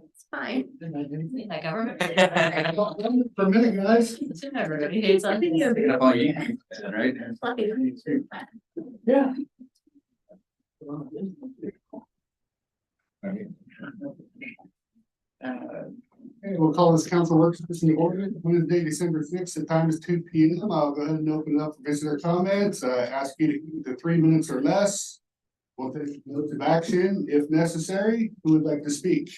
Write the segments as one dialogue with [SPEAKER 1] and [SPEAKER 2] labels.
[SPEAKER 1] It's fine. That government.
[SPEAKER 2] For a minute, guys.
[SPEAKER 1] Everybody hates on you.
[SPEAKER 2] Right?
[SPEAKER 1] Yeah.
[SPEAKER 2] Okay, we'll call this council work session to order. Wednesday, December 6th, the time is 2 p.m. I'll go ahead and open it up for visitor comments. Ask you to keep it to 3 minutes or less. We'll take notes of action if necessary. Who would like to speak?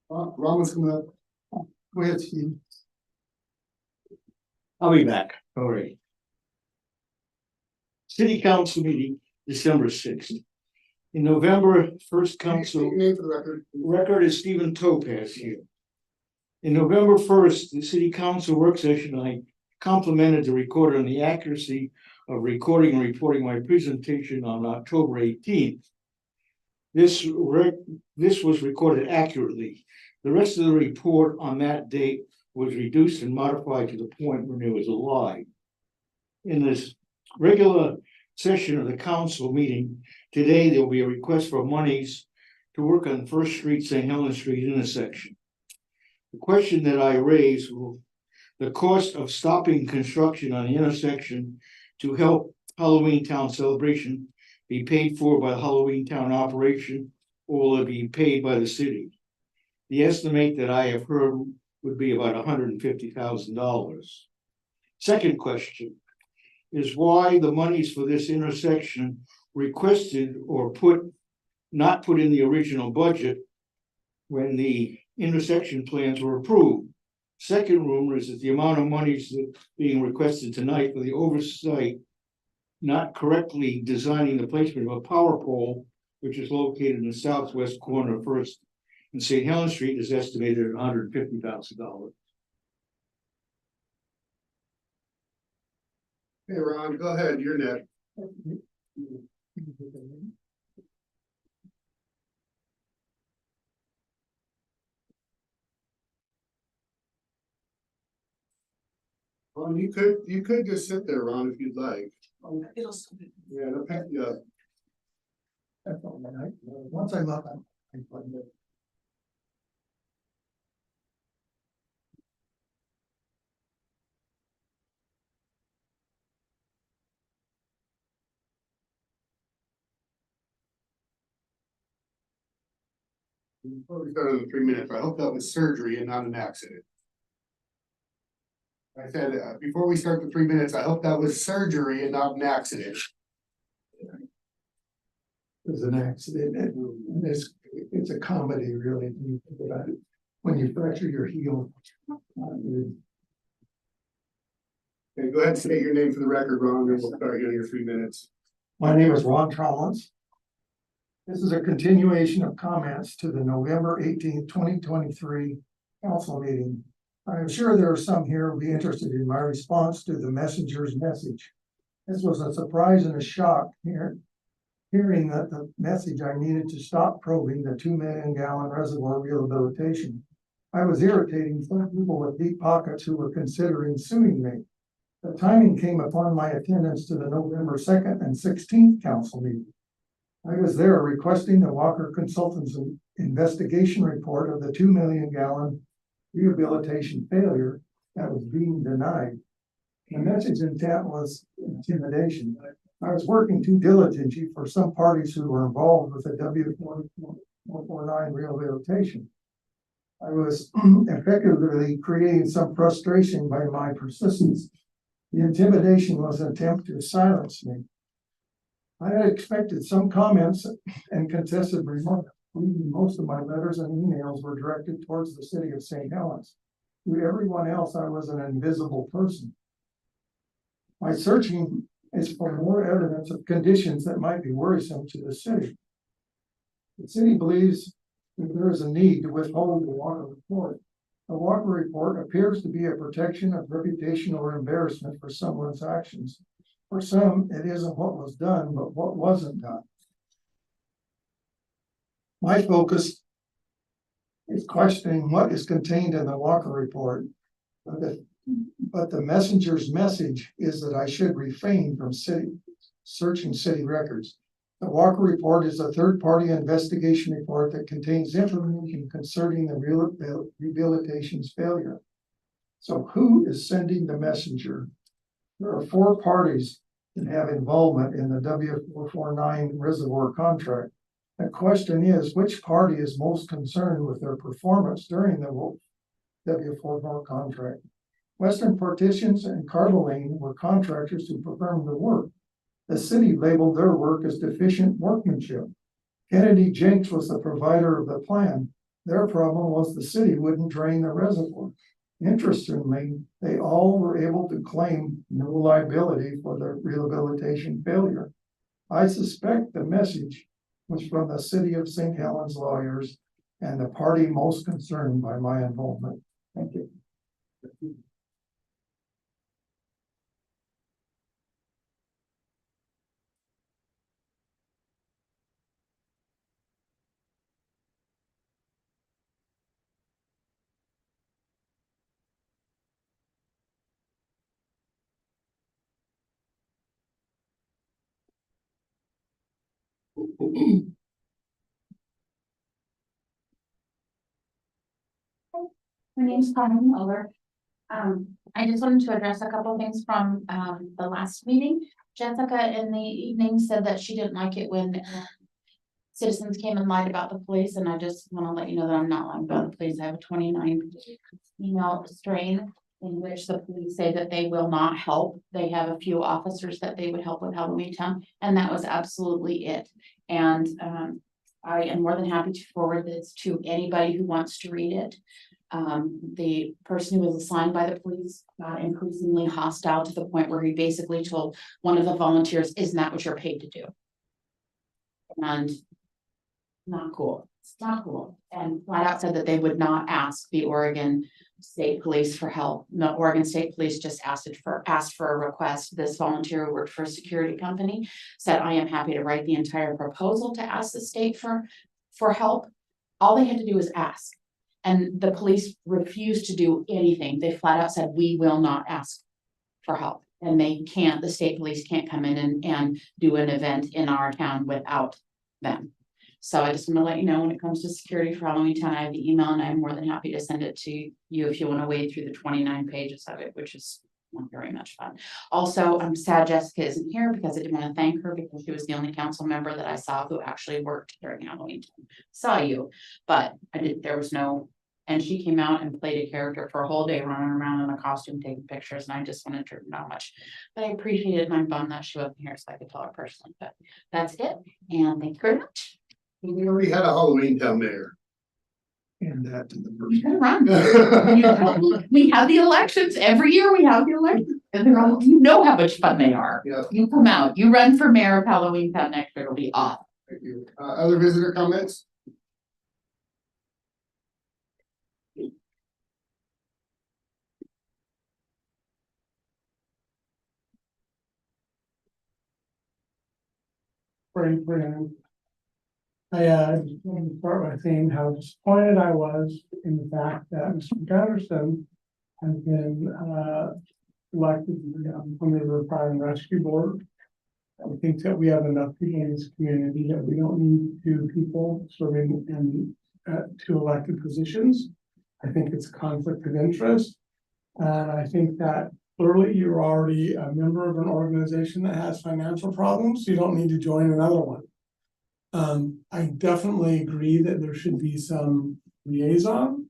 [SPEAKER 2] Ron's coming up. Go ahead, Steve.
[SPEAKER 3] I'll be back. All right. City council meeting, December 6th. In November, first council
[SPEAKER 2] Your name for the record.
[SPEAKER 3] is Stephen Topaz here. In November 1st, the city council work session, I complimented the recorder on the accuracy of recording and reporting my presentation on October 18th. This was recorded accurately. The rest of the report on that date was reduced and modified to the point where there was a lie. In this regular session of the council meeting, today there will be a request for monies to work on First Street, St. Helens Street intersection. The question that I raised will the cost of stopping construction on the intersection to help Halloween Town celebration be paid for by the Halloween Town operation, or will it be paid by the city? The estimate that I have heard would be about $150,000. Second question is why the monies for this intersection requested or not put in the original budget when the intersection plans were approved. Second rumor is that the amount of monies that being requested tonight for the oversight not correctly designing the placement of a power pole, which is located in the southwest corner of First and St. Helens Street, is estimated at $150,000.
[SPEAKER 2] Hey, Ron, go ahead. You're next. Ron, you could just sit there, Ron, if you'd like.
[SPEAKER 1] It'll still be.
[SPEAKER 2] Yeah, yeah.
[SPEAKER 4] That's all right. Once I'm up, I'm putting it.
[SPEAKER 2] Before we started in 3 minutes, I hope that was surgery and not an accident. I said, before we start the 3 minutes, I hope that was surgery and not an accident.
[SPEAKER 4] It was an accident, and it's a comedy, really, when you think about it. When you fracture your heel.
[SPEAKER 2] Okay, go ahead and state your name for the record, Ron, and we'll start your 3 minutes.
[SPEAKER 4] My name is Ron Trollins. This is a continuation of comments to the November 18th, 2023 council meeting. I am sure there are some here who will be interested in my response to the messenger's message. This was a surprise and a shock hearing that the message I needed to stop probing the 2 million gallon reservoir rehabilitation. I was irritating some people with deep pockets who were considering suing me. The timing came upon my attendance to the November 2nd and 16th council meeting. I was there requesting the Walker Consultants investigation report of the 2 million gallon rehabilitation failure that was being denied. The message intent was intimidation. I was working too diligently for some parties who were involved with the W449 rehabilitation. I was effectively creating some frustration by my persistence. The intimidation was an attempt to silence me. I had expected some comments and contested remarks. Most of my letters and emails were directed towards the city of St. Helens. To everyone else, I was an invisible person. My searching is for more evidence of conditions that might be worrisome to the city. The city believes that there is a need to withhold the Walker report. The Walker report appears to be a protection of reputational embarrassment for someone's actions. For some, it isn't what was done, but what wasn't done. My focus is questioning what is contained in the Walker report, but the messenger's message is that I should refrain from searching city records. The Walker Report is a third-party investigation report that contains information concerning the rehabilitation's failure. So who is sending the messenger? There are 4 parties that have involvement in the W449 reservoir contract. The question is, which party is most concerned with their performance during the W449 contract? Western Partitions and Carboline were contractors who performed the work. The city labeled their work as deficient workmanship. Kennedy Jenks was the provider of the plan. Their problem was the city wouldn't drain the reservoir. Interestingly, they all were able to claim no liability for their rehabilitation failure. I suspect the message was from the city of St. Helens lawyers and the party most concerned by my involvement. Thank you.
[SPEAKER 5] My name's Connie Muller. I just wanted to address a couple of things from the last meeting. Jessica in the evening said that she didn't like it when citizens came and lied about the police, and I just want to let you know that I'm not lying about the police. I have a 29 email strain in which the police say that they will not help. They have a few officers that they would help with Halloween Town, and that was absolutely it. And I am more than happy to forward this to anybody who wants to read it. The person who was assigned by the police got increasingly hostile to the point where he basically told one of the volunteers, "Isn't that what you're paid to do?" And not cool. It's not cool. And flat out said that they would not ask the Oregon State Police for help. The Oregon State Police just asked for a request. This volunteer who worked for a security company said, "I am happy to write the entire proposal to ask the state for help." All they had to do was ask. And the police refused to do anything. They flat out said, "We will not ask for help." And they can't, the state police can't come in and do an event in our town without them. So I just want to let you know, when it comes to security for Halloween Town, I have the email and I'm more than happy to send it to you if you want to wade through the 29 pages of it, which is not very much fun. Also, I'm sad Jessica isn't here because I did want to thank her because she was the only council member that I saw who actually worked during Halloween Town. Saw you, but there was no, and she came out and played a character for a whole day running around in a costume, taking pictures, and I just wanted to know how much. But I appreciate it, and I'm bummed that she wasn't here so I could tell her personally, but that's it, and thank you very much.
[SPEAKER 2] We already had a Halloween Town mayor.
[SPEAKER 4] And that to the
[SPEAKER 5] You
[SPEAKER 4] person.
[SPEAKER 5] can run. We have the elections every year. We have the elections, and they're all, you know how much fun they are.
[SPEAKER 2] Yeah.
[SPEAKER 5] You come out, you run for mayor of Halloween Town next year. It'll be awesome.
[SPEAKER 2] Thank you. Other visitor comments?
[SPEAKER 6] Frank Brennan. I just want to start by saying how disappointed I was in the fact that Mr. Gunderson has been elected from the Fire and Rescue Board. I think that we have enough people in this community that we don't need 2 people serving in 2 elected positions. I think it's a conflict of interest. And I think that clearly you're already a member of an organization that has financial problems. You don't need to join another one. I definitely agree that there should be some liaison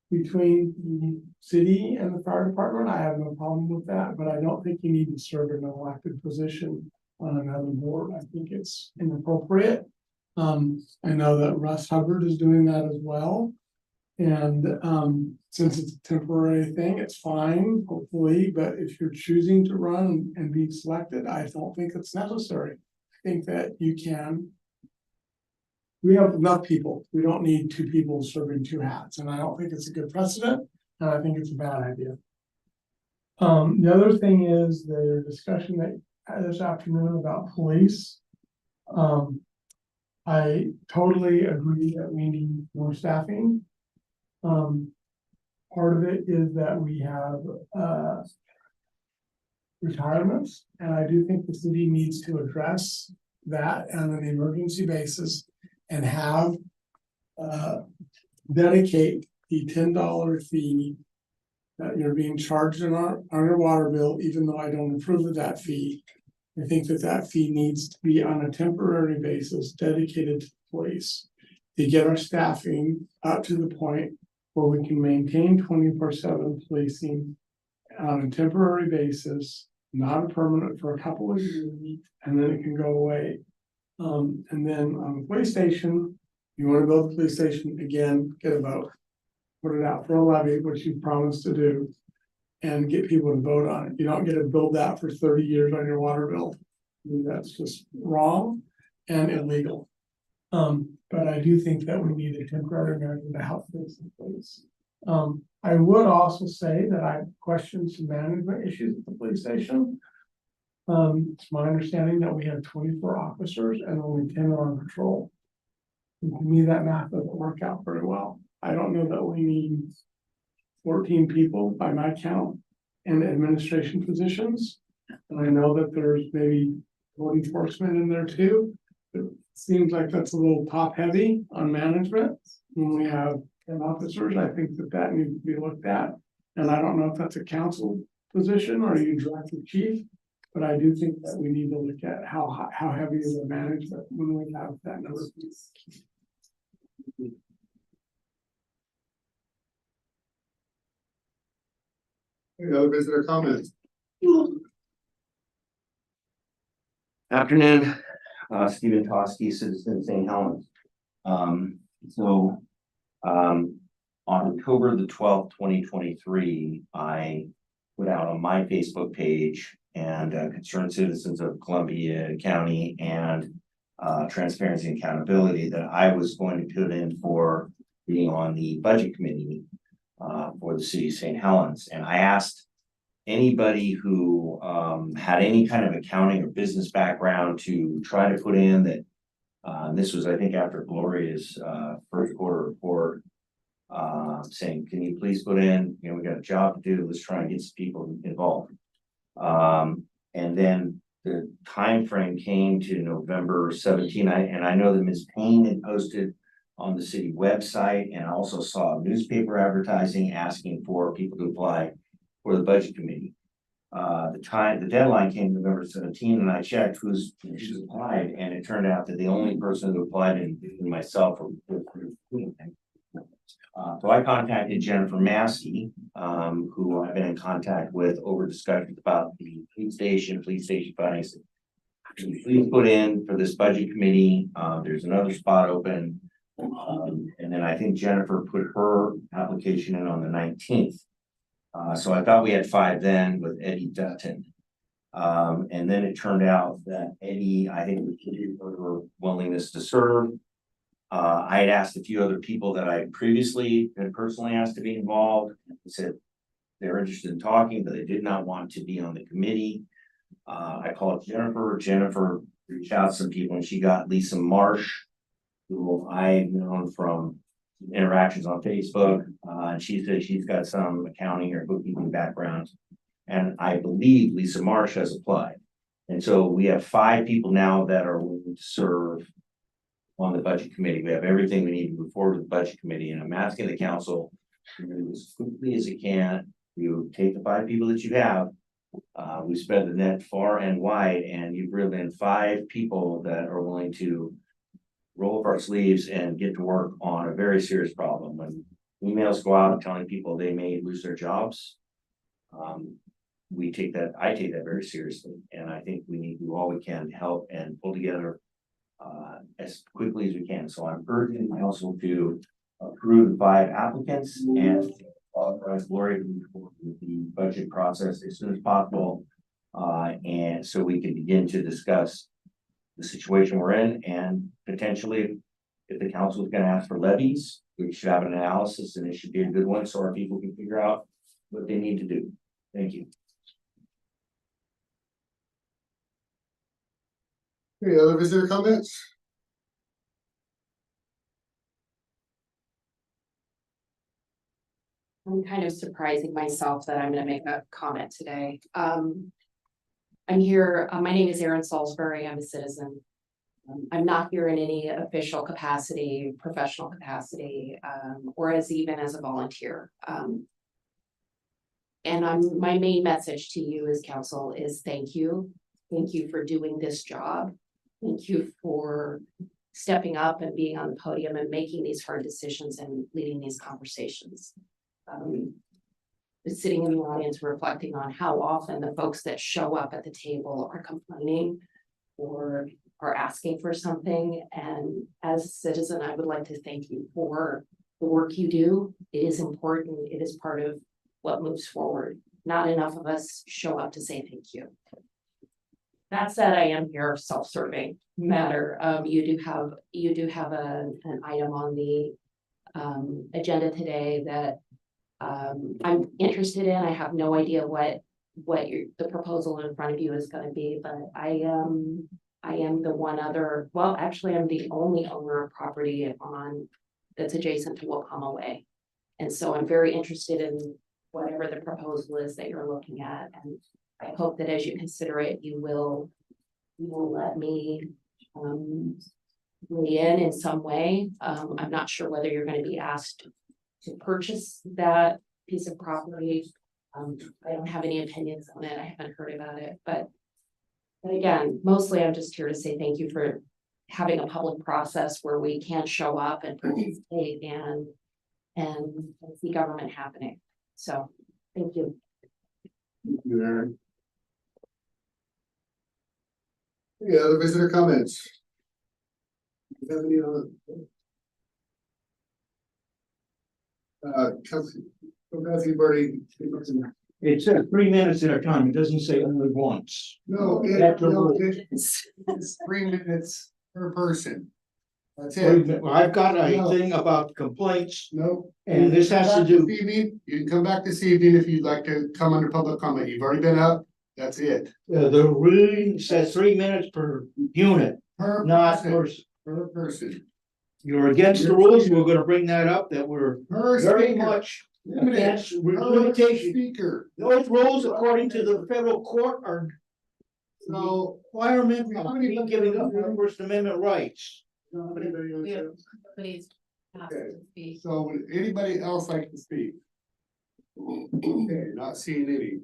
[SPEAKER 6] between the city and the fire department. I have no problem with that, but I don't think you need to serve in an elected position on another board. I think it's inappropriate. I know that Russ Hubbard is doing that as well. And since it's a temporary thing, it's fine, hopefully, but if you're choosing to run and be selected, I don't think it's necessary. I think that you can. We have enough people. We don't need 2 people serving 2 hats, and I don't think it's a good precedent, and I think it's a bad idea. The other thing is the discussion that this afternoon about police. I totally agree that we need more staffing. Part of it is that we have retirements. And I do think the city needs to address that on an emergency basis and have dedicate the $10 fee that you're being charged on your water bill, even though I don't approve of that fee. I think that fee needs to be on a temporary basis dedicated to the police to get our staffing up to the point where we can maintain 24/7 policing on a temporary basis, not a permanent for a couple of years, and then it can go away. And then on the police station, you want to build the police station again, get a vote. Put it out for a levy, which you promised to do, and get people to vote on it. You don't get to build that for 30 years on your water bill. I mean, that's just wrong and illegal. But I do think that we need a temporary measure to help this in place. I would also say that I questioned some management issues at the police station. It's my understanding that we have 24 officers and only 10 are on patrol. And to me, that math doesn't work out very well. I don't know that we need 14 people by my count in administration positions. And I know that there's maybe code enforcement in there too. It seems like that's a little top heavy on management. When we have 10 officers, I think that needs to be looked at. And I don't know if that's a council position or you direct the chief, but I do think that we need to look at how heavy is the management when we have that number of people.
[SPEAKER 2] Any other visitor comments?
[SPEAKER 7] Afternoon, Stephen Toskey, citizen St. Helens. On October the 12th, 2023, I put out on my Facebook page and concerned citizens of Columbia County and Transparency and Accountability that I was going to put in for being on the budget committee for the city of St. Helens. And I asked anybody who had any kind of accounting or business background to try to put in that. This was, I think, after Gloria's first quarter report, saying, can you please put in, we got a job to do, let's try and get some people involved. And then the time frame came to November 17. And I know that Ms. Payne had posted on the city website, and I also saw newspaper advertising asking for people to apply for the budget committee. The deadline came November 17, and I checked who's applied, and it turned out that the only person who applied and myself were. So I contacted Jennifer Maskey, who I've been in contact with over discussions about the police station funding. Please put in for this budget committee. There's another spot open. And then I think Jennifer put her application in on the 19th. So I thought we had 5 then with Eddie Dutton. And then it turned out that Eddie, I think, was her willingness to serve. I had asked a few other people that I previously had personally asked to be involved. They said they're interested in talking, but they did not want to be on the committee. I called Jennifer. Jennifer reached out to some people, and she got Lisa Marsh, who I've known from interactions on Facebook. And she said she's got some accounting or bookkeeping background. And I believe Lisa Marsh has applied. And so we have 5 people now that are willing to serve on the budget committee. We have everything we need to move forward with the budget committee. And I'm asking the council to move as quickly as it can. You take the 5 people that you have. We spread the net far and wide, and you've really been 5 people that are willing to roll up our sleeves and get to work on a very serious problem. When emails go out telling people they may lose their jobs, I take that very seriously, and I think we need to do all we can to help and pull together as quickly as we can. So I'm urging the council to approve the 5 applicants and authorize Gloria to move forward with the budget process as soon as possible, and so we can begin to discuss the situation we're in, and potentially, if the council is going to ask for levies, we should have an analysis, and it should be a good one, so our people can figure out what they need to do. Thank you.
[SPEAKER 2] Any other visitor comments?
[SPEAKER 8] I'm kind of surprising myself that I'm gonna make a comment today. I'm here, my name is Erin Salisbury, I'm a citizen. I'm not here in any official capacity, professional capacity, or even as a volunteer. And my main message to you as council is thank you. Thank you for doing this job. Thank you for stepping up and being on the podium and making these hard decisions and leading these conversations. Sitting in the audience, reflecting on how often the folks that show up at the table are complaining or are asking for something. And as a citizen, I would like to thank you for the work you do. It is important. It is part of what moves forward. Not enough of us show up to say thank you. That said, I am here self-serving matter. You do have an item on the agenda today that I'm interested in. I have no idea what the proposal in front of you is going to be, but I am the one other, well, actually, I'm the only owner of property that's adjacent to Wapama Way. And so I'm very interested in whatever the proposal is that you're looking at. And I hope that as you consider it, you will let me weigh in some way. I'm not sure whether you're going to be asked to purchase that piece of property. I don't have any opinions on it. I haven't heard about it, but again, mostly I'm just here to say thank you for having a public process where we can show up and participate and see government happening. So thank you.
[SPEAKER 2] Thank you, Aaron. Any other visitor comments? Do you have any other? Councilor Birdie.
[SPEAKER 3] It says 3 minutes at a time. It doesn't say only once.
[SPEAKER 2] No,
[SPEAKER 3] That's a rule.
[SPEAKER 2] it's 3 minutes per person. That's
[SPEAKER 3] Wait a
[SPEAKER 2] it.
[SPEAKER 3] minute, well, I've got a
[SPEAKER 2] No.
[SPEAKER 3] thing about complaints,
[SPEAKER 2] No.
[SPEAKER 3] and this has to
[SPEAKER 2] Come back
[SPEAKER 3] do,
[SPEAKER 2] this evening. You can come back this evening if you'd like to come under public comment. You've already been up. That's it.
[SPEAKER 3] the ruling says 3 minutes per unit,
[SPEAKER 2] Per
[SPEAKER 3] not
[SPEAKER 2] person.
[SPEAKER 3] person.
[SPEAKER 2] Per person.
[SPEAKER 3] You're against the rules. We're gonna bring that up, that we're
[SPEAKER 2] Per
[SPEAKER 3] very
[SPEAKER 2] speaker.
[SPEAKER 3] much
[SPEAKER 2] Limited.
[SPEAKER 3] against
[SPEAKER 2] Per
[SPEAKER 3] limitation.
[SPEAKER 2] Speaker.
[SPEAKER 3] Those rules, according to the federal court, are
[SPEAKER 2] So.
[SPEAKER 3] requirement of me giving up my First Amendment rights.
[SPEAKER 2] Anybody else?
[SPEAKER 1] Yeah. Please.
[SPEAKER 2] Okay. So would anybody else like to speak? Okay, not seeing any.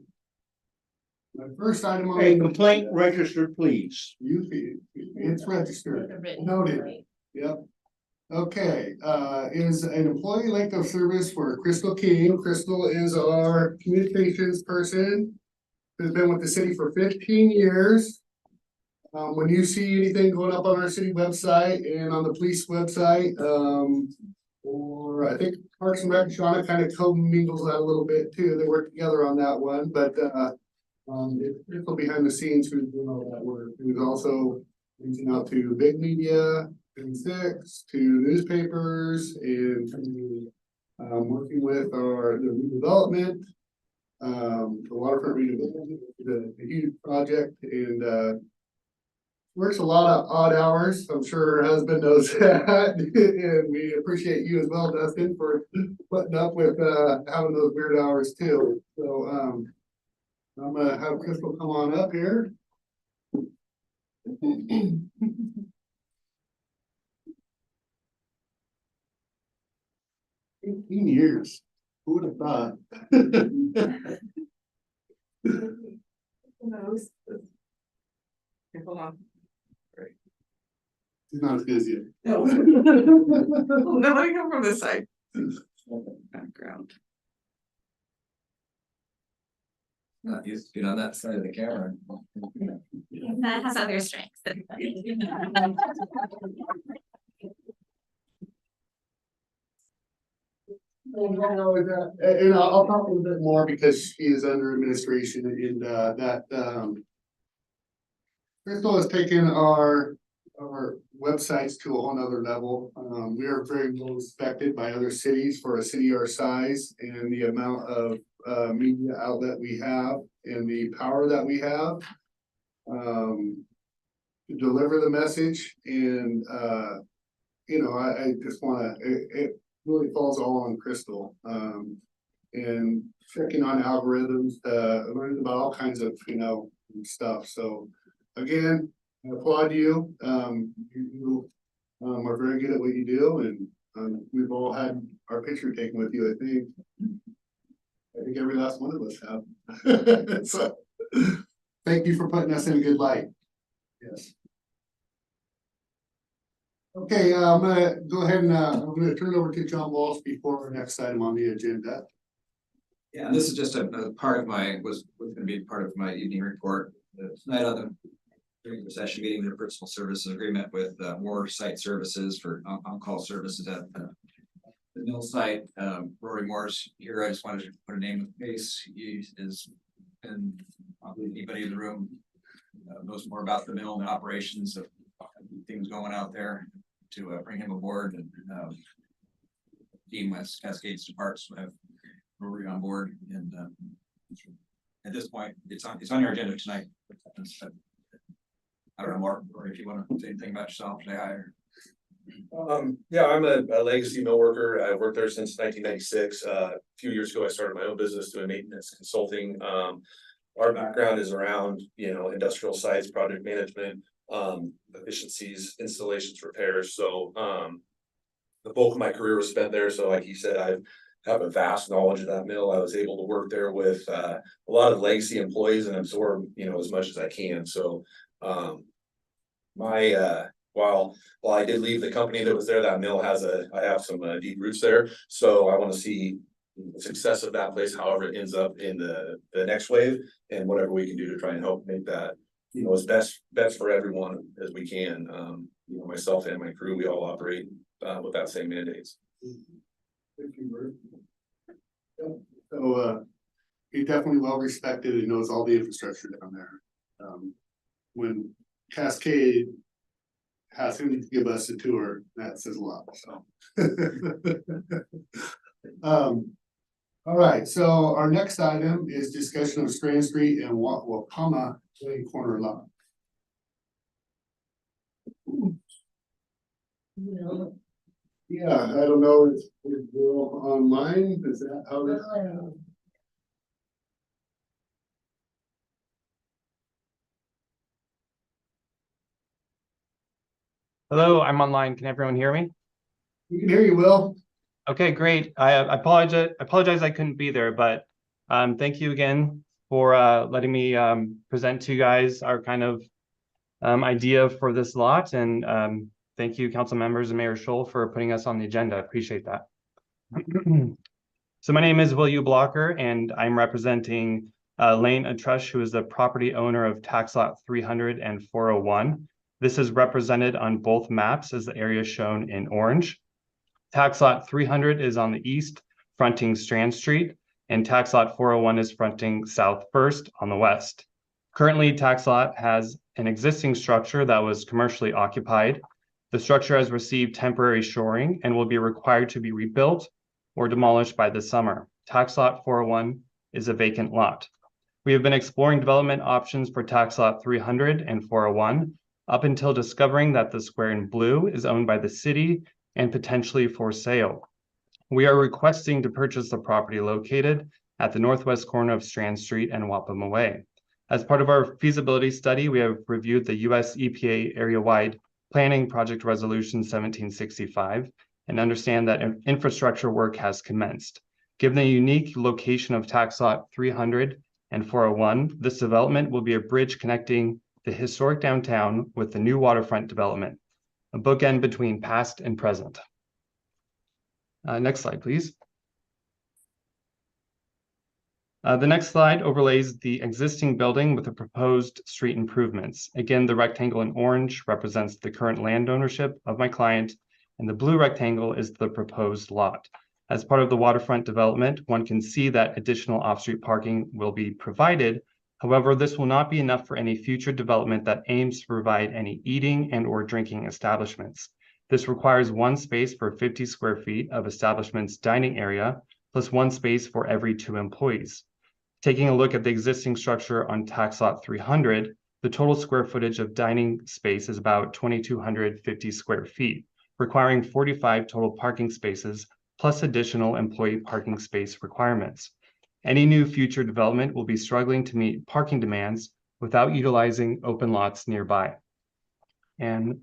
[SPEAKER 2] My first item on.
[SPEAKER 3] A complaint registered, please.
[SPEAKER 2] It's registered. Noted. Yep. Okay, is an employee length of service for Crystal King. Crystal is our communications person. Who's been with the city for 15 years. When you see anything going up on our city website and on the police website, or I think Parks and Rec, Shauna kind of co-mingles that a little bit too. They work together on that one, but it's Crystal behind the scenes who's doing all that work. Who's also reaching out to big media, 6 to newspapers, and working with the redevelopment, the waterfront redevelopment, the huge project, and works a lot of odd hours. I'm sure her husband knows that, and we appreciate you as well, Dustin, for putting up with having those weird hours too. So I'm gonna have Crystal come on up here. 18 years. Who would have thought?
[SPEAKER 1] Who knows? Hold on.
[SPEAKER 2] She's not as good as you.
[SPEAKER 1] No. No, let me come from this side. Background.
[SPEAKER 9] Not used to being on that side of the camera.
[SPEAKER 1] That has other strengths.
[SPEAKER 2] And I'll talk a little bit more because she is under administration and that Crystal has taken our websites to a whole nother level. We are very well respected by other cities for a city our size and the amount of media outlet we have and the power that we have to deliver the message. And I just wanna, it really falls all on Crystal. And checking on algorithms, learning about all kinds of, and stuff. So again, I applaud you. You are very good at what you do, and we've all had our picture taken with you, I think. I think every last one of us have. So, thank you for putting us in a good light. Yes. Okay, I'm gonna go ahead and I'm gonna turn it over to John Walsh before our next item on the agenda.
[SPEAKER 9] Yeah, this is just a part of was gonna be part of my evening report. Tonight on the during the session meeting, the personal services agreement with Moore Site Services for on-call services at the mill site. Rory Moore's here. I just wanted to put a name with face. He is, and probably anybody in the room knows more about the mill and the operations of things going out there, to bring him aboard, and team West Cascades Departs have Rory on board, and at this point, it's on your agenda tonight. I don't know, Mark, or if you want to say anything about yourself, say hi.
[SPEAKER 10] Yeah, I'm a legacy mill worker. I've worked there since 1996. A few years ago, I started my own business doing maintenance consulting. Our background is around, industrial sites, project management, efficiencies, installations, repairs. So the bulk of my career was spent there. So like you said, I have a vast knowledge of that mill. I was able to work there with a lot of legacy employees and absorb, as much as I can. So while I did leave the company that was there, that mill I have some deep roots there. So I want to see the success of that place, however it ends up in the next wave, and whatever we can do to try and help make that, as best for everyone as we can. Myself and my crew, we all operate with that same mandates.
[SPEAKER 2] Thank you, Bert. Yep. So he's definitely well respected and knows all the infrastructure down there. When Cascade has him to give us a tour, that says a lot, so. All right, so our next item is discussion of Strand Street and Wakama Way corner lot. Yeah, I don't know, if we're online, is that how this?
[SPEAKER 11] Hello, I'm online. Can everyone hear me?
[SPEAKER 2] We can hear you, Will.
[SPEAKER 11] Okay, great. I apologize I couldn't be there, but thank you again for letting me present to you guys our kind of idea for this lot, and thank you, council members and Mayor Scholl, for putting us on the agenda. I appreciate that. So my name is Will U. Blocker, and I'm representing Lane Atrush, who is the property owner of tax lot 300 and 401. This is represented on both maps as the area shown in orange. Tax lot 300 is on the east, fronting Strand Street, and tax lot 401 is fronting South First on the west. Currently, tax lot has an existing structure that was commercially occupied. The structure has received temporary shoring and will be required to be rebuilt or demolished by the summer. Tax lot 401 is a vacant lot. We have been exploring development options for tax lot 300 and 401 up until discovering that the square in blue is owned by the city and potentially for sale. We are requesting to purchase the property located at the northwest corner of Strand Street and Wapama Way. As part of our feasibility study, we have reviewed the US EPA area-wide planning project resolution 1765 and understand that infrastructure work has commenced. Given the unique location of tax lot 300 and 401, this development will be a bridge connecting the historic downtown with the new waterfront development, a bookend between past and present. Next slide, please. The next slide overlays the existing building with the proposed street improvements. Again, the rectangle in orange represents the current land ownership of my client, and the blue rectangle is the proposed lot. As part of the waterfront development, one can see that additional off-street parking will be provided. However, this will not be enough for any future development that aims to provide any eating and or drinking establishments. This requires one space for 50 square feet of establishment's dining area, plus one space for every 2 employees. Taking a look at the existing structure on tax lot 300, the total square footage of dining space is about 2,250 square feet, requiring 45 total parking spaces, plus additional employee parking space requirements. Any new future development will be struggling to meet parking demands without utilizing open lots nearby. And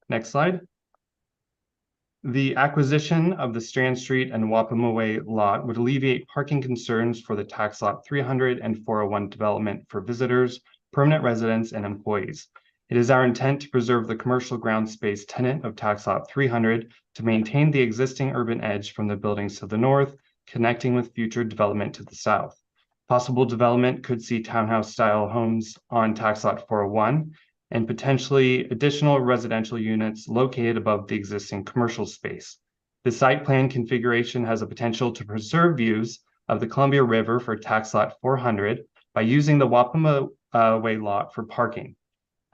[SPEAKER 11] next slide. The acquisition of the Strand Street and Wapama Way lot would alleviate parking concerns for the tax lot 300 and 401 development for visitors, permanent residents, and employees. It is our intent to preserve the commercial ground space tenant of tax lot 300 to maintain the existing urban edge from the buildings to the north, connecting with future development to the south. Possible development could see townhouse-style homes on tax lot 401 and potentially additional residential units located above the existing commercial space. The site plan configuration has a potential to preserve views of the Columbia River for tax lot 400 by using the Wapama Way lot for parking.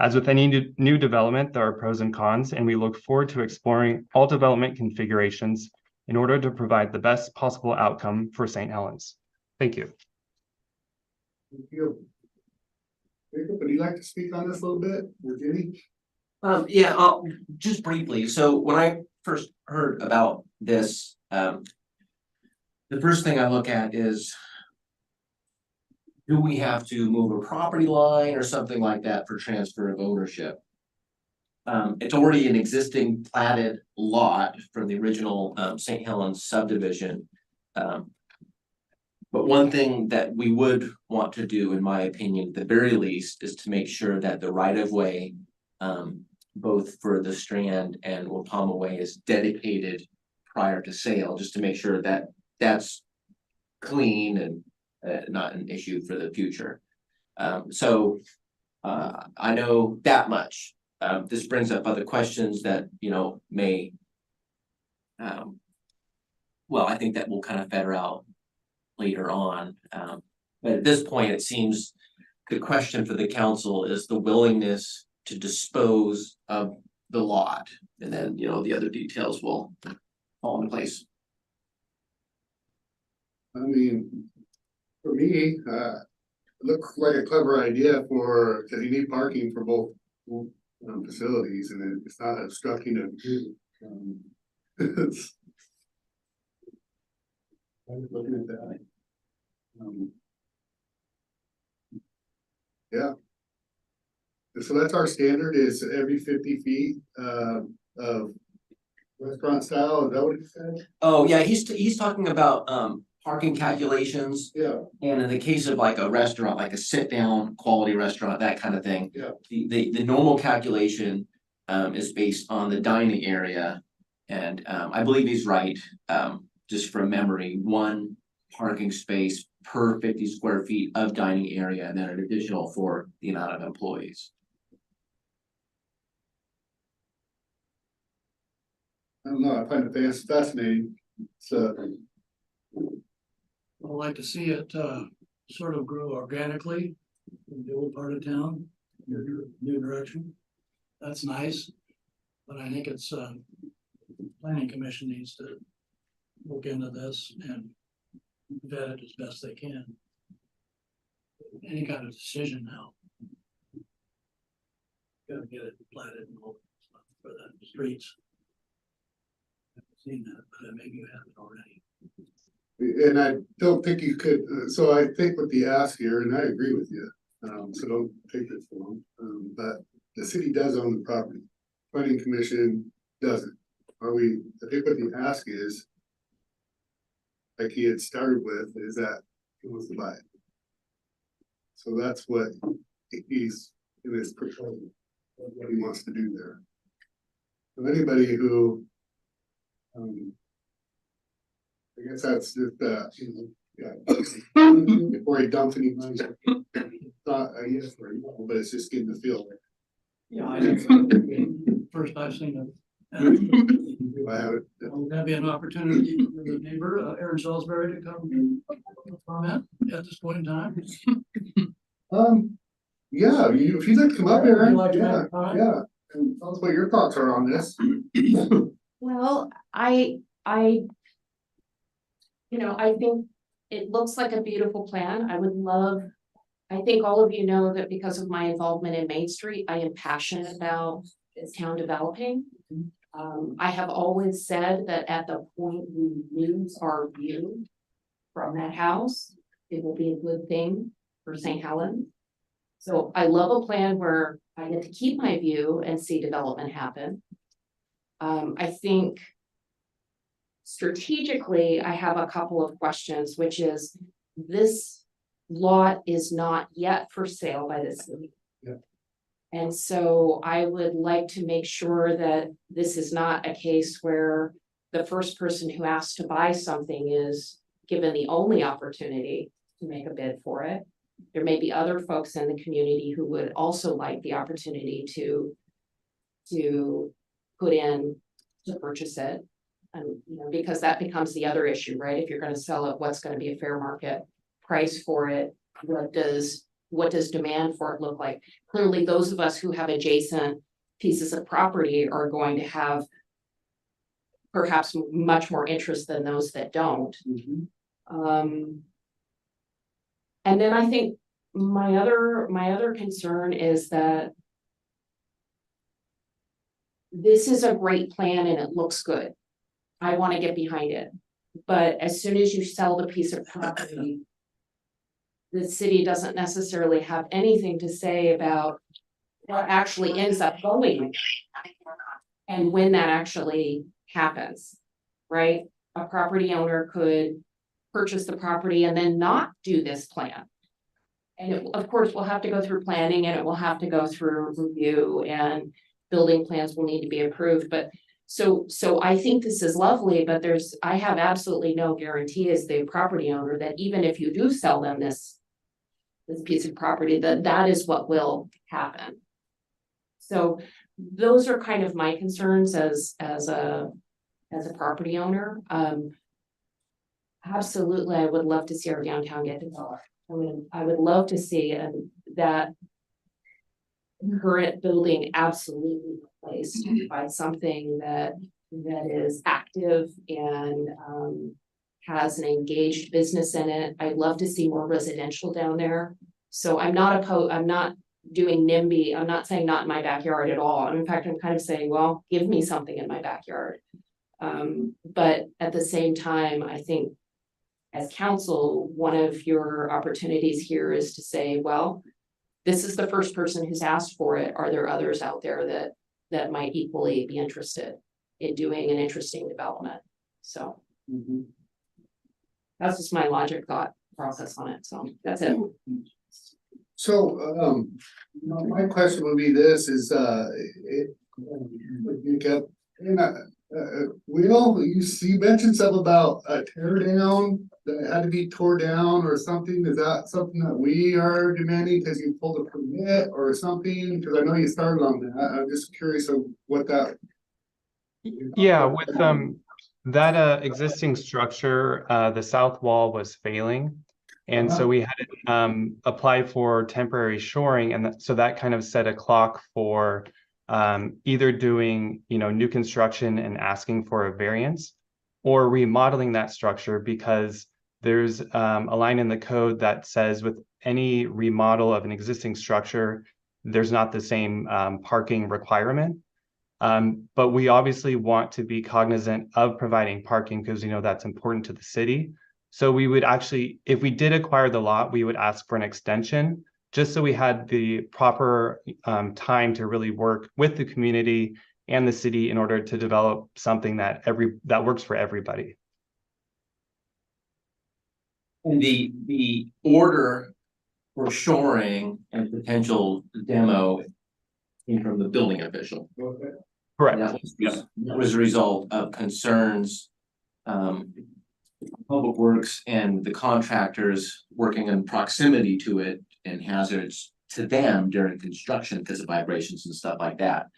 [SPEAKER 11] As with any new development, there are pros and cons, and we look forward to exploring all development configurations in order to provide the best possible outcome for St. Helens. Thank you.
[SPEAKER 2] Thank you. Jacob, would you like to speak on this a little bit, or Jenny?
[SPEAKER 12] Yeah, just briefly. So when I first heard about this, the first thing I look at is, do we have to move a property line or something like that for transfer of ownership? It's already an existing platted lot from the original St. Helens subdivision. But one thing that we would want to do, in my opinion, at the very least, is to make sure that the right of way, both for the Strand and Wapama Way, is dedicated prior to sale, just to make sure that that's clean and not an issue for the future. So I know that much. This brings up other questions that, you know, may, well, I think that will kind of feather out later on. But at this point, it seems the question for the council is the willingness to dispose of the lot. And then, you know, the other details will fall into place.
[SPEAKER 2] I mean, for me, it looks like a clever idea for, because you need parking for both facilities, and it's not obstructing of view. It's I was looking at that. Yeah. So that's our standard, is every 50 feet of restaurant style, is that what he said?
[SPEAKER 12] Oh, yeah, he's talking about parking calculations.
[SPEAKER 2] Yeah.
[SPEAKER 12] And in the case of like a restaurant, like a sit-down quality restaurant, that kind of thing.
[SPEAKER 2] Yeah.
[SPEAKER 12] The normal calculation is based on the dining area. And I believe he's right, just from memory, 1 parking space per 50 square feet of dining area, and then an additional for the amount of employees.
[SPEAKER 2] I don't know, I find it fascinating. So
[SPEAKER 13] I'd like to see it sort of grow organically in the old part of town, new direction. That's nice, but I think it's planning commission needs to look into this and vet it as best they can. Any kind of decision now. Gotta get it platted and all that stuff for the streets. I haven't seen that, but maybe you have it already.
[SPEAKER 2] and I don't think you could, so I think with the ask here, and I agree with you, so don't take this wrong, but the city does own the property. Planning commission doesn't. I think what the ask is, like he had started with, is that he wants to buy it. So that's what he's in his proposal, what he wants to do there. So anybody who, I guess that's just, before he dumps any money, not, I guess, but it's just getting the feel.
[SPEAKER 13] Yeah, I think first I've seen it.
[SPEAKER 2] I have it.
[SPEAKER 13] Will that be an opportunity for the neighbor, Aaron Salisbury, to come comment at this point in time?
[SPEAKER 2] Yeah, if you'd like to come up here,
[SPEAKER 13] Would you like to
[SPEAKER 2] yeah,
[SPEAKER 13] make a comment?
[SPEAKER 2] yeah, and tell us what your thoughts are on this.
[SPEAKER 5] Well, you know, I think it looks like a beautiful plan. I think all of you know that because of my involvement in Main Street, I am passionate about this town developing. I have always said that at the point we lose our view from that house, it will be a good thing for St. Helens.
[SPEAKER 8] So I love a plan where I get to keep my view and see development happen. I think strategically, I have a couple of questions, which is this lot is not yet for sale by the city.
[SPEAKER 2] Yeah.
[SPEAKER 8] And so I would like to make sure that this is not a case where the first person who asks to buy something is given the only opportunity to make a bid for it. There may be other folks in the community who would also like the opportunity to put in to purchase it. And, you know, because that becomes the other issue, right? If you're gonna sell it, what's gonna be a fair market price for it? What does demand for it look like? Clearly, those of us who have adjacent pieces of property are going to have perhaps much more interest than those that don't. And then I think my other concern is that this is a great plan and it looks good. I want to get behind it. But as soon as you sell the piece of property, the city doesn't necessarily have anything to say about what actually ends up going and when that actually happens, right? A property owner could purchase the property and then not do this plan. And it, of course, will have to go through planning and it will have to go through review and building plans will need to be approved. But so I think this is lovely, but I have absolutely no guarantee as the property owner that even if you do sell them this piece of property, that is what will happen. So those are kind of my concerns as a property owner. Absolutely, I would love to see our downtown get developed. I would love to see that current building absolutely replaced by something that is active and has an engaged business in it. I'd love to see more residential down there. So I'm not doing NIMBY. I'm not saying not in my backyard at all. In fact, I'm kind of saying, well, give me something in my backyard. But at the same time, I think as council, one of your opportunities here is to say, well, this is the first person who's asked for it. Are there others out there that might equally be interested in doing an interesting development? So that's just my logic thought process on it. So that's it.
[SPEAKER 2] So, my question would be this is, Will, you mentioned something about a tear down that had to be tore down or something. Is that something that we are demanding because you pulled a permit or something? Because I know you started on that. I'm just curious of what that.
[SPEAKER 11] Yeah, with that existing structure, the south wall was failing. And so we had to apply for temporary shoring, and so that kind of set a clock for either doing, new construction and asking for a variance, or remodeling that structure, because there's a line in the code that says with any remodel of an existing structure, there's not the same parking requirement. But we obviously want to be cognizant of providing parking because that's important to the city. So we would actually, if we did acquire the lot, we would ask for an extension just so we had the proper time to really work with the community and the city in order to develop something that works for everybody.
[SPEAKER 12] And the order for shoring and potential demo came from the building official.
[SPEAKER 11] Correct.
[SPEAKER 12] That was a result of concerns, Public Works and the contractors working in proximity to it and hazards to them during construction because of vibrations and stuff like that.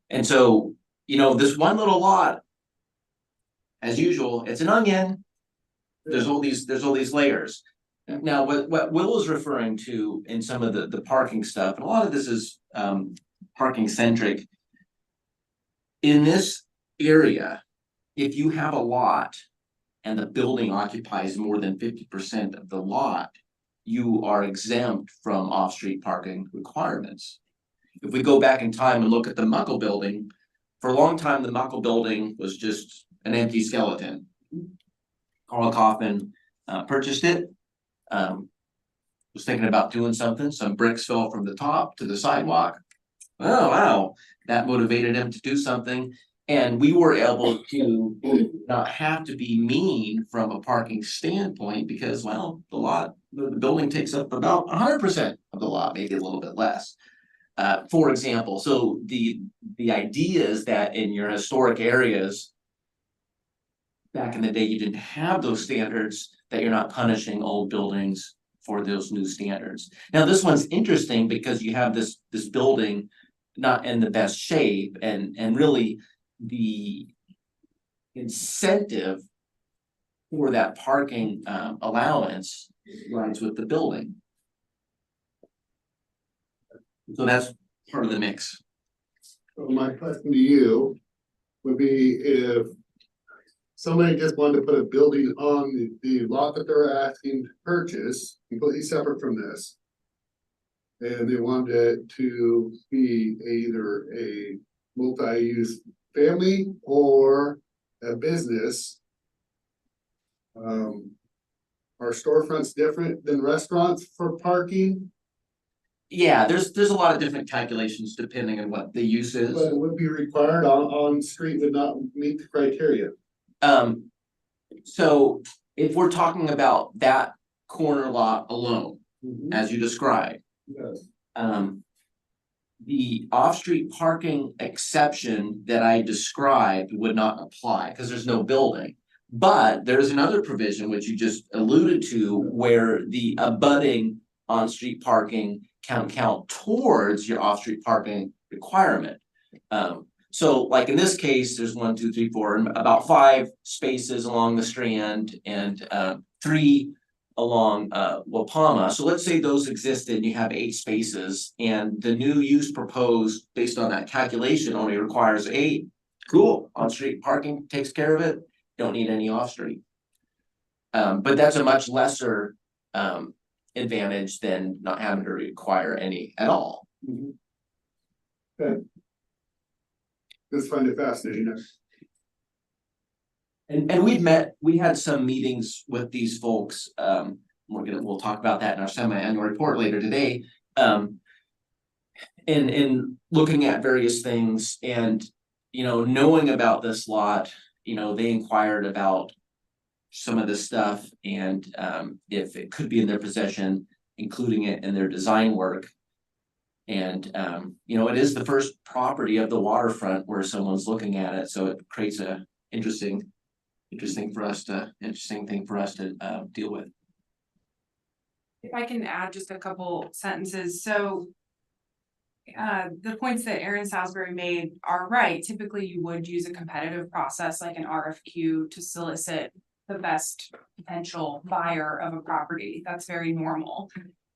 [SPEAKER 12] And so, this one little lot, as usual, it's an onion. There's all these layers. Now, what Will is referring to in some of the parking stuff, and a lot of this is parking centric. In this area, if you have a lot and the building occupies more than 50% of the lot, you are exempt from off-street parking requirements. If we go back in time and look at the Muckle building, for a long time, the Muckle building was just an empty skeleton. Carl Kaufman purchased it. was thinking about doing something, some bricks fell from the top to the sidewalk. Oh, wow, that motivated him to do something, and we were able to not have to be mean from a parking standpoint, because, well, the building takes up about 100% of the lot, maybe a little bit less. For example, so the idea is that in your historic areas, back in the day, you didn't have those standards, that you're not punishing old buildings for those new standards. Now, this one's interesting because you have this building not in the best shape, and really the incentive for that parking allowance lies with the building. So that's part of the mix.
[SPEAKER 2] So my question to you would be, if somebody just wanted to put a building on the lot that they're asking to purchase, completely separate from this, and they wanted it to be either a multi-use family or a business. Are storefronts different than restaurants for parking?
[SPEAKER 12] Yeah, there's a lot of different calculations depending on what the use is.
[SPEAKER 2] But it would be required on street would not meet the criteria.
[SPEAKER 12] So if we're talking about that corner lot alone, as you described,
[SPEAKER 2] Yes.
[SPEAKER 12] the off-street parking exception that I described would not apply because there's no building. But there's another provision which you just alluded to, where the abutting on-street parking can count towards your off-street parking requirement. So like in this case, there's 1, 2, 3, 4, and about 5 spaces along the Strand, and 3 along Wapama. So let's say those existed and you have 8 spaces, and the new use proposed based on that calculation only requires 8. Cool, on-street parking takes care of it, don't need any off-street. But that's a much lesser advantage than not having to require any at all.
[SPEAKER 2] Okay. Just find it fascinating.
[SPEAKER 12] And we had some meetings with these folks, we'll talk about that in our semi-annual report later today. In looking at various things and, knowing about this lot, they inquired about some of this stuff, and if it could be in their possession, including it in their design work. And it is the first property of the waterfront where someone's looking at it, so it creates a interesting thing for us to deal with.
[SPEAKER 1] If I can add just a couple sentences, so. The points that Aaron Salisbury made are right. Typically, you would use a competitive process like an RFQ to solicit the best potential buyer of a property. That's very normal.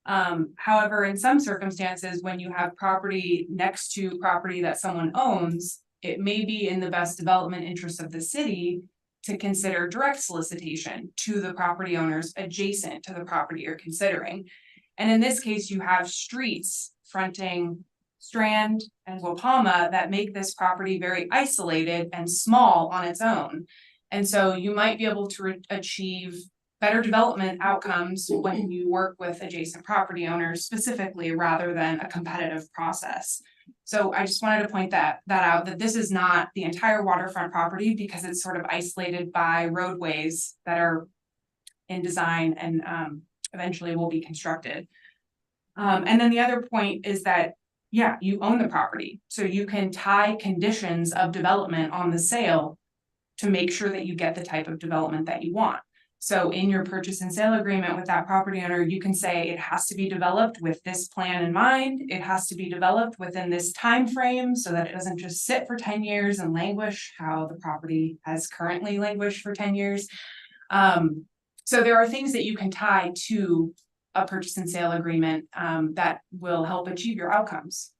[SPEAKER 1] However, in some circumstances, when you have property next to property that someone owns, it may be in the best development interest of the city to consider direct solicitation to the property owners adjacent to the property you're considering. And in this case, you have streets fronting Strand and Wapama that make this property very isolated and small on its own. And so you might be able to achieve better development outcomes when you work with adjacent property owners specifically, rather than a competitive process. So I just wanted to point that out, that this is not the entire waterfront property, because it's sort of isolated by roadways that are in design and eventually will be constructed. And then the other point is that, yeah, you own the property, so you can tie conditions of development on the sale to make sure that you get the type of development that you want. So in your purchase and sale agreement with that property owner, you can say it has to be developed with this plan in mind. It has to be developed within this time frame so that it doesn't just sit for 10 years and languish how the property has currently languished for 10 years. So there are things that you can tie to a purchase and sale agreement that will help achieve your outcomes.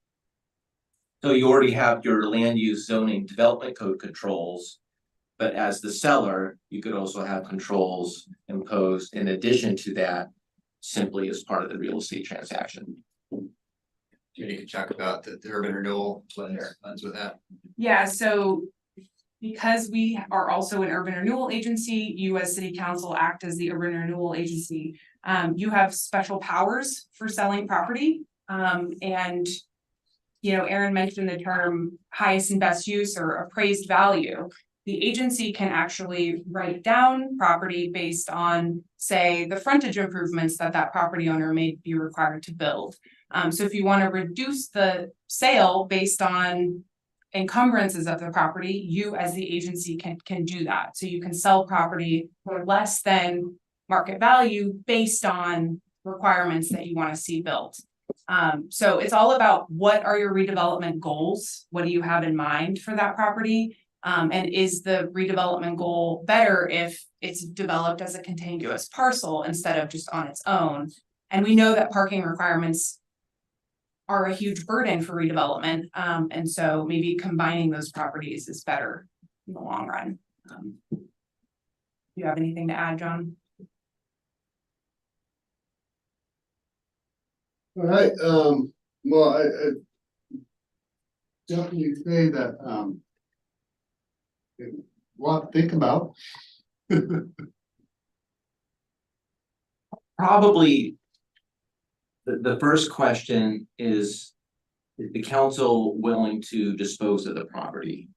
[SPEAKER 12] So you already have your land use zoning development code controls, but as the seller, you could also have controls imposed in addition to that, simply as part of the real estate transaction.
[SPEAKER 9] You can talk about the urban renewal plans with that.
[SPEAKER 1] Yeah, so because we are also an urban renewal agency, you as city council act as the urban renewal agency. You have special powers for selling property, and you know, Aaron mentioned the term highest and best use or appraised value. The agency can actually write down property based on, say, the frontage improvements that that property owner may be required to build. So if you want to reduce the sale based on encumbrances of the property, you as the agency can do that. So you can sell property for less than market value based on requirements that you want to see built. So it's all about what are your redevelopment goals? What do you have in mind for that property? And is the redevelopment goal better if it's developed as a contiguous parcel instead of just on its own? And we know that parking requirements are a huge burden for redevelopment. And so maybe combining those properties is better in the long run. Do you have anything to add, John?
[SPEAKER 2] All right, well, I definitely say that, a lot to think about.
[SPEAKER 12] Probably. The first question is the council willing to dispose of the property?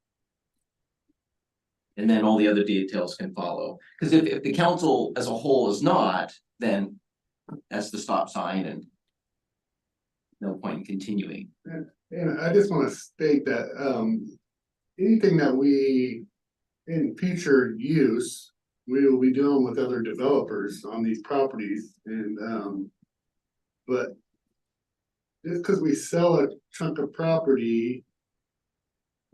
[SPEAKER 12] And then all the other details can follow, because if the council as a whole is not, then that's the stop sign and no point in continuing.
[SPEAKER 2] And I just wanna state that, anything that we, in future use, we will be dealing with other developers on these properties and, but just because we sell a chunk of property,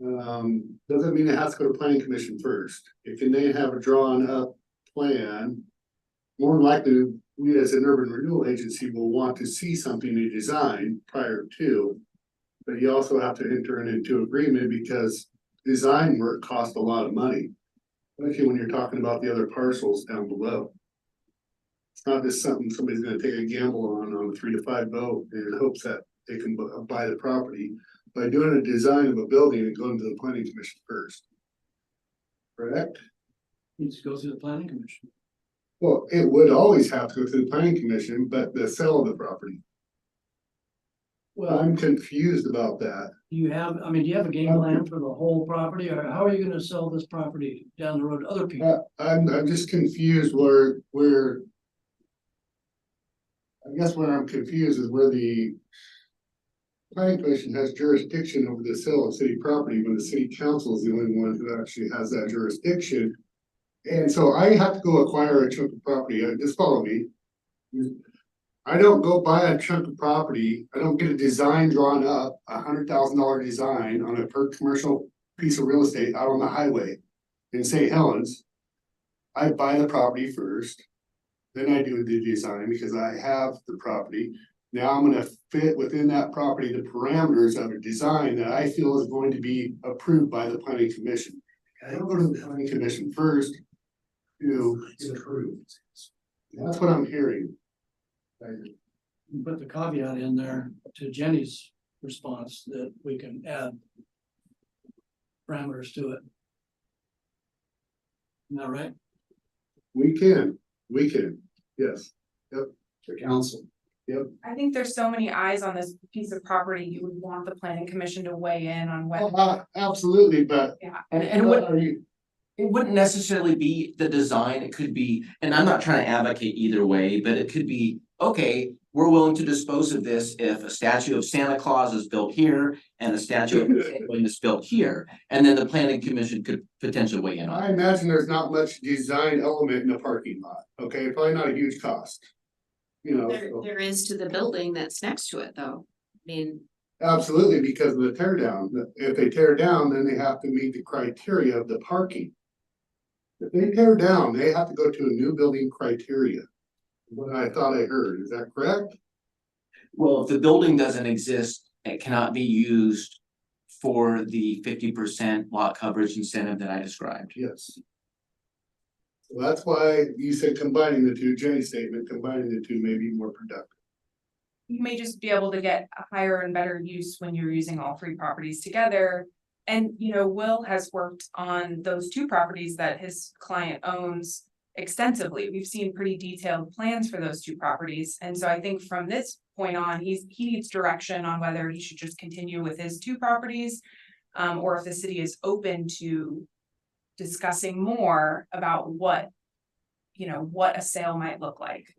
[SPEAKER 2] doesn't mean it has to go to planning commission first. If they have a drawn up plan, more than likely, we as an urban renewal agency will want to see something to design prior to. But you also have to enter into agreement because design work costs a lot of money. Especially when you're talking about the other parcels down below. It's not just something somebody's gonna take a gamble on a 3 to 5 vote in hopes that they can buy the property. By doing a design of a building and going to the planning commission first. Correct?
[SPEAKER 13] Needs to go through the planning commission.
[SPEAKER 2] Well, it would always have to go through the planning commission, but the sale of the property.
[SPEAKER 13] Well,
[SPEAKER 2] I'm confused about that.
[SPEAKER 13] do you have a game plan for the whole property, or how are you gonna sell this property down the road to other people?
[SPEAKER 2] I'm just confused where. I guess where I'm confused is where the. Planning commission has jurisdiction over the sale of city property when the city council is the only one who actually has that jurisdiction. And so I have to go acquire a chunk of property, just follow me. I don't go buy a chunk of property, I don't get a design drawn up, $100,000 design on a per commercial piece of real estate out on the highway in St. Helens. I buy the property first, then I do the design because I have the property. Now I'm gonna fit within that property the parameters of a design that I feel is going to be approved by the planning commission. I don't go to the planning commission first to get approved. That's what I'm hearing.
[SPEAKER 13] Put the caveat in there to Jenny's response that we can add parameters to it. Isn't that right?
[SPEAKER 2] We can, yes, yep, the council, yep.
[SPEAKER 1] I think there's so many eyes on this piece of property, you would want the planning commission to weigh in on whether.
[SPEAKER 2] Absolutely, but.
[SPEAKER 12] And it wouldn't necessarily be the design, it could be, and I'm not trying to advocate either way, but it could be, okay, we're willing to dispose of this if a statue of Santa Claus is built here and a statue of Penguin is built here. And then the planning commission could potentially weigh in on
[SPEAKER 2] I
[SPEAKER 12] it.
[SPEAKER 2] imagine there's not much design element in the parking lot, okay, probably not a huge cost. You know, so-
[SPEAKER 8] There is to the building that's next to it, though. I mean,
[SPEAKER 2] absolutely, because of the tear down, if they tear down, then they have to meet the criteria of the parking. If they tear down, they have to go to a new building criteria. What I thought I heard, is that correct?
[SPEAKER 12] Well, if the building doesn't exist, it cannot be used for the 50% lot coverage incentive that I described.
[SPEAKER 2] Yes. So that's why you said combining the two, Jenny's statement, combining the two may be more productive.
[SPEAKER 1] You may just be able to get a higher and better use when you're using all three properties together. And, you know, Will has worked on those two properties that his client owns extensively. We've seen pretty detailed plans for those two properties. And so I think from this point on, he needs direction on whether he should just continue with his two properties. Or if the city is open to discussing more about what, you know, what a sale might look like.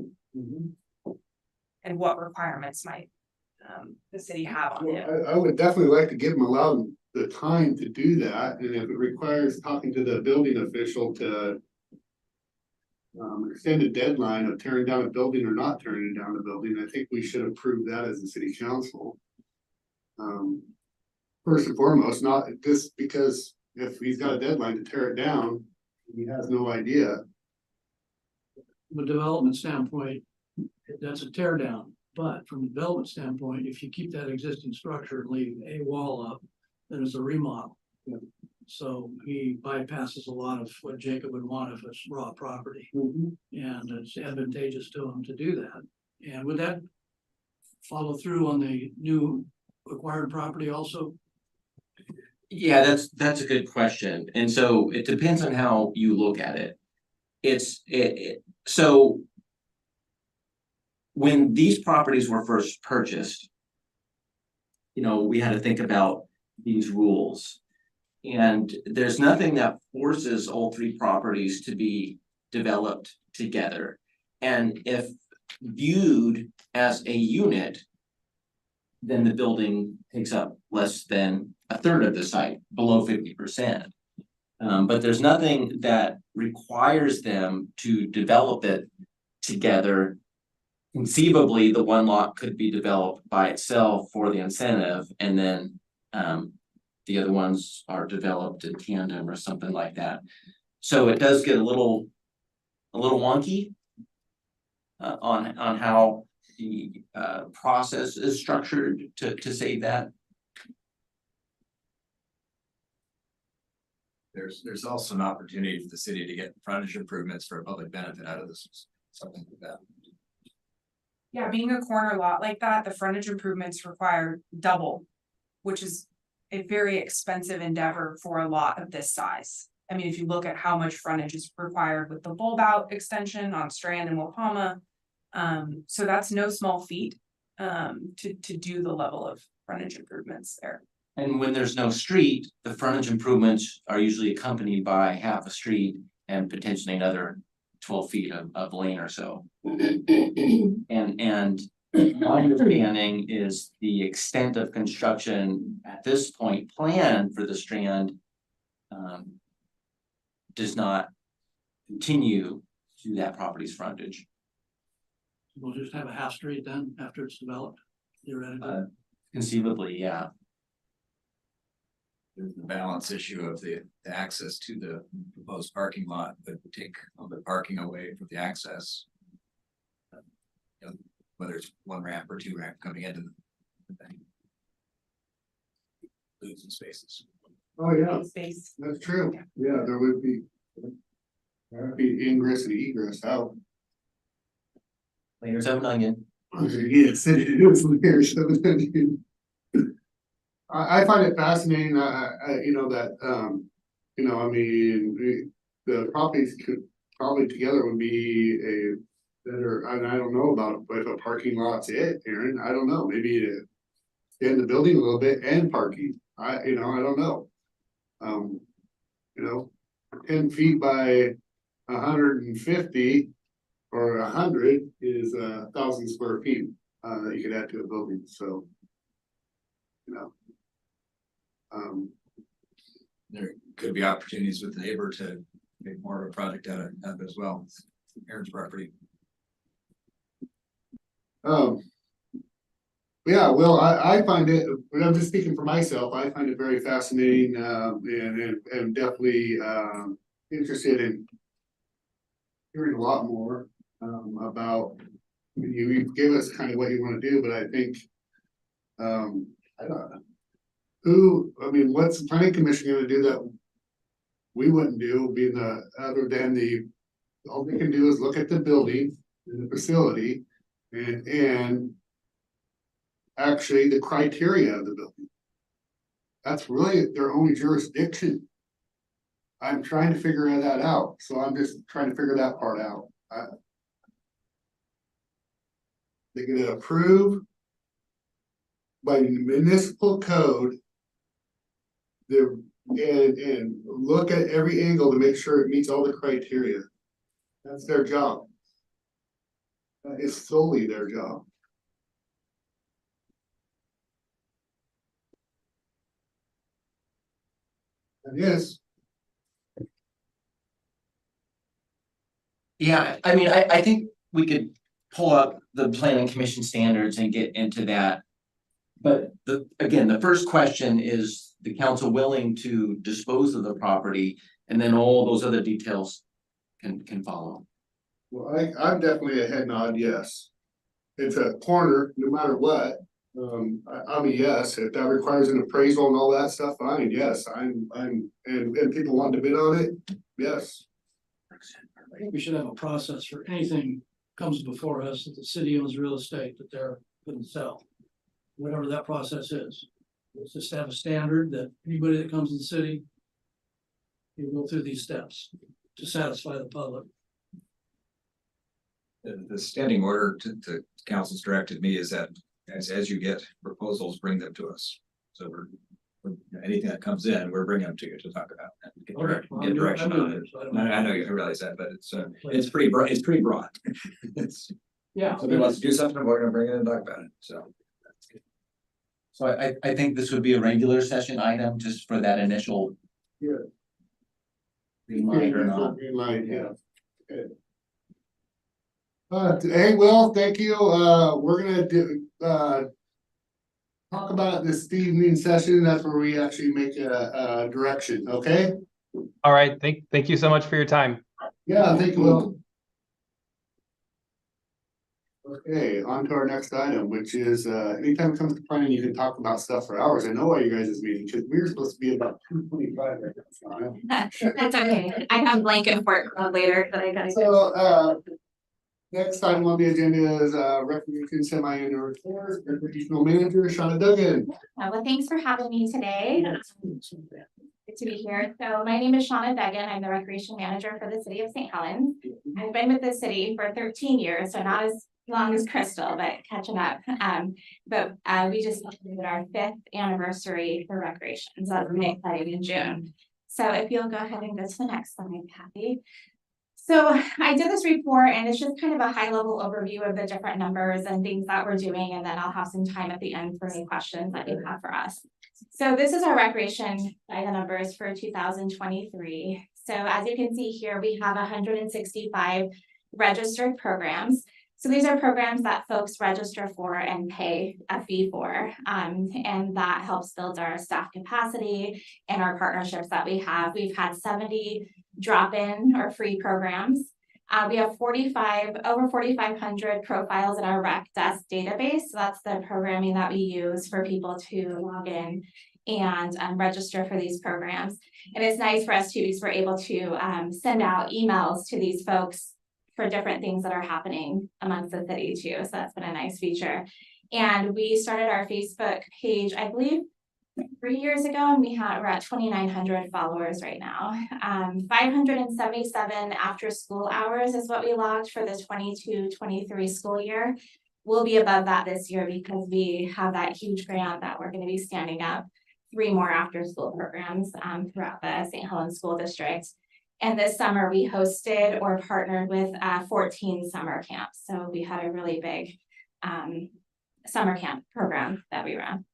[SPEAKER 1] And what requirements might the city have on him.
[SPEAKER 2] I would definitely like to give him allowed the time to do that, and if it requires talking to the building official to extend a deadline of tearing down a building or not tearing down a building, I think we should approve that as a city council. First and foremost, not just because if he's got a deadline to tear it down, he has no idea.
[SPEAKER 13] From a development standpoint, that's a tear down, but from a development standpoint, if you keep that existing structure and leave a wall up, then it's a remodel. So he bypasses a lot of what Jacob would want if it's raw property. And it's advantageous to him to do that. And would that follow through on the new acquired property also?
[SPEAKER 12] Yeah, that's a good question. And so it depends on how you look at it. So when these properties were first purchased, you know, we had to think about these rules. And there's nothing that forces all three properties to be developed together. And if viewed as a unit, then the building takes up less than a third of the site, below 50%. But there's nothing that requires them to develop it together. Conceivably, the one lot could be developed by itself for the incentive, and then the other ones are developed in tandem or something like that. So it does get a little wonky on how the process is structured to say that.
[SPEAKER 9] There's also an opportunity for the city to get frontage improvements for a public benefit out of this, something like that.
[SPEAKER 1] Yeah, being a corner lot like that, the frontage improvements require double, which is a very expensive endeavor for a lot of this size. I mean, if you look at how much frontage is required with the bulb out extension on Strand and Wapama, so that's no small feat to do the level of frontage improvements there.
[SPEAKER 12] And when there's no street, the frontage improvements are usually accompanied by half a street and potentially another 12 feet of lane or so. And my understanding is the extent of construction at this point planned for the Strand does not continue to that property's frontage.
[SPEAKER 13] We'll just have a half street then after it's developed, theoretically.
[SPEAKER 12] Conceivably, yeah.
[SPEAKER 9] There's the balance issue of the access to the proposed parking lot that would take all the parking away from the access. You know, whether it's one ramp or two ramp coming into the thing. Losing spaces.
[SPEAKER 2] Oh, yeah,
[SPEAKER 1] Space.
[SPEAKER 2] that's true. Yeah, there would be. There'd be ingress and egress out.
[SPEAKER 12] Layers of an onion.
[SPEAKER 2] Yes, it is. Layers of an onion. I find it fascinating, you know, that, you know, I mean, the properties could probably together would be a better, and I don't know about if a parking lot's it, Aaron, I don't know, maybe to extend the building a little bit and parking, you know, I don't know. You know, 10 feet by 150 or 100 is 1,000 square feet that you could add to a building, so. You know.
[SPEAKER 9] There could be opportunities with the neighbor to make more of a project out of it as well. Aaron's property.
[SPEAKER 2] Yeah, well, I find it, but I'm just speaking for myself, I find it very fascinating, and definitely, interested in hearing a lot more, about, you gave us kind of what you want to do, but I think, I don't know. I mean, what's the planning commission gonna do that we wouldn't do, being other than all they can do is look at the building and the facility and actually the criteria of the building. That's really their only jurisdiction. I'm trying to figure that out, so I'm just trying to figure that part out. They're gonna approve by municipal code. And look at every angle to make sure it meets all the criteria. That's their job. That is solely their job. And yes,
[SPEAKER 12] Yeah, I mean, I think we could pull up the planning commission standards and get into that. But again, the first question is the council willing to dispose of the property, and then all those other details can follow.
[SPEAKER 2] well, I'm definitely a head nod, yes. It's a corner, no matter what. I'm a yes. If that requires an appraisal and all that stuff, fine, yes, and people want to bid on it, yes.
[SPEAKER 13] I think we should have a process for anything comes before us that the city owns real estate that they're gonna sell. Whatever that process is. Let's just have a standard that anybody that comes in the city. You go through these steps to satisfy the public.
[SPEAKER 9] The standing order to council's directed me is that as you get proposals, bring them to us. So we're anything that comes in, we're bringing them to you to talk about and get direction on it. I know you realize that, but it's pretty broad, it's pretty broad. It's,
[SPEAKER 13] Yeah.
[SPEAKER 9] somebody wants to do something, we're gonna bring it and talk about it, so.
[SPEAKER 12] So I think this would be a regular session item just for that initial.
[SPEAKER 2] Yeah.
[SPEAKER 12] Green light or not.
[SPEAKER 2] Green light, yeah. Okay. Hey, Will, thank you. We're gonna do, talk about this evening session. That's where we actually make a direction, okay?
[SPEAKER 11] All right, thank you so much for your time.
[SPEAKER 2] Yeah, thank you, Will. Okay, on to our next item, which is, anytime it comes to planning, you can talk about stuff for hours. I know why you guys is meeting, because we're supposed to be about 2:25 right now.
[SPEAKER 14] That's okay. I have blanket work later that I gotta.
[SPEAKER 2] So, next item on the agenda is, recognition semi-annual report, recreational manager, Shauna Duggan.
[SPEAKER 5] Well, thanks for having me today. Good to be here. So my name is Shauna Duggan. I'm the recreation manager for the city of St. Helens. I've been with the city for 13 years, so not as long as Crystal, but catching up. But we just celebrated our 5th anniversary for recreation, so that's really exciting in June. So if you'll go ahead and go to the next slide, Kathy. So I did this report and it's just kind of a high level overview of the different numbers and things that we're doing. And then I'll have some time at the end for any questions that you have for us. So this is our recreation by the numbers for 2023. So as you can see here, we have 165 registered programs. So these are programs that folks register for and pay a fee for, and that helps build our staff capacity and our partnerships that we have. We've had 70 drop-in or free programs. We have over 4,500 profiles in our Rec Desk database. So that's the programming that we use for people to log in and register for these programs. And it's nice for us too, because we're able to send out emails to these folks for different things that are happening amongst the city too. So that's been a nice feature. And we started our Facebook page, I believe, 3 years ago, and we're at 2,900 followers right now. 577 after school hours is what we logged for the 22-23 school year. We'll be above that this year because we have that huge grant that we're going to be standing up 3 more after school programs throughout the St. Helens School District. And this summer we hosted or partnered with 14 summer camps. So we had a really big summer camp program that we ran.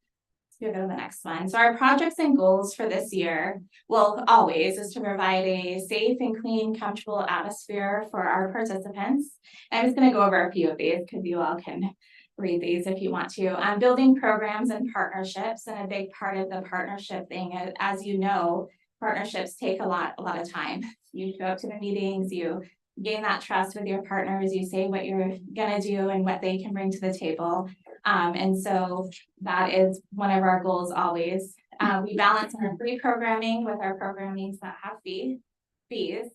[SPEAKER 5] So go to the next one. So our projects and goals for this year, well, always, is to provide a safe and clean, comfortable atmosphere for our participants. And I'm just going to go over a few of these because you all can read these if you want to. Building programs and partnerships, and a big part of the partnership thing, as you know, partnerships take a lot of time. You show up to the meetings, you gain that trust with your partners, you say what you're gonna do and what they can bring to the table. And so that is one of our goals always. We balance our free programming with our programmings that have fees.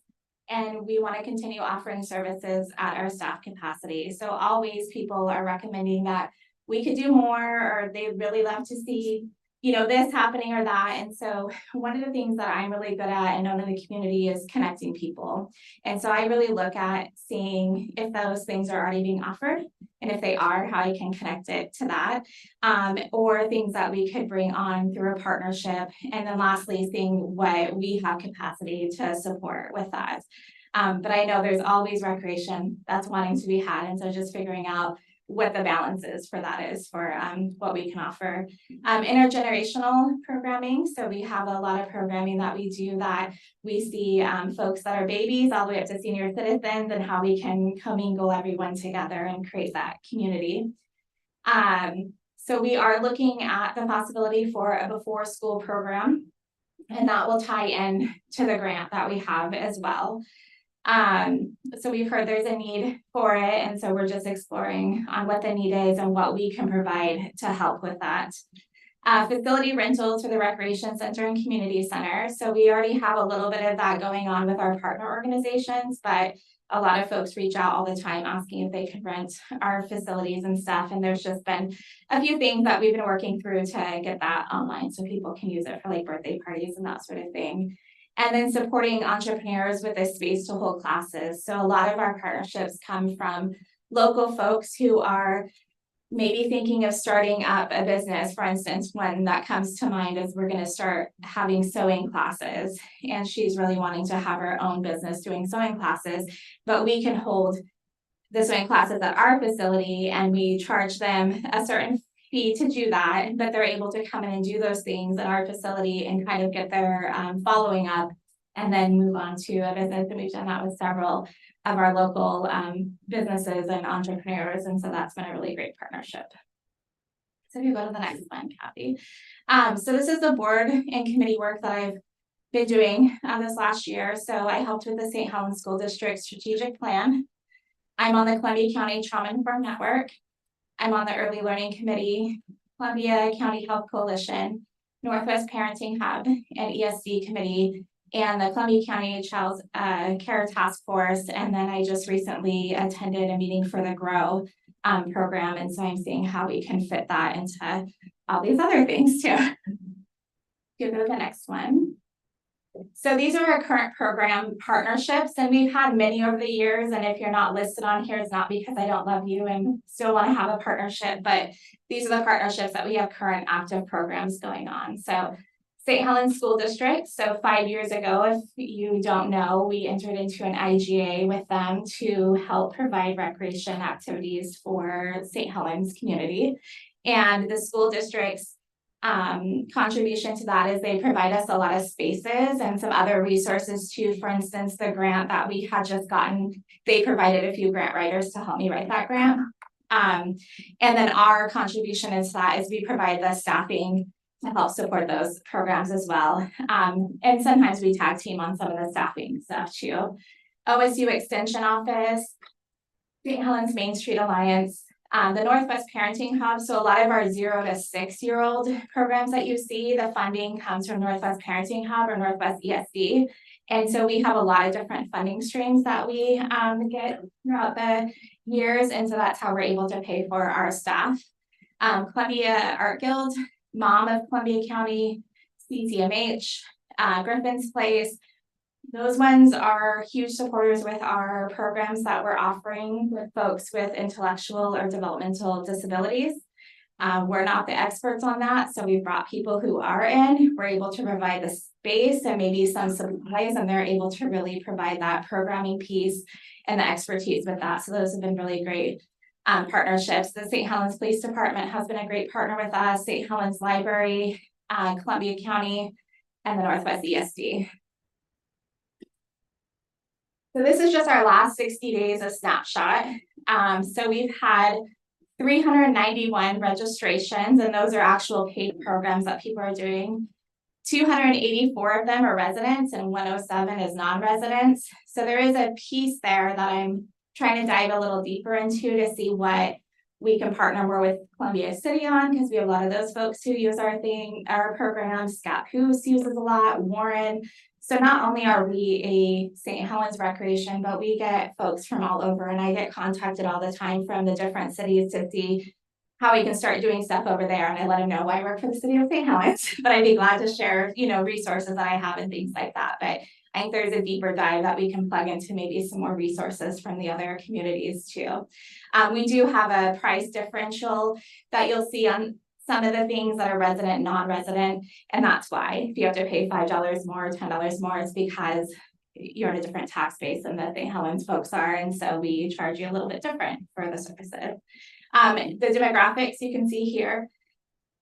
[SPEAKER 5] And we want to continue offering services at our staff capacity. So always people are recommending that we could do more, or they'd really love to see
[SPEAKER 14] this happening or that. And so one of the things that I'm really good at and known in the community is connecting people. And so I really look at seeing if those things are already being offered. And if they are, how I can connect it to that, or things that we could bring on through a partnership. And then lastly, seeing what we have capacity to support with that. But I know there's always recreation that's wanting to be had. And so just figuring out what the balance is for that is for what we can offer. Intergenerational programming. So we have a lot of programming that we do that we see folks that are babies all the way up to senior citizens and how we can commingle everyone together and create that community. So we are looking at the possibility for a before school program, and that will tie in to the grant that we have as well. So we've heard there's a need for it, and so we're just exploring on what the need is and what we can provide to help with that. Facility rentals for the recreation center and community center. So we already have a little bit of that going on with our partner organizations, but a lot of folks reach out all the time asking if they could rent our facilities and stuff. And there's just been a few things that we've been working through to get that online so people can use it for like birthday parties and that sort of thing. And then supporting entrepreneurs with a space to hold classes. So a lot of our partnerships come from local folks who are maybe thinking of starting up a business. For instance, one that comes to mind is we're going to start having sewing classes, and she's really wanting to have her own business doing sewing classes, but we can hold the sewing classes at our facility and we charge them a certain fee to do that, but they're able to come in and do those things at our facility and kind of get their following up and then move on to a business. And we've done that with several of our local businesses and entrepreneurs. And so that's been a really great partnership. So if you go to the next one, Kathy. So this is the board and committee work that I've been doing this last year. So I helped with the St. Helens School District strategic plan. I'm on the Columbia County Trauma Informed Network. I'm on the Early Learning Committee, Columbia County Health Coalition, Northwest Parenting Hub, and ESD Committee, and the Columbia County Child Care Task Force. And then I just recently attended a meeting for the GROW program. And so I'm seeing how we can fit that into all these other things too. Go to the next one. So these are our current program partnerships, and we've had many over the years. And if you're not listed on here, it's not because I don't love you and still want to have a partnership, but these are the partnerships that we have current active programs going on. So St. Helens School District. So 5 years ago, if you don't know, we entered into an IGA with them to help provide recreation activities for St. Helens community. And the school district's contribution to that is they provide us a lot of spaces and some other resources too. For instance, the grant that we had just gotten, they provided a few grant writers to help me write that grant. And then our contribution is that is we provide the staffing to help support those programs as well. And sometimes we tag team on some of the staffing stuff too. OSU Extension Office, St. Helens Main Street Alliance, the Northwest Parenting Hub. So a lot of our 0 to 6 year old programs that you see, the funding comes from Northwest Parenting Hub or Northwest ESD. And so we have a lot of different funding streams that we get throughout the years. And so that's how we're able to pay for our staff. Columbia Art Guild, Mom of Columbia County, CCMH, Griffin's Place. Those ones are huge supporters with our programs that we're offering with folks with intellectual or developmental disabilities. We're not the experts on that, so we've brought people who are in. We're able to provide the space and maybe some supplies, and they're able to really provide that programming piece and the expertise with that. So those have been really great partnerships. The St. Helens Police Department has been a great partner with us, St. Helens Library, Columbia County, and the Northwest ESD. So this is just our last 60 days of snapshot. So we've had 391 registrations, and those are actual paid programs that people are doing. 284 of them are residents and 107 is non-residents. So there is a piece there that I'm trying to dive a little deeper into to see what we can partner more with Columbia City on, because we have a lot of those folks who use our programs. Scott Hoos uses a lot, Warren. So not only are we a St. Helens recreation, but we get folks from all over, and I get contacted all the time from the different cities to see how we can start doing stuff over there. And I let him know I work for the city of St. Helens, but I'd be glad to share, resources that I have and things like that. But I think there's a deeper dive that we can plug into maybe some more resources from the other communities too. We do have a price differential that you'll see on some of the things that are resident, non-resident, and that's why if you have to pay $5 more, $10 more, it's because you're in a different tax base than the St. Helens folks are, and so we charge you a little bit different for the services. The demographics you can see here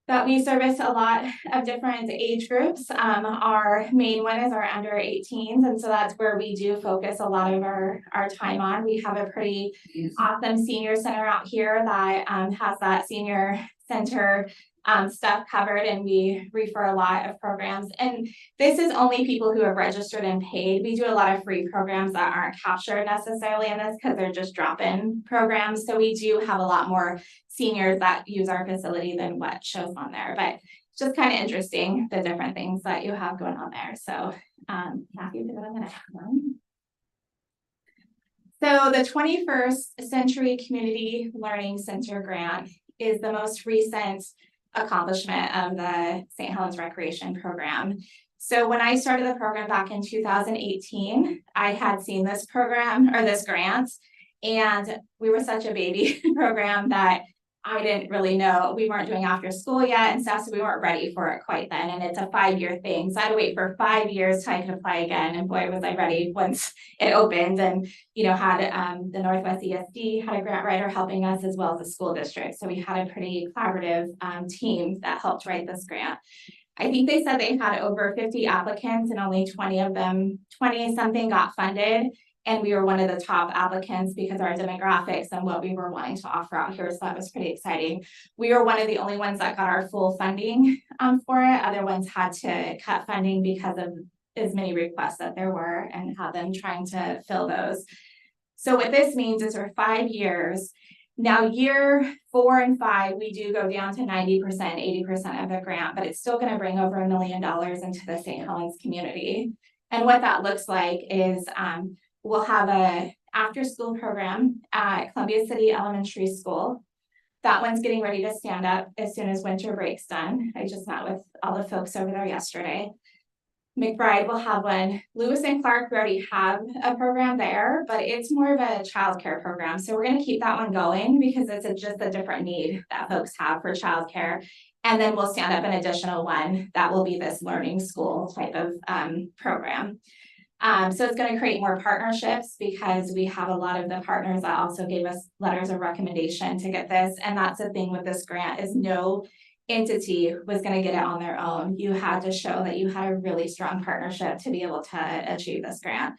[SPEAKER 14] that we service a lot of different age groups. Our main one is our under 18s, and so that's where we do focus a lot of our time on. We have a pretty awesome senior center out here that has that senior center stuff covered, and we refer a lot of programs. And this is only people who have registered and paid. We do a lot of free programs that aren't captured necessarily in this because they're just drop-in programs. So we do have a lot more seniors that use our facility than what shows on there. But it's just kind of interesting, the different things that you have going on there. So happy to go to the next one. So the 21st Century Community Learning Center grant is the most recent accomplishment of the St. Helens Recreation Program. So when I started the program back in 2018, I had seen this program or this grant, and we were such a baby program that I didn't really know. We weren't doing after school yet and stuff, so we weren't ready for it quite then. And it's a 5-year thing. So I had to wait for 5 years till I could apply again. And boy, was I ready once it opened, and had the Northwest ESD had a grant writer helping us, as well as the school district. So we had a pretty collaborative team that helped write this grant. I think they said they had over 50 applicants and only 20 of them, 20 something got funded. And we were one of the top applicants because our demographics and what we were wanting to offer out here. So that was pretty exciting. We were one of the only ones that got our full funding for it. Other ones had to cut funding because of as many requests that there were and had them trying to fill those. So what this means is for 5 years, now year 4 and 5, we do go down to 90%, 80% of the grant, but it's still going to bring over $1 million into the St. Helens community. And what that looks like is we'll have a after-school program at Columbia City Elementary School. That one's getting ready to stand up as soon as winter break's done. I just met with all the folks over there yesterday. McBride will have one. Lewis and Clark, we already have a program there, but it's more of a childcare program. So we're going to keep that one going because it's just a different need that folks have for childcare. And then we'll stand up an additional one that will be this learning school type of program. So it's going to create more partnerships because we have a lot of the partners that also gave us letters of recommendation to get this. And that's the thing with this grant is no entity was going to get it on their own. You had to show that you had a really strong partnership to be able to achieve this grant.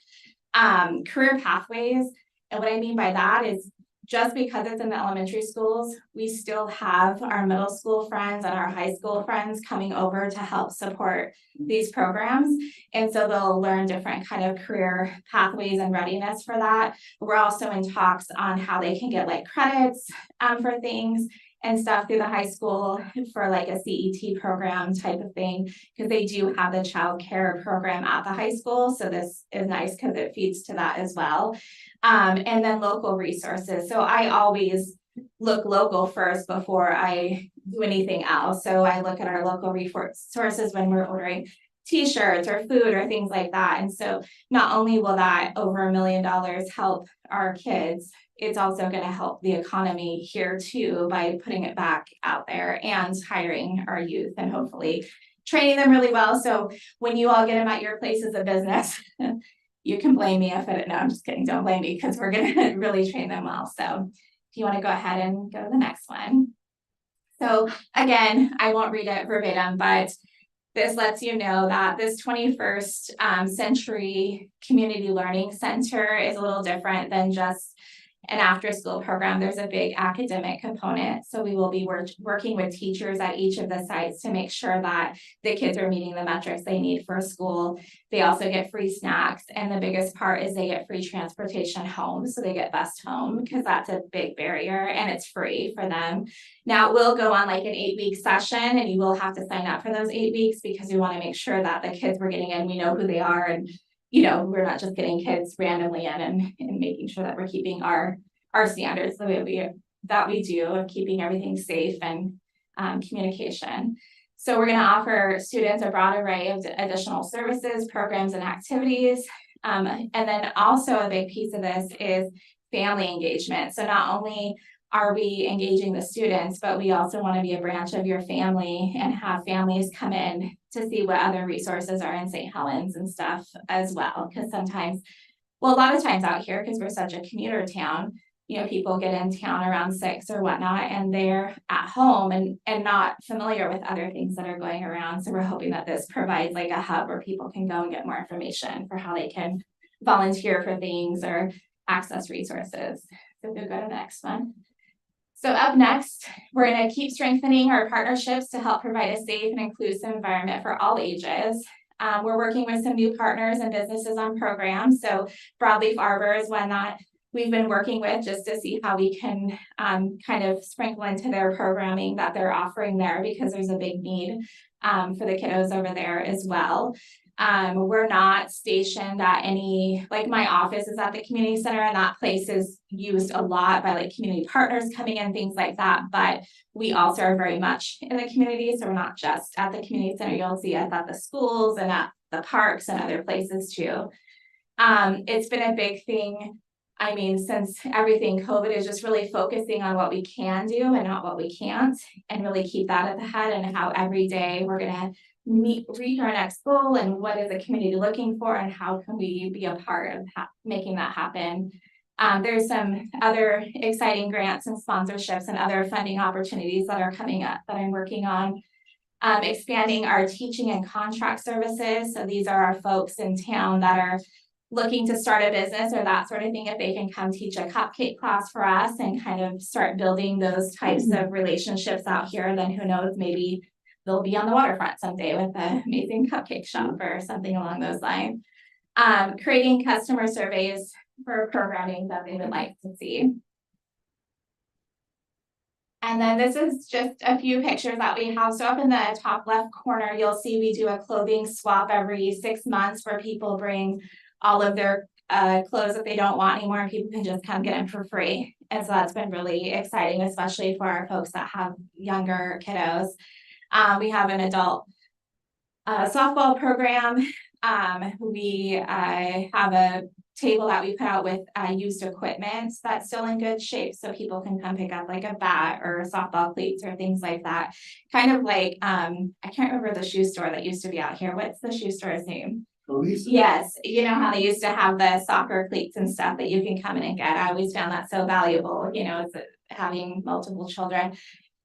[SPEAKER 14] Career pathways. And what I mean by that is just because it's in the elementary schools, we still have our middle school friends and our high school friends coming over to help support these programs. And so they'll learn different kind of career pathways and readiness for that. We're also in talks on how they can get like credits for things and stuff through the high school for like a CET program type of thing, because they do have the child care program at the high school. So this is nice because it feeds to that as well. And then local resources. So I always look local first before I do anything else. So I look at our local resources when we're ordering t-shirts or food or things like that. And so not only will that over $1 million help our kids, it's also going to help the economy here too by putting it back out there and hiring our youth and hopefully training them really well. So when you all get them at your places of business, you can blame me if it, no, I'm just kidding. Don't blame me because we're going to really train them well. So if you want to go ahead and go to the next one. So again, I won't read it verbatim, but this lets you know that this 21st Century Community Learning Center is a little different than just an after-school program. There's a big academic component. So we will be working with teachers at each of the sites to make sure that the kids are meeting the metrics they need for school. They also get free snacks. And the biggest part is they get free transportation home. So they get bused home because that's a big barrier and it's free for them. Now it will go on like an 8-week session and you will have to sign up for those 8 weeks because we want to make sure that the kids we're getting in, we know who they are, and we're not just getting kids randomly in and making sure that we're keeping our standards the way we that we do of keeping everything safe and communication. So we're gonna offer students a broad array of additional services, programs, and activities. And then also a big piece of this is family engagement. So not only are we engaging the students, but we also want to be a branch of your family and have families come in to see what other resources are in St. Helens and stuff as well. Because sometimes, well, a lot of times out here, because we're such a commuter town, you know, people get in town around 6 or whatnot, and they're at home and not familiar with other things that are going around. So we're hoping that this provides like a hub where people can go and get more information for how they can volunteer for things or access resources. So we'll go to the next one. So up next, we're going to keep strengthening our partnerships to help provide a safe and inclusive environment for all ages. We're working with some new partners and businesses on programs. So Broadleaf Arbor is one that we've been working with just to see how we can kind of sprinkle into their programming that they're offering there, because there's a big need for the kiddos over there as well. We're not stationed at any, like my office is at the community center, and that place is used a lot by like community partners coming in, things like that. But we also are very much in the community. So we're not just at the community center. You'll see us at the schools and at the parks and other places too. It's been a big thing. I mean, since everything COVID is just really focusing on what we can do and not what we can't, and really keep that at the head, and how every day we're gonna reach our next goal, and what is the community looking for, and how can we be a part of making that happen. There's some other exciting grants and sponsorships and other funding opportunities that are coming up that I'm working on. Expanding our teaching and contract services. So these are our folks in town that are looking to start a business or that sort of thing. If they can come teach a cupcake class for us and kind of start building those types of relationships out here, then who knows, maybe they'll be on the waterfront someday with an amazing cupcake shop or something along those lines. Creating customer surveys for programming that they would like to see. And then this is just a few pictures that we have. So up in the top left corner, you'll see we do a clothing swap every 6 months where people bring all of their clothes that they don't want anymore, and people can just come get them for free. And so that's been really exciting, especially for our folks that have younger kiddos. We have an adult softball program. We have a table that we put out with used equipment that's still in good shape, so people can come pick up like a bat or softball cleats or things like that. Kind of like, I can't remember the shoe store that used to be out here. What's the shoe store's name? Yes, you know how they used to have the soccer cleats and stuff that you can come in and get. I always found that so valuable, you know, as having multiple children.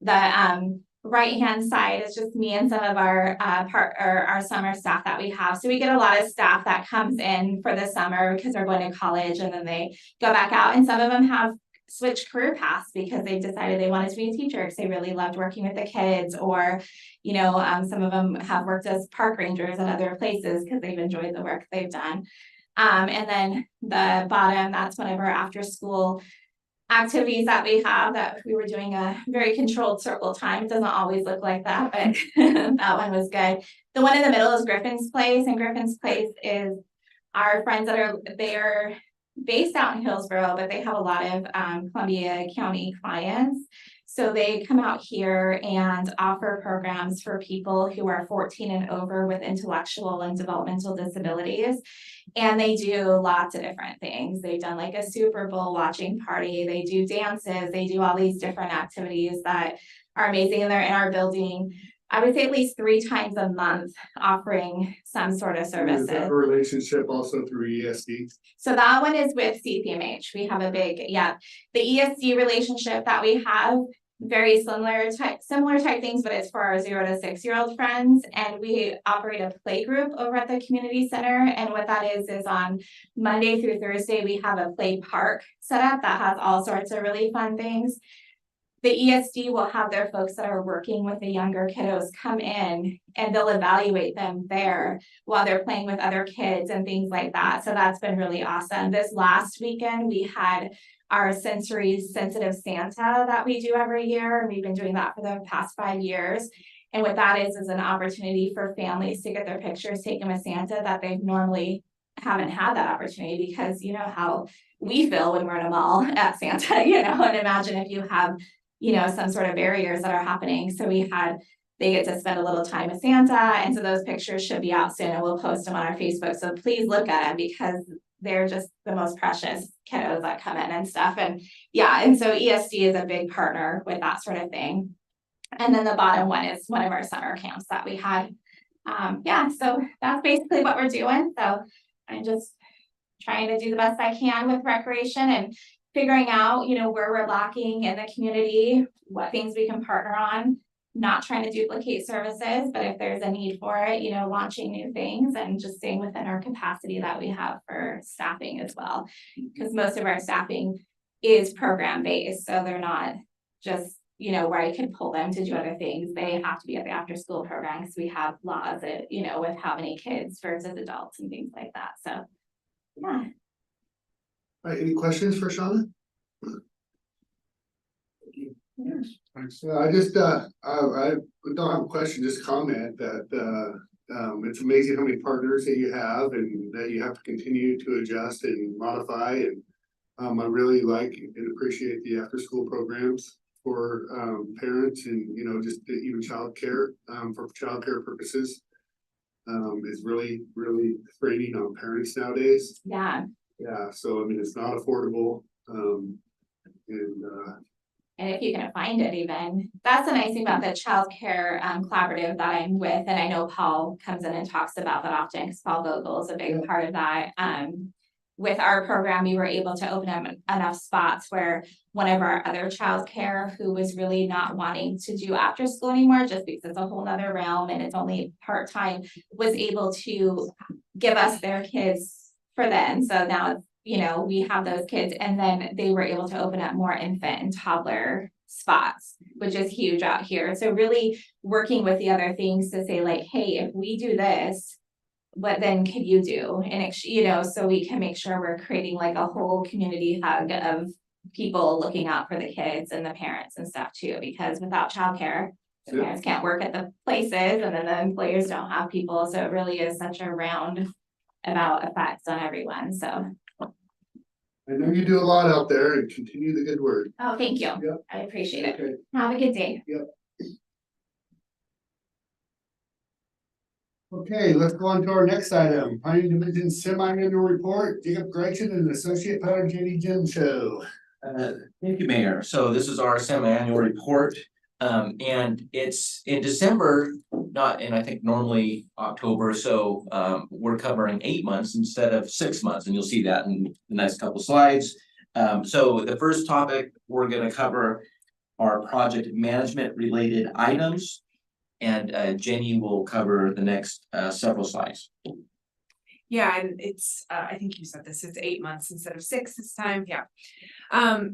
[SPEAKER 14] The right-hand side is just me and some of our our summer staff that we have. So we get a lot of staff that comes in for the summer because they're going to college, and then they go back out, and some of them have switched career paths because they've decided they wanted to be a teacher because they really loved working with the kids, or you know, some of them have worked as park rangers at other places because they've enjoyed the work they've done. And then the bottom, that's one of our after school activities that we have, that we were doing a very controlled circle time. It doesn't always look like that, but that one was good. The one in the middle is Griffin's Place, and Griffin's Place is our friends that are, they are based out in Hillsborough, but they have a lot of Columbia County clients. So they come out here and offer programs for people who are 14 and over with intellectual and developmental disabilities. And they do lots of different things. They've done like a Super Bowl watching party. They do dances. They do all these different activities that are amazing. And they're in our building, I would say at least 3 times a month, offering some sort of services.
[SPEAKER 2] Is that a relationship also through ESD?
[SPEAKER 14] So that one is with CPMH. We have a big, the ESD relationship that we have, very similar type things, but it's for our 0 to 6-year-old friends. And we operate a play group over at the community center. And what that is on Monday through Thursday, we have a play park set up that has all sorts of really fun things. The ESD will have their folks that are working with the younger kiddos come in, and they'll evaluate them there while they're playing with other kids and things like that. So that's been really awesome. This last weekend, we had our sensory sensitive Santa that we do every year. And we've been doing that for the past 5 years. And what that is an opportunity for families to get their pictures taken with Santa that they normally haven't had that opportunity, because you know how we feel when we're in a mall at Santa, and imagine if you have, some sort of barriers that are happening. So they get to spend a little time with Santa, and so those pictures should be out soon, and we'll post them on our Facebook. So please look at them because they're just the most precious kiddos that come in and stuff. And so ESD is a big partner with that sort of thing. And then the bottom one is one of our summer camps that we had. So that's basically what we're doing. So I'm just trying to do the best I can with recreation and figuring out, where we're lacking in the community, what things we can partner on, not trying to duplicate services, but if there's a need for it, launching new things and just staying within our capacity that we have for staffing as well. Because most of our staffing is program based, so they're not just, where I can pull them to do other things. They have to be at the after school program because we have laws that, with how many kids versus adults and things like that. So, yeah.
[SPEAKER 2] All right, any questions for Shauna? Thanks. I just, I don't have a question, just comment that, it's amazing how many partners that you have and that you have to continue to adjust and modify. And, I really like and appreciate the after school programs for, parents and, just even childcare, for childcare purposes. Is really, really draining on parents nowadays.
[SPEAKER 14] Yeah.
[SPEAKER 2] Yeah, so I mean, it's not affordable, and
[SPEAKER 14] if you can find it even, that's the nice thing about the childcare collaborative that I'm with. And I know Paul comes in and talks about that often because Paul Vogel is a big part of that. With our program, we were able to open up enough spots where one of our other childcare who was really not wanting to do after school anymore, just because it's a whole nother realm and it's only part-time, was able to give us their kids for then. So now, we have those kids, and then they were able to open up more infant and toddler spots, which is huge out here. So really working with the other things to say like, hey, if we do this, what then can you do? And so we can make sure we're creating like a whole community hug of people looking out for the kids and the parents and stuff too, because without childcare, the parents can't work at the places, and then the employers don't have people. So it really is such a roundabout effects on everyone. So
[SPEAKER 2] I know you do a lot out there and continue the good work.
[SPEAKER 14] oh, thank you.
[SPEAKER 2] Yep.
[SPEAKER 14] I appreciate it.
[SPEAKER 2] Okay.
[SPEAKER 14] Have a good day.
[SPEAKER 2] Okay, let's go on to our next item, Planning Division semi-annual report, Jacob Gretchen and Associate Pattern JD Jim Show.
[SPEAKER 12] Thank you, Mayor. So this is our semi-annual report. And it's in December, and I think normally October. So we're covering 8 months instead of 6 months. And you'll see that in the next couple slides. So the first topic we're going to cover are project management related items. And Jenny will cover the next several slides.
[SPEAKER 1] Yeah, and it's, I think you said this, it's 8 months instead of 6 this time, yeah.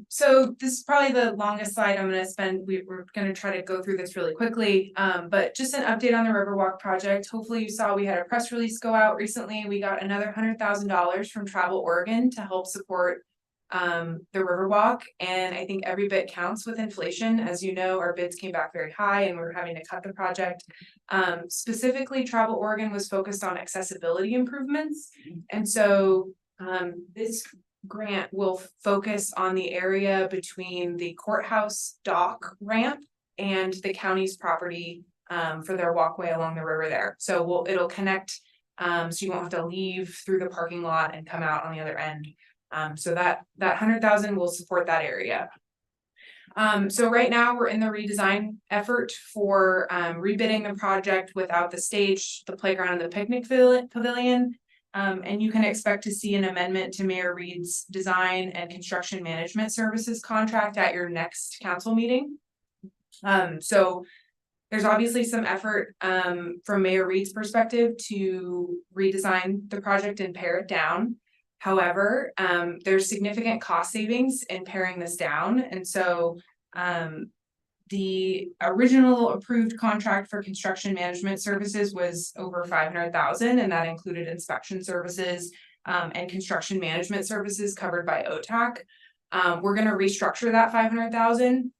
[SPEAKER 1] So this is probably the longest slide I'm gonna spend, we're gonna try to go through this really quickly. But just an update on the Riverwalk project. Hopefully you saw we had a press release go out recently. We got another $100,000 from Travel Oregon to help support the Riverwalk, and I think every bit counts with inflation. As you know, our bids came back very high and we're having to cut the project. Specifically, Travel Oregon was focused on accessibility improvements, and so this grant will focus on the area between the courthouse dock ramp and the county's property for their walkway along the river there. So it'll connect, so you won't have to leave through the parking lot and come out on the other end. So that 100,000 will support that area. So right now we're in the redesign effort for rebidding the project without the stage, the playground, and the picnic pavilion. And you can expect to see an amendment to Mayor Reed's design and construction management services contract at your next council meeting. So there's obviously some effort from Mayor Reed's perspective to redesign the project and pare it down. However, there's significant cost savings in paring this down. And so the original approved contract for construction management services was over 500,000, and that included inspection services and construction management services covered by OTAC. We're going to restructure that 500,000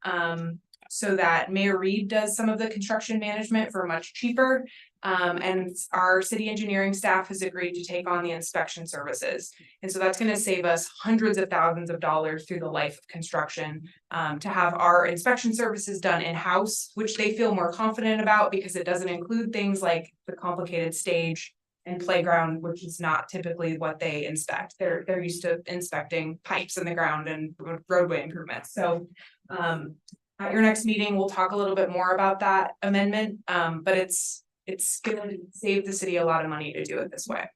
[SPEAKER 1] so that Mayor Reed does some of the construction management for much cheaper, And our city engineering staff has agreed to take on the inspection services. And so that's gonna save us hundreds of thousands of dollars through the life of construction. To have our inspection services done in-house, which they feel more confident about because it doesn't include things like the complicated stage and playground, which is not typically what they inspect. They're used to inspecting pipes in the ground and roadway improvements. So at your next meeting, we'll talk a little bit more about that amendment, but it's gonna save the city a lot of money to do it this way.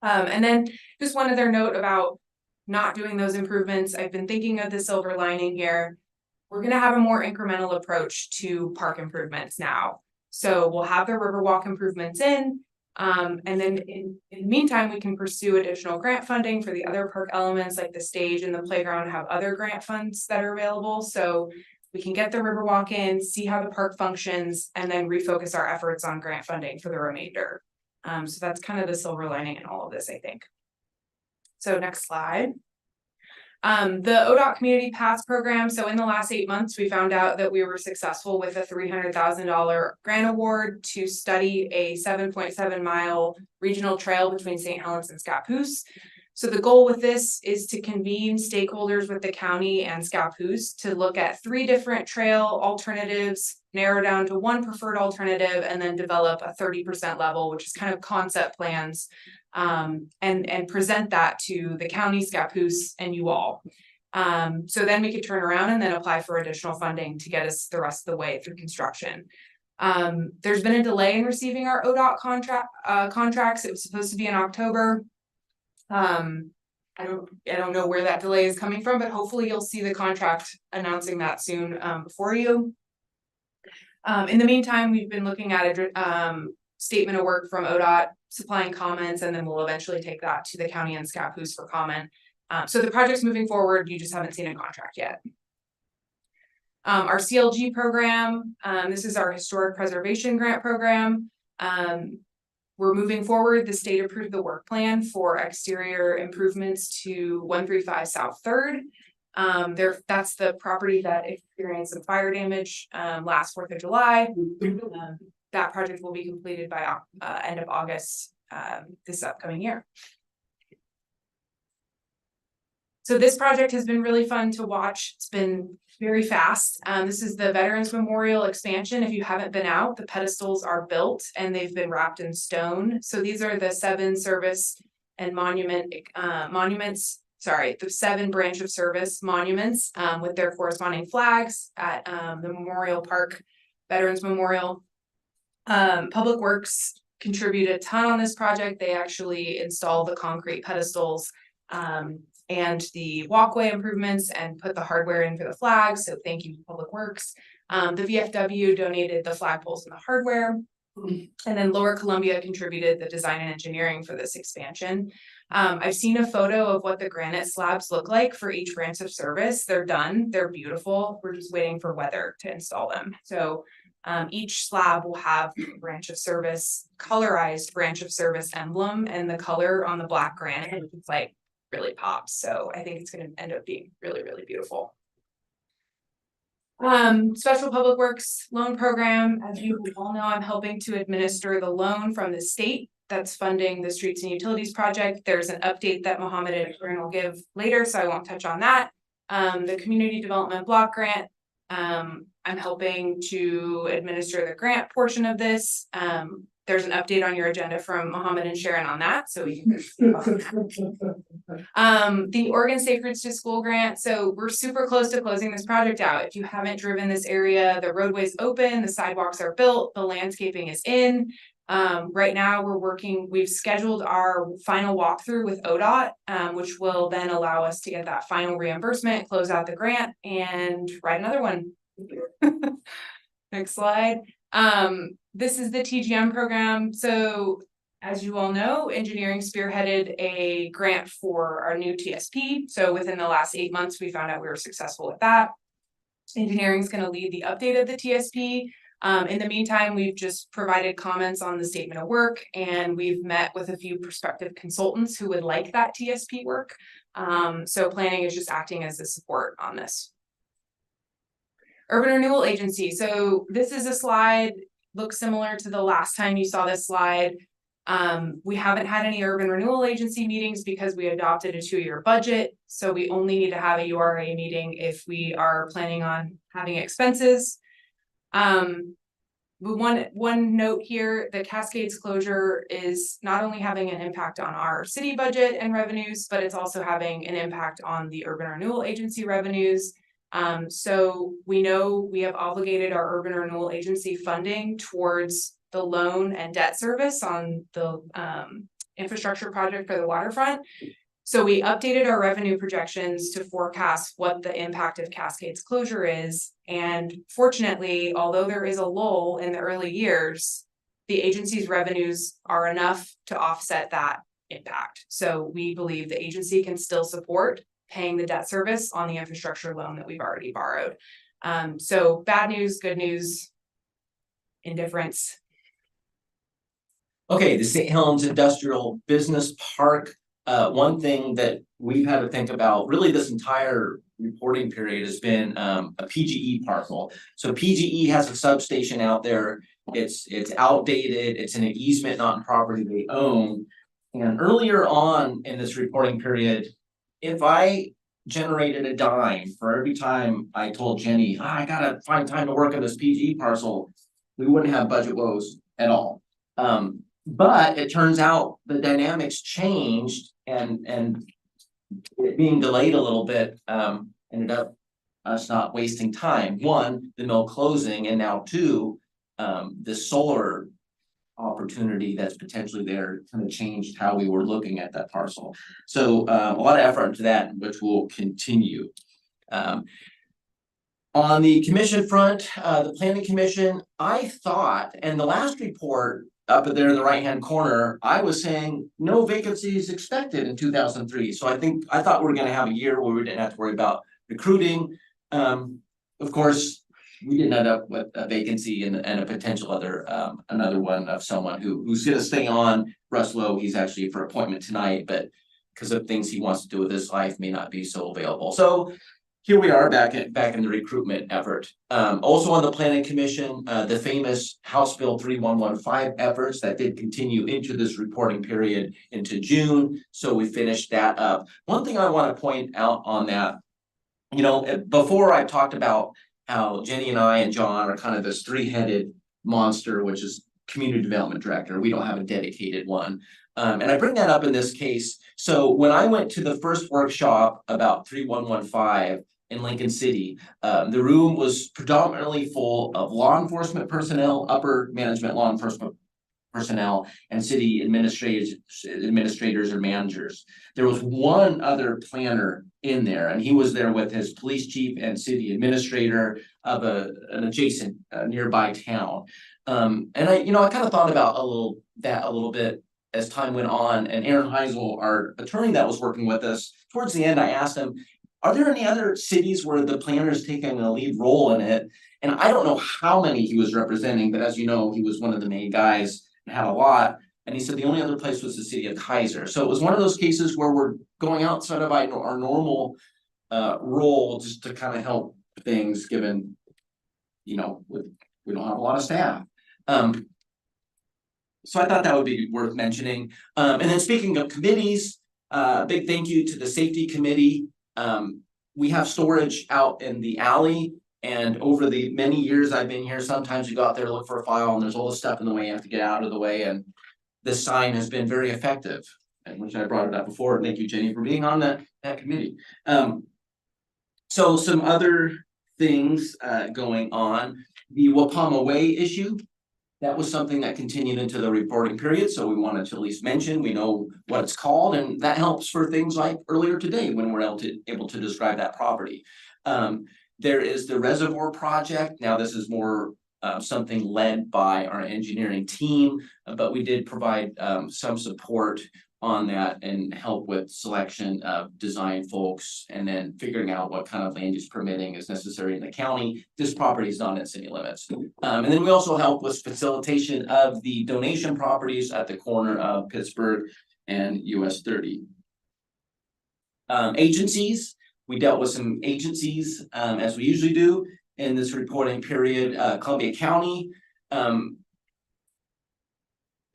[SPEAKER 1] And then just one other note about not doing those improvements. I've been thinking of the silver lining here. We're gonna have a more incremental approach to park improvements now. So we'll have the Riverwalk improvements in. And then in the meantime, we can pursue additional grant funding for the other park elements like the stage and the playground have other grant funds that are available. So we can get the Riverwalk in, see how the park functions, and then refocus our efforts on grant funding for the remainder. So that's kind of the silver lining in all of this, I think. So next slide. The ODOT Community Pass program. So in the last 8 months, we found out that we were successful with a $300,000 grant award to study a 7.7 mile regional trail between St. Helens and Scappoose. So the goal with this is to convene stakeholders with the county and Scappoose to look at 3 different trail alternatives, narrow down to one preferred alternative, and then develop a 30% level, which is kind of concept plans, and present that to the county, Scappoose, and you all. So then we could turn around and then apply for additional funding to get us the rest of the way through construction. There's been a delay in receiving our ODOT contracts. It was supposed to be in October. I don't know where that delay is coming from, but hopefully you'll see the contract announcing that soon, before you. In the meantime, we've been looking at a statement of work from ODOT, supplying comments, and then we'll eventually take that to the county and Scappoose for comment. So the project's moving forward, you just haven't seen a contract yet. Our CLG program, this is our historic preservation grant program. We're moving forward. The state approved the work plan for exterior improvements to 135 South 3rd. That's the property that experienced some fire damage last 4th of July. That project will be completed by end of August this upcoming year. So this project has been really fun to watch. It's been very fast. This is the Veterans Memorial expansion. If you haven't been out, the pedestals are built and they've been wrapped in stone. So these are the 7 service and monuments. Sorry, the 7 branch of service monuments with their corresponding flags at the Memorial Park Veterans Memorial. Public Works contributed a ton on this project. They actually installed the concrete pedestals and the walkway improvements and put the hardware in for the flags. So thank you, Public Works. The VFW donated the flagpoles and the hardware. And then Lower Columbia contributed the design and engineering for this expansion. I've seen a photo of what the granite slabs look like for each branch of service. They're done, they're beautiful. We're just waiting for weather to install them. So each slab will have branch of service, colorized branch of service emblem, and the color on the black granite, it's like really pops. So I think it's going to end up being really, really beautiful. Special Public Works loan program. As you all know, I'm helping to administer the loan from the state that's funding the streets and utilities project. There's an update that Mohammed and Aaron will give later, so I won't touch on that. The community development block grant. I'm helping to administer the grant portion of this. There's an update on your agenda from Mohammed and Sharon on that, so we can the Oregon Safe Routes to School grant. So we're super close to closing this project out. If you haven't driven this area, the roadway's open, the sidewalks are built, the landscaping is in. Right now we've scheduled our final walkthrough with ODOT, which will then allow us to get that final reimbursement, close out the grant, and write another one. Next slide. This is the TGM program. So as you all know, engineering spearheaded a grant for our new TSP. So within the last 8 months, we found out we were successful with that. Engineering is going to lead the update of the TSP. In the meantime, we've just provided comments on the statement of work, and we've met with a few prospective consultants who would like that TSP work. So planning is just acting as a support on this. Urban Renewal Agency. So this is a slide look similar to the last time you saw this slide. We haven't had any urban renewal agency meetings because we adopted a 2-year budget. So we only need to have a URA meeting if we are planning on having expenses. One note here, the Cascades closure is not only having an impact on our city budget and revenues, but it's also having an impact on the urban renewal agency revenues. So we know we have obligated our urban renewal agency funding towards the loan and debt service on the infrastructure project for the waterfront. So we updated our revenue projections to forecast what the impact of Cascades closure is. And fortunately, although there is a lull in the early years, the agency's revenues are enough to offset that impact. So we believe the agency can still support paying the debt service on the infrastructure loan that we've already borrowed. So bad news, good news, indifference.
[SPEAKER 12] Okay, the St. Helens Industrial Business Park. One thing that we've had to think about really this entire reporting period has been a PGE parcel. So PGE has a substation out there. It's outdated. It's in an easement, not in property they own. And earlier on in this reporting period, if I generated a dime for every time I told Jenny, I gotta find time to work on this PGE parcel, we wouldn't have budget woes at all. But it turns out the dynamics changed and it being delayed a little bit, ended up us not wasting time. One, the mill closing, and now two, the solar opportunity that's potentially there kind of changed how we were looking at that parcel. So a lot of effort into that, which will continue. On the commission front, the planning commission, I thought, and the last report up there in the right-hand corner, I was saying no vacancies expected in 2003. So I thought we were gonna have a year where we didn't have to worry about recruiting. Of course, we didn't end up with a vacancy and a potential other, another one of someone who's gonna stay on. Russ Lowe, he's actually for appointment tonight, but because of things he wants to do with his life may not be so available. So here we are back in the recruitment effort. Also on the planning commission, the famous House Bill 3115 efforts that did continue into this reporting period into June. So we finished that up. One thing I want to point out on that, you know, before I talked about how Jenny and I and John are kind of this three-headed monster, which is community development director. We don't have a dedicated one. And I bring that up in this case. So when I went to the first workshop about 3115, in Lincoln City, the room was predominantly full of law enforcement personnel, upper management law enforcement personnel, and city administrators or managers. There was one other planner in there, and he was there with his police chief and city administrator of an adjacent nearby town. And I kind of thought about a little bit as time went on. And Aaron Heisel, our attorney that was working with us, towards the end, I asked him, are there any other cities where the planner is taking a lead role in it? And I don't know how many he was representing, but as you know, he was one of the main guys and had a lot. And he said the only other place was the city of Kaiser. So it was one of those cases where we're going outside of our normal role just to kind of help things, given, we don't have a lot of staff. So I thought that would be worth mentioning. And then speaking of committees, big thank you to the safety committee. We have storage out in the alley, and over the many years I've been here, sometimes you go out there to look for a file and there's all this stuff in the way, you have to get out of the way, and this sign has been very effective, and which I brought it up before. Thank you, Jenny, for being on that committee. So some other things going on. The Wapama Way issue, that was something that continued into the reporting period, so we wanted to at least mention, we know what it's called, and that helps for things like earlier today when we're able to describe that property. There is the reservoir project. Now this is more something led by our engineering team, but we did provide some support on that and help with selection of design folks and then figuring out what kind of land use permitting is necessary in the county. This property is not in city limits. And then we also help with facilitation of the donation properties at the corner of Pittsburgh and US 30. Agencies, we dealt with some agencies as we usually do in this reporting period. Columbia County,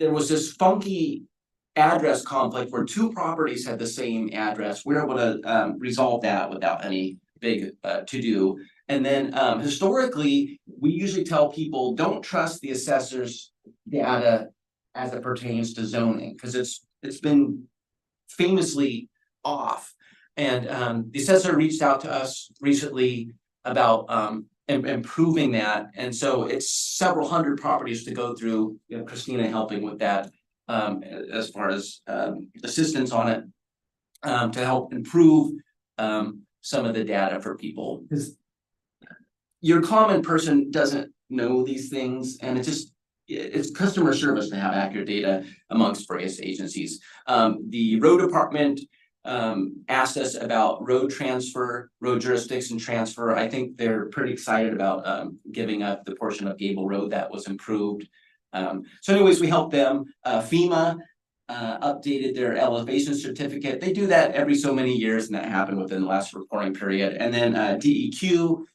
[SPEAKER 12] there was this funky address conflict where two properties had the same address. We were able to resolve that without any big to-do. And then historically, we usually tell people, don't trust the assessor's data as it pertains to zoning, because it's been famously off. And the assessor reached out to us recently about improving that. And so it's several hundred properties to go through, you know, Christina helping with that as far as assistance on it to help improve some of the data for people. Because your common person doesn't know these things, and it's customer service to have accurate data amongst various agencies. The road department asked us about road transfer, road jurisdiction transfer. I think they're pretty excited about giving up the portion of Gable Road that was improved. So anyways, we helped them. FEMA updated their elevation certificate. They do that every so many years, and that happened within the last reporting period. And then DEQ,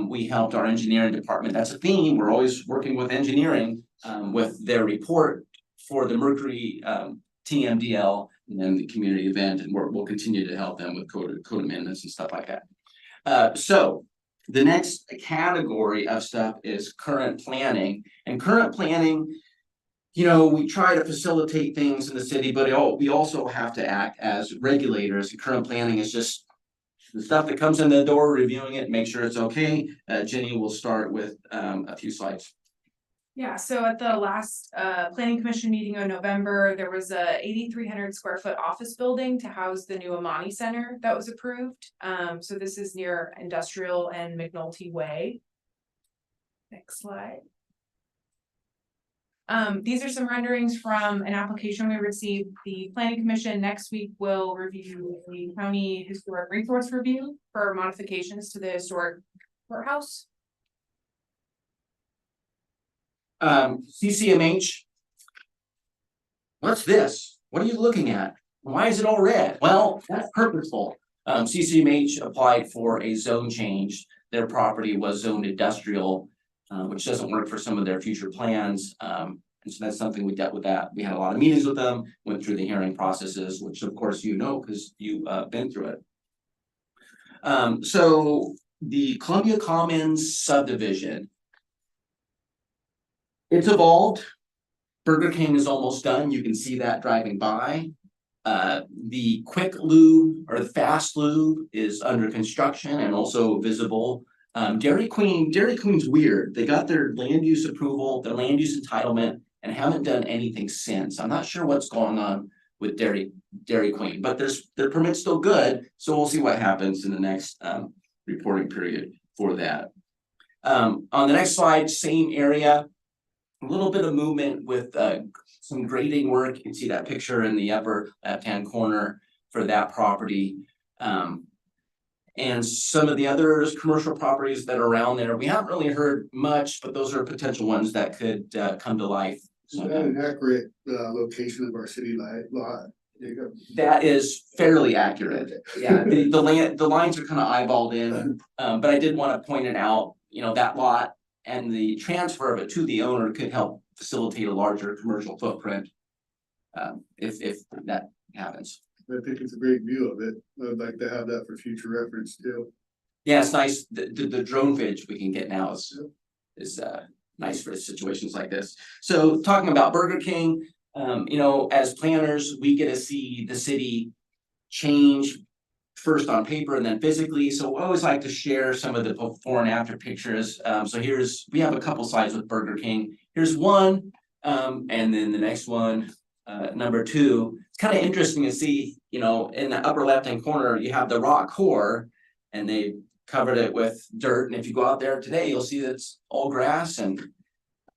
[SPEAKER 12] we helped our engineering department. That's a theme. We're always working with engineering with their report for the Mercury TMDL and then the community event, and we'll continue to help them with code amendments and stuff like that. So the next category of stuff is current planning. And current planning, you know, we try to facilitate things in the city, but we also have to act as regulators. Current planning is just the stuff that comes in the door, reviewing it, make sure it's okay. Jenny will start with a few slides.
[SPEAKER 1] Yeah, so at the last planning commission meeting in November, there was a 8,300 square foot office building to house the new Amani Center that was approved. So this is near Industrial and McNulty Way. Next slide. These are some renderings from an application we received. The planning commission next week will review the county historic resource review for modifications to the historic courthouse.
[SPEAKER 12] CCMH. What's this? What are you looking at? Why is it all red? Well, that's purposeful. CCMH applied for a zone change. Their property was zoned industrial, which doesn't work for some of their future plans. And so that's something we dealt with that. We had a lot of meetings with them, went through the hearing processes, which of course you know because you've been through it. So the Columbia Commons subdivision, it's evolved. Burger King is almost done. You can see that driving by. The quick lube or the fast lube is under construction and also visible. Dairy Queen's weird. They got their land use approval, their land use entitlement, and haven't done anything since. I'm not sure what's going on with Dairy Queen, but their permit's still good. So we'll see what happens in the next reporting period for that. On the next slide, same area. A little bit of movement with some grading work. You can see that picture in the upper left-hand corner for that property. And some of the other commercial properties that are around there, we haven't really heard much, but those are potential ones that could come to life.
[SPEAKER 2] Is that an accurate location of our city lot?
[SPEAKER 12] That is fairly accurate. Yeah, the lines are kind of eyeballed in, but I did want to point it out, you know, that lot and the transfer of it to the owner could help facilitate a larger commercial footprint. If that happens.
[SPEAKER 2] I think it's a great view of it. I'd like to have that for future reference too.
[SPEAKER 12] Yeah, it's nice. The drone footage we can get now is nice for situations like this. So talking about Burger King, you know, as planners, we get to see the city change first on paper and then physically. So I always like to share some of the before and after pictures. So we have a couple slides with Burger King. Here's one, and then the next one, number two. It's kind of interesting to see, you know, in the upper left-hand corner, you have the rock core and they covered it with dirt. And if you go out there today, you'll see that it's all grass. And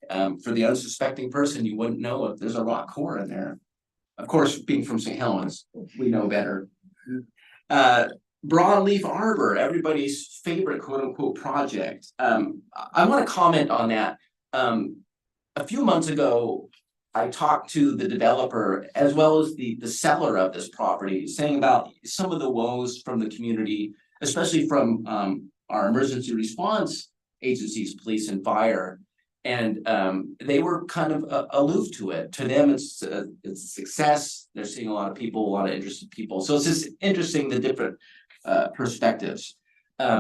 [SPEAKER 12] for the unsuspecting person, you wouldn't know if there's a rock core in there. Of course, being from St. Helens, we know better. Broadleaf Arbor, everybody's favorite quote unquote project. I want to comment on that. A few months ago, I talked to the developer as well as the seller of this property, saying about some of the woes from the community, especially from our emergency response agencies, police and fire. And they were kind of aloof to it. To them, it's a success. They're seeing a lot of people, a lot of interested people. So it's just interesting, the different perspectives.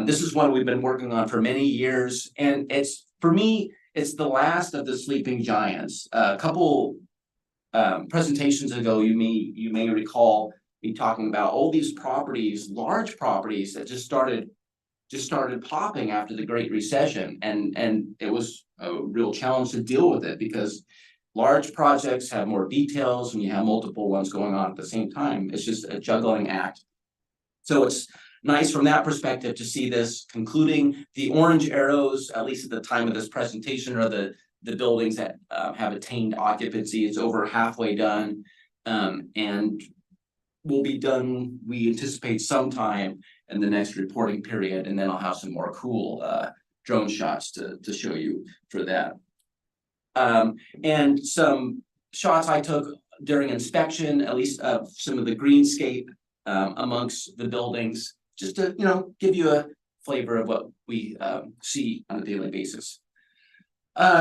[SPEAKER 12] This is one we've been working on for many years, and it's, for me, it's the last of the sleeping giants. A couple presentations ago, you may recall me talking about all these properties, large properties that just started popping after the Great Recession, and it was a real challenge to deal with it because large projects have more details and you have multiple ones going on at the same time. It's just a juggling act. So it's nice from that perspective to see this concluding. The orange arrows, at least at the time of this presentation, are the buildings that have attained occupancy. It's over halfway done, and will be done, we anticipate, sometime in the next reporting period, and then I'll have some more cool drone shots to show you for that. And some shots I took during inspection, at least of some of the greenscape amongst the buildings, just to, you know, give you a flavor of what we see on a daily basis.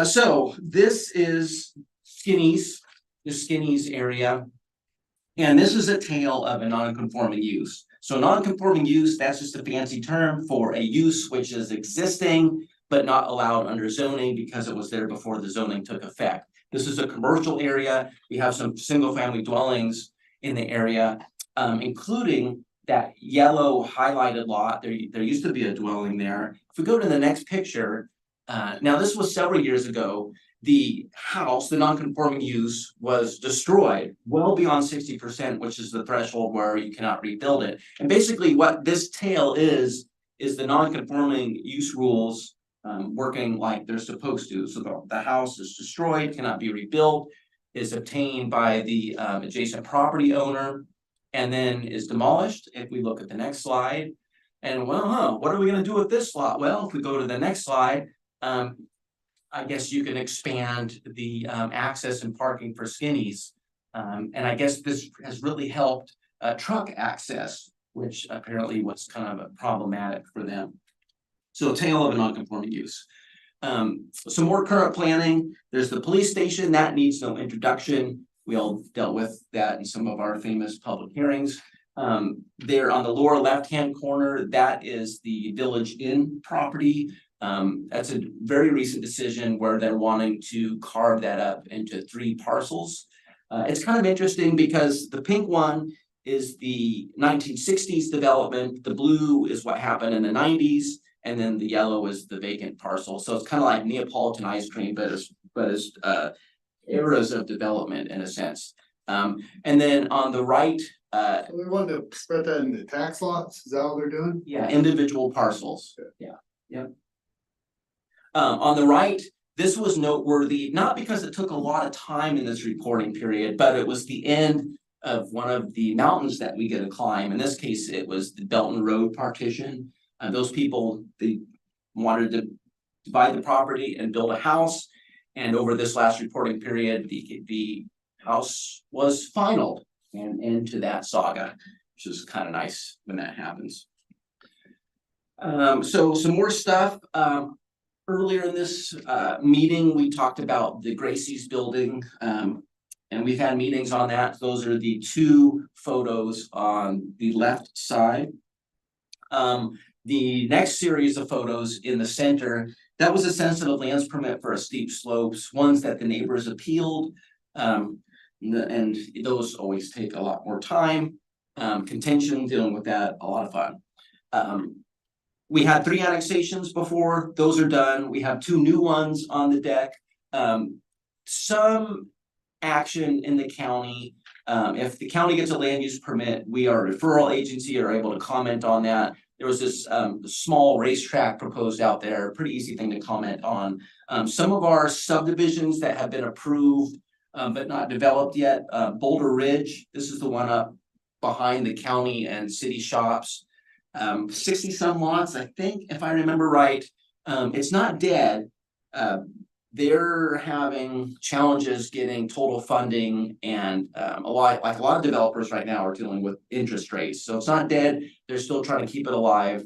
[SPEAKER 12] So this is Skinny's, the Skinny's area. And this is a tale of a non-conforming use. So non-conforming use, that's just a fancy term for a use which is existing, but not allowed under zoning because it was there before the zoning took effect. This is a commercial area. We have some single family dwellings in the area, including that yellow highlighted lot. There used to be a dwelling there. If we go to the next picture, now this was several years ago. The house, the non-conforming use, was destroyed well beyond 60%, which is the threshold where you cannot rebuild it. And basically what this tale is the non-conforming use rules working like they're supposed to. So the house is destroyed, cannot be rebuilt, is obtained by the adjacent property owner, and then is demolished. If we look at the next slide, and well, what are we going to do with this lot? Well, if we go to the next slide, I guess you can expand the access and parking for Skinny's. And I guess this has really helped truck access, which apparently was kind of problematic for them. So a tale of a non-conforming use. Some more current planning. There's the police station that needs no introduction. We all dealt with that in some of our famous public hearings. There on the lower left-hand corner, that is the Village Inn property. That's a very recent decision where they're wanting to carve that up into 3 parcels. It's kind of interesting because the pink one is the 1960s development, the blue is what happened in the 90s, and then the yellow is the vacant parcel. So it's kind of like Neapolitan ice cream, but it's eras of development in a sense. And then on the right,
[SPEAKER 2] we want to spread that into tax lots. Is that what they're doing?
[SPEAKER 12] yeah, individual parcels. Yeah. Yep. On the right, this was noteworthy, not because it took a lot of time in this reporting period, but it was the end of one of the mountains that we get to climb. In this case, it was the Belton Road partition. Those people, they wanted to divide the property and build a house. And over this last reporting period, the house was finalized and into that saga, which is kind of nice when that happens. So some more stuff. Earlier in this meeting, we talked about the Gracie's building, and we've had meetings on that. Those are the 2 photos on the left side. The next series of photos in the center, that was a sensitive lands permit for a steep slopes, ones that the neighbors appealed, and those always take a lot more time. Contention, dealing with that, a lot of fun. We had 3 annexations before, those are done. We have 2 new ones on the deck. Some action in the county. If the county gets a land use permit, we are a referral agency, are able to comment on that. There was this small racetrack proposed out there, pretty easy thing to comment on. Some of our subdivisions that have been approved but not developed yet, Boulder Ridge, this is the one up behind the county and city shops. 60 some lots, I think, if I remember right. It's not dead. They're having challenges getting total funding, and a lot of developers right now are dealing with interest rates. So it's not dead. They're still trying to keep it alive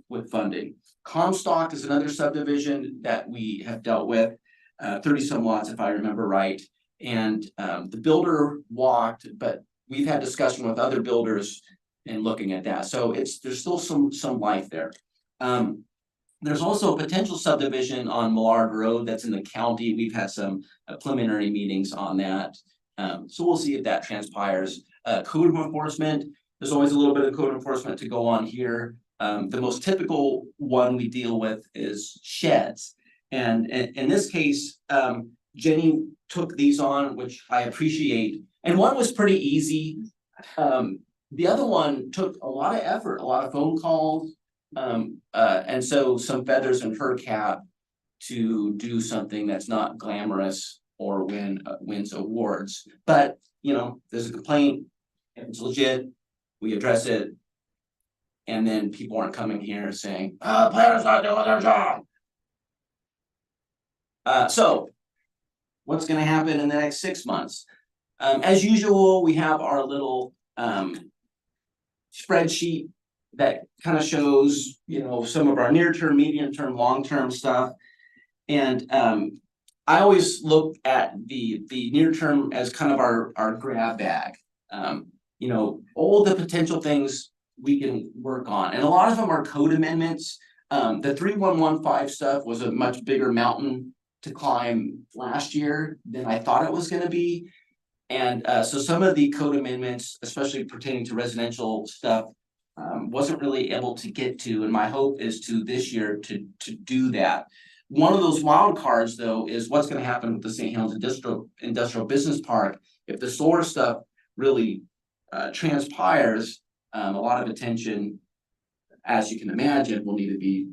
[SPEAKER 12] with funding. Comstock is another subdivision that we have dealt with. 30 some lots, if I remember right. And the builder walked, but we've had discussion with other builders and looking at that. So there's still some life there. There's also a potential subdivision on Millard Road that's in the county. We've had some preliminary meetings on that. So we'll see if that transpires. Code enforcement, there's always a little bit of code enforcement to go on here. The most typical one we deal with is sheds. And in this case, Jenny took these on, which I appreciate. And one was pretty easy. The other one took a lot of effort, a lot of phone calls. And so some feathers in her cap to do something that's not glamorous or wins awards. But, you know, there's a complaint, if it's legit, we address it. And then people aren't coming here saying, planners not doing their job. So what's gonna happen in the next 6 months? As usual, we have our little spreadsheet that kind of shows, you know, some of our near-term, medium-term, long-term stuff. And I always look at the near-term as kind of our grab bag. You know, all the potential things we can work on. And a lot of them are code amendments. The 3115 stuff was a much bigger mountain to climb last year than I thought it was gonna be. And so some of the code amendments, especially pertaining to residential stuff, wasn't really able to get to, and my hope is to this year to do that. One of those wild cards though is what's gonna happen with the St. Helens Industrial Business Park. If the solar stuff really transpires, a lot of attention, as you can imagine, will need to be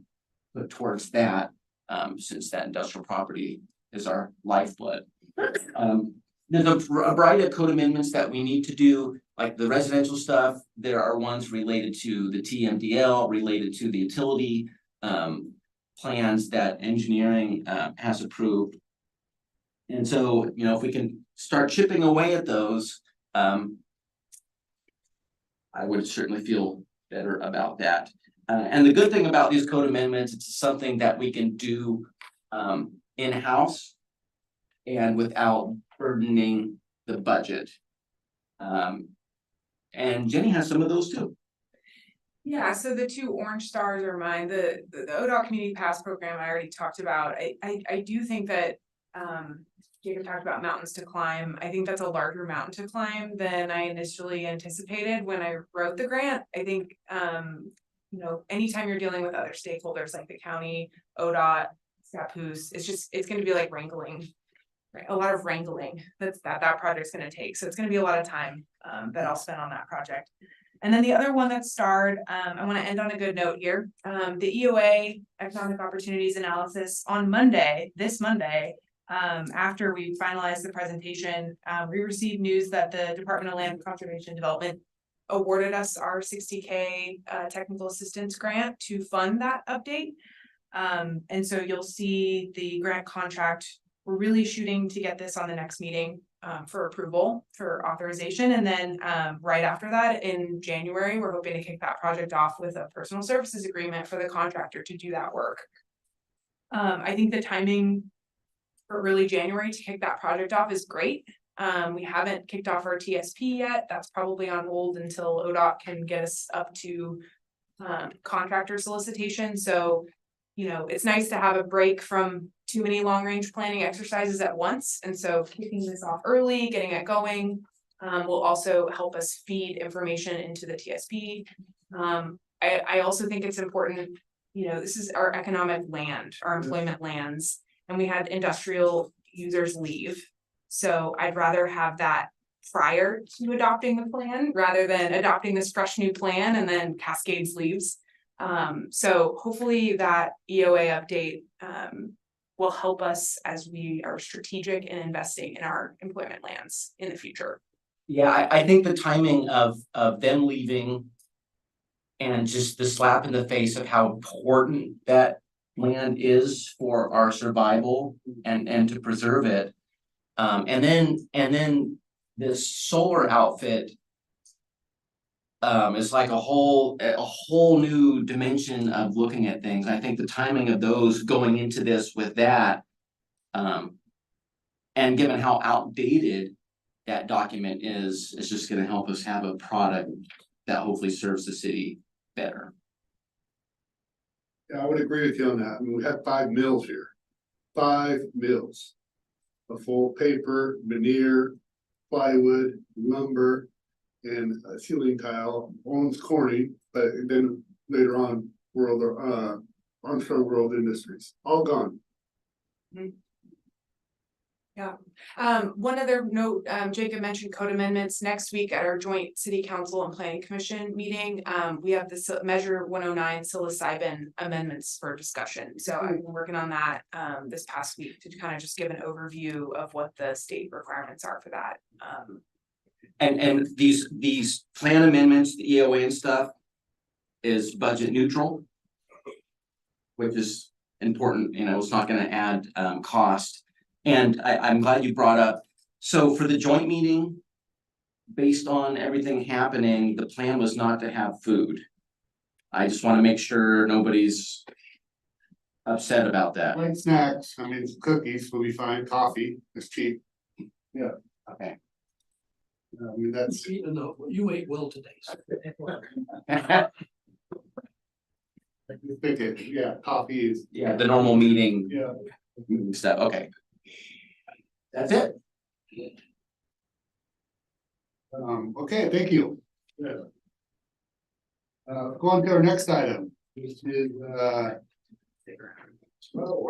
[SPEAKER 12] put towards that, since that industrial property is our lifeblood. There's a variety of code amendments that we need to do, like the residential stuff. There are ones related to the TMDL, related to the utility plans that engineering has approved. And so, you know, if we can start chipping away at those, I would certainly feel better about that. And the good thing about these code amendments, it's something that we can do in-house and without burdening the budget. And Jenny has some of those too.
[SPEAKER 1] Yeah, so the two orange stars are mine. The ODOT Community Pass program I already talked about. I do think that Jacob talked about mountains to climb. I think that's a larger mountain to climb than I initially anticipated when I wrote the grant. I think you know, anytime you're dealing with other stakeholders like the county, ODOT, SCAPUS, it's gonna be like wrangling. Right, a lot of wrangling that project's gonna take. So it's gonna be a lot of time that I'll spend on that project. And then the other one that starred, I want to end on a good note here. The EOA Economic Opportunities Analysis on Monday, this Monday, after we finalized the presentation, we received news that the Department of Land Conservation Development awarded us our $60K technical assistance grant to fund that update. And so you'll see the grant contract. We're really shooting to get this on the next meeting for approval, for authorization. And then right after that, in January, we're hoping to kick that project off with a personal services agreement for the contractor to do that work. I think the timing for really January to kick that project off is great. We haven't kicked off our TSP yet. That's probably on hold until ODOT can get us up to contractor solicitation. So, you know, it's nice to have a break from too many long range planning exercises at once. And so kicking this off early, getting it going, will also help us feed information into the TSP. I also think it's important, you know, this is our economic land, our employment lands, and we had industrial users leave. So I'd rather have that prior to adopting the plan rather than adopting this fresh new plan and then Cascades leaves. So hopefully that EOA update will help us as we are strategic in investing in our employment lands in the future.
[SPEAKER 12] Yeah, I think the timing of them leaving and just the slap in the face of how important that land is for our survival and to preserve it. And then this solar outfit is like a whole new dimension of looking at things. I think the timing of those going into this with that And given how outdated that document is, it's just gonna help us have a product that hopefully serves the city better.
[SPEAKER 2] Yeah, I would agree with you on that. I mean, we have 5 mills here. 5 mills. A full paper, veneer, plywood, lumber, and ceiling tile, owns Corning, but then later on, Armstrong World Industries, all gone.
[SPEAKER 1] One other note, Jacob mentioned code amendments next week at our joint city council and planning commission meeting. We have this measure 109 psilocybin amendments for discussion. So I've been working on that this past week to kind of just give an overview of what the state requirements are for that.
[SPEAKER 12] And these plan amendments, the EOA and stuff, is budget neutral, which is important, you know, it's not gonna add cost. And I'm glad you brought up, so for the joint meeting, based on everything happening, the plan was not to have food. I just wanna make sure nobody's upset about that.
[SPEAKER 2] Light snacks, I mean, cookies will be fine, coffee is cheap. Yeah,
[SPEAKER 12] Okay.
[SPEAKER 2] I mean, that's.
[SPEAKER 13] You ate well today.
[SPEAKER 2] Yeah, coffee is.
[SPEAKER 12] Yeah, the normal meeting
[SPEAKER 2] Yeah.
[SPEAKER 12] stuff, okay. That's it.
[SPEAKER 2] Okay, thank you. Yeah. Go on to our next item, which is, well,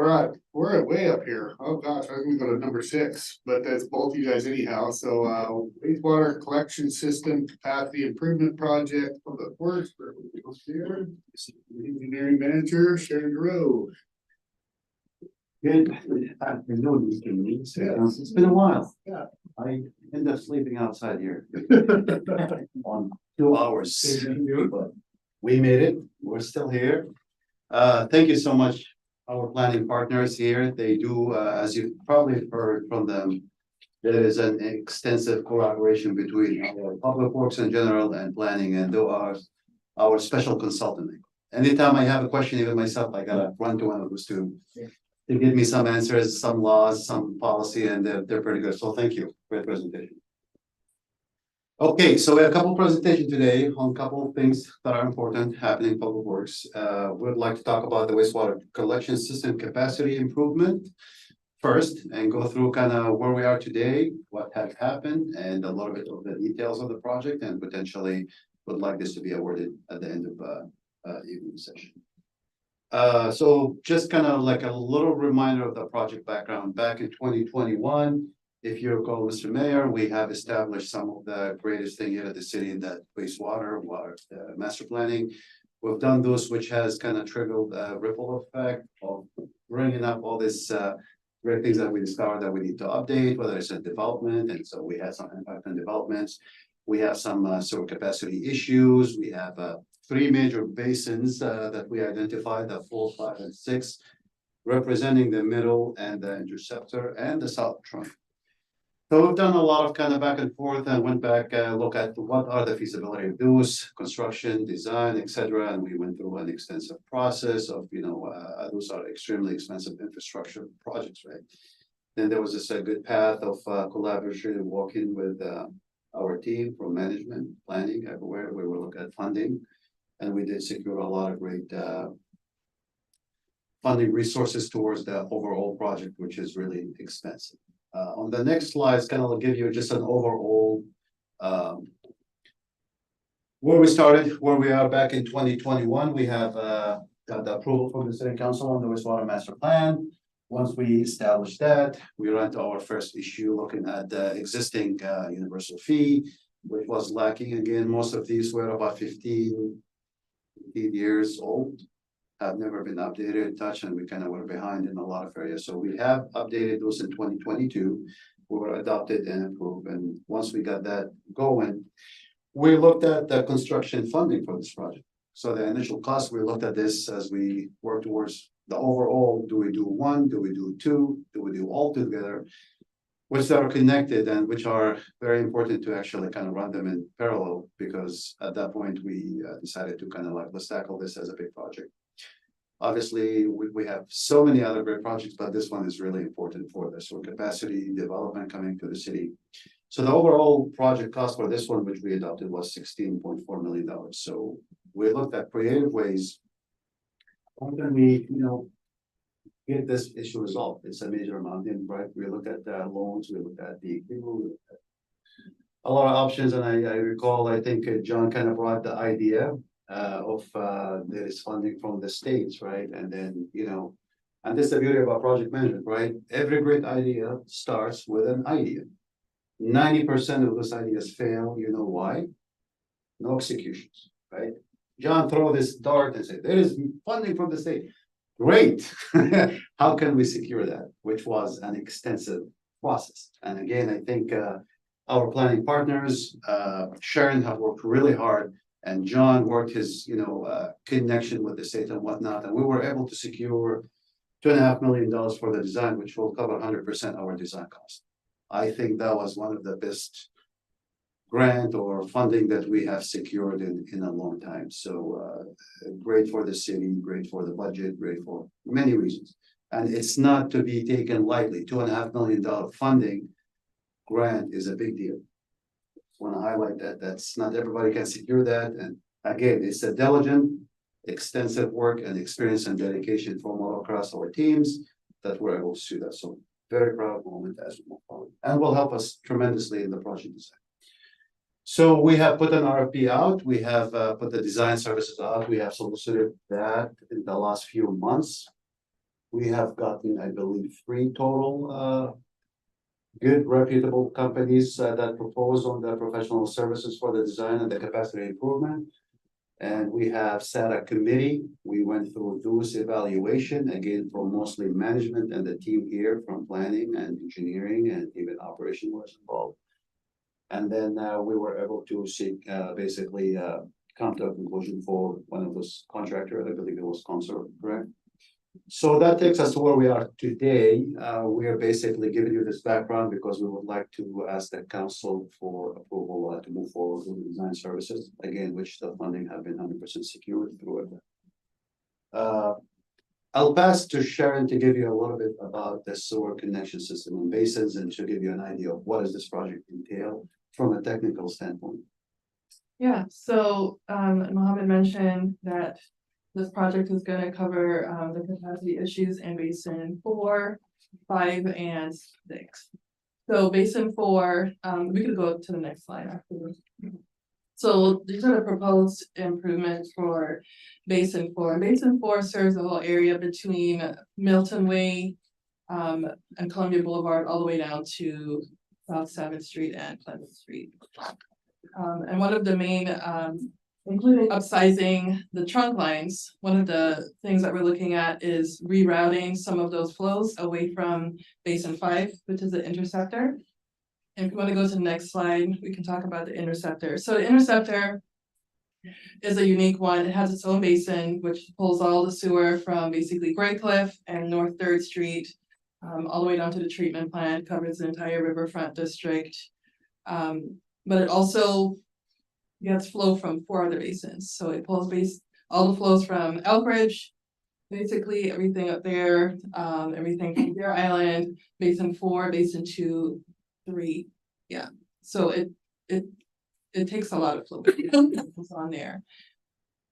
[SPEAKER 2] we're way up here. Oh gosh, I'm gonna go to number 6, but that's both you guys anyhow. So, wastewater collection system capacity improvement project, Public Works, engineering manager, Sharon Grove.
[SPEAKER 15] Good afternoon, Mr. Meeks. It's been a while.
[SPEAKER 2] Yeah.
[SPEAKER 15] I ended up sleeping outside here. On 2 hours. But we made it. We're still here. Thank you so much, our planning partners here. They do, as you probably heard from them, there is an extensive collaboration between our public works in general and planning, and our special consultant. Anytime I have a question, even myself, I gotta run to one of those two. They give me some answers, some laws, some policy, and they're pretty good. So thank you for the presentation. Okay, so we have a couple presentations today on a couple of things that are important happening in public works. We'd like to talk about the wastewater collection system capacity improvement first, and go through kind of where we are today, what has happened, and a little bit of the details of the project, and potentially would like this to be awarded at the end of evening session. So just kind of like a little reminder of the project background. Back in 2021, if you recall, Mr. Mayor, we have established some of the greatest thing here at the city in that wastewater, master planning. We've done those, which has kind of triggered a ripple effect of bringing up all this great things that we discovered that we need to update, whether it's a development, and so we had some impact on developments. We have some sewer capacity issues. We have 3 major basins that we identified, the 4, 5, and 6, representing the middle and the interceptor and the south trunk. So we've done a lot of kind of back and forth and went back, look at what are the feasibility of those, construction, design, etc. And we went through an extensive process of, those are extremely expensive infrastructure projects, right? Then there was this good path of collaboration, working with our team from management, planning, everywhere. We will look at funding. And we did secure a lot of great funding resources towards the overall project, which is really expensive. On the next slide, it's kind of give you just an overall where we started, where we are back in 2021. We have got the approval from the city council on the wastewater master plan. Once we established that, we ran to our first issue looking at the existing universal fee, which was lacking. Again, most of these were about 15 years old, have never been updated, touched, and we kind of were behind in a lot of areas. So we have updated those in 2022. We were adopted and approved. And once we got that going, we looked at the construction funding for this project. So the initial cost, we looked at this as we work towards the overall, do we do 1, do we do 2, do we do all together, which are connected and which are very important to actually kind of run them in parallel, because at that point we decided to kind of like, let's tackle this as a big project. Obviously, we have so many other great projects, but this one is really important for this, so capacity development coming to the city. So the overall project cost for this one, which we adopted, was $16.4 million. So we looked at creative ways. How can we, get this issue resolved? It's a major amount, and right, we looked at the loans, we looked at the people, we looked at a lot of options, and I recall, I think John kind of brought the idea of there is funding from the states, right? And then, and this is the beauty about project management, right? Every great idea starts with an idea. 90% of those ideas fail. You know why? No executions, right? John throw this dart and say, there is funding from the state. Great. How can we secure that? Which was an extensive process. And again, I think our planning partners, Sharon, have worked really hard, and John worked his, connection with the state and whatnot, and we were able to secure $2.5 million for the design, which will cover 100% our design cost. I think that was one of the best grant or funding that we have secured in a long time. So great for the city, great for the budget, great for many reasons. And it's not to be taken lightly. $2.5 million funding grant is a big deal. Want to highlight that that's not everybody can secure that. And again, it's a diligent, extensive work and experience and dedication from all across our teams that we're able to do that. So very proud moment as we move forward, and will help us tremendously in the project design. So we have put an RFP out. We have put the design services out. We have solicited that in the last few months. We have gotten, I believe, 3 total good reputable companies that propose on the professional services for the design and the capacity improvement. And we have set a committee. We went through those evaluation, again, from mostly management and the team here from planning and engineering, and even operation was involved. And then we were able to seek basically come to a conclusion for one of those contractors. I believe it was Consort, correct? So that takes us to where we are today. We are basically giving you this background because we would like to ask the council for approval to move forward with the design services, again, which the funding have been 100% secured through it. I'll pass to Sharon to give you a little bit about the sewer connection system and basins, and to give you an idea of what does this project entail from a technical standpoint.
[SPEAKER 16] Yeah, so Mohammed mentioned that this project is going to cover the capacity issues in basin 4, 5, and 6. So basin 4, we could go to the next slide afterwards. So these are the proposed improvements for basin 4. Basin 4 serves the whole area between Milton Way and Columbia Boulevard all the way down to South 7th Street and Pleasant Street. And one of the main including upsizing the trunk lines, one of the things that we're looking at is rerouting some of those flows away from basin 5, which is the interceptor. And if you want to go to the next slide, we can talk about the interceptor. So the interceptor is a unique one. It has its own basin, which pulls all the sewer from basically Great Cliff and North 3rd Street, all the way down to the treatment plant, covers the entire riverfront district. But it also gets flow from 4 other basins. So it pulls all the flows from Elkridge, basically everything up there, everything from Bear Island, basin 4, basin 2, 3. Yeah. So it takes a lot of flow on there.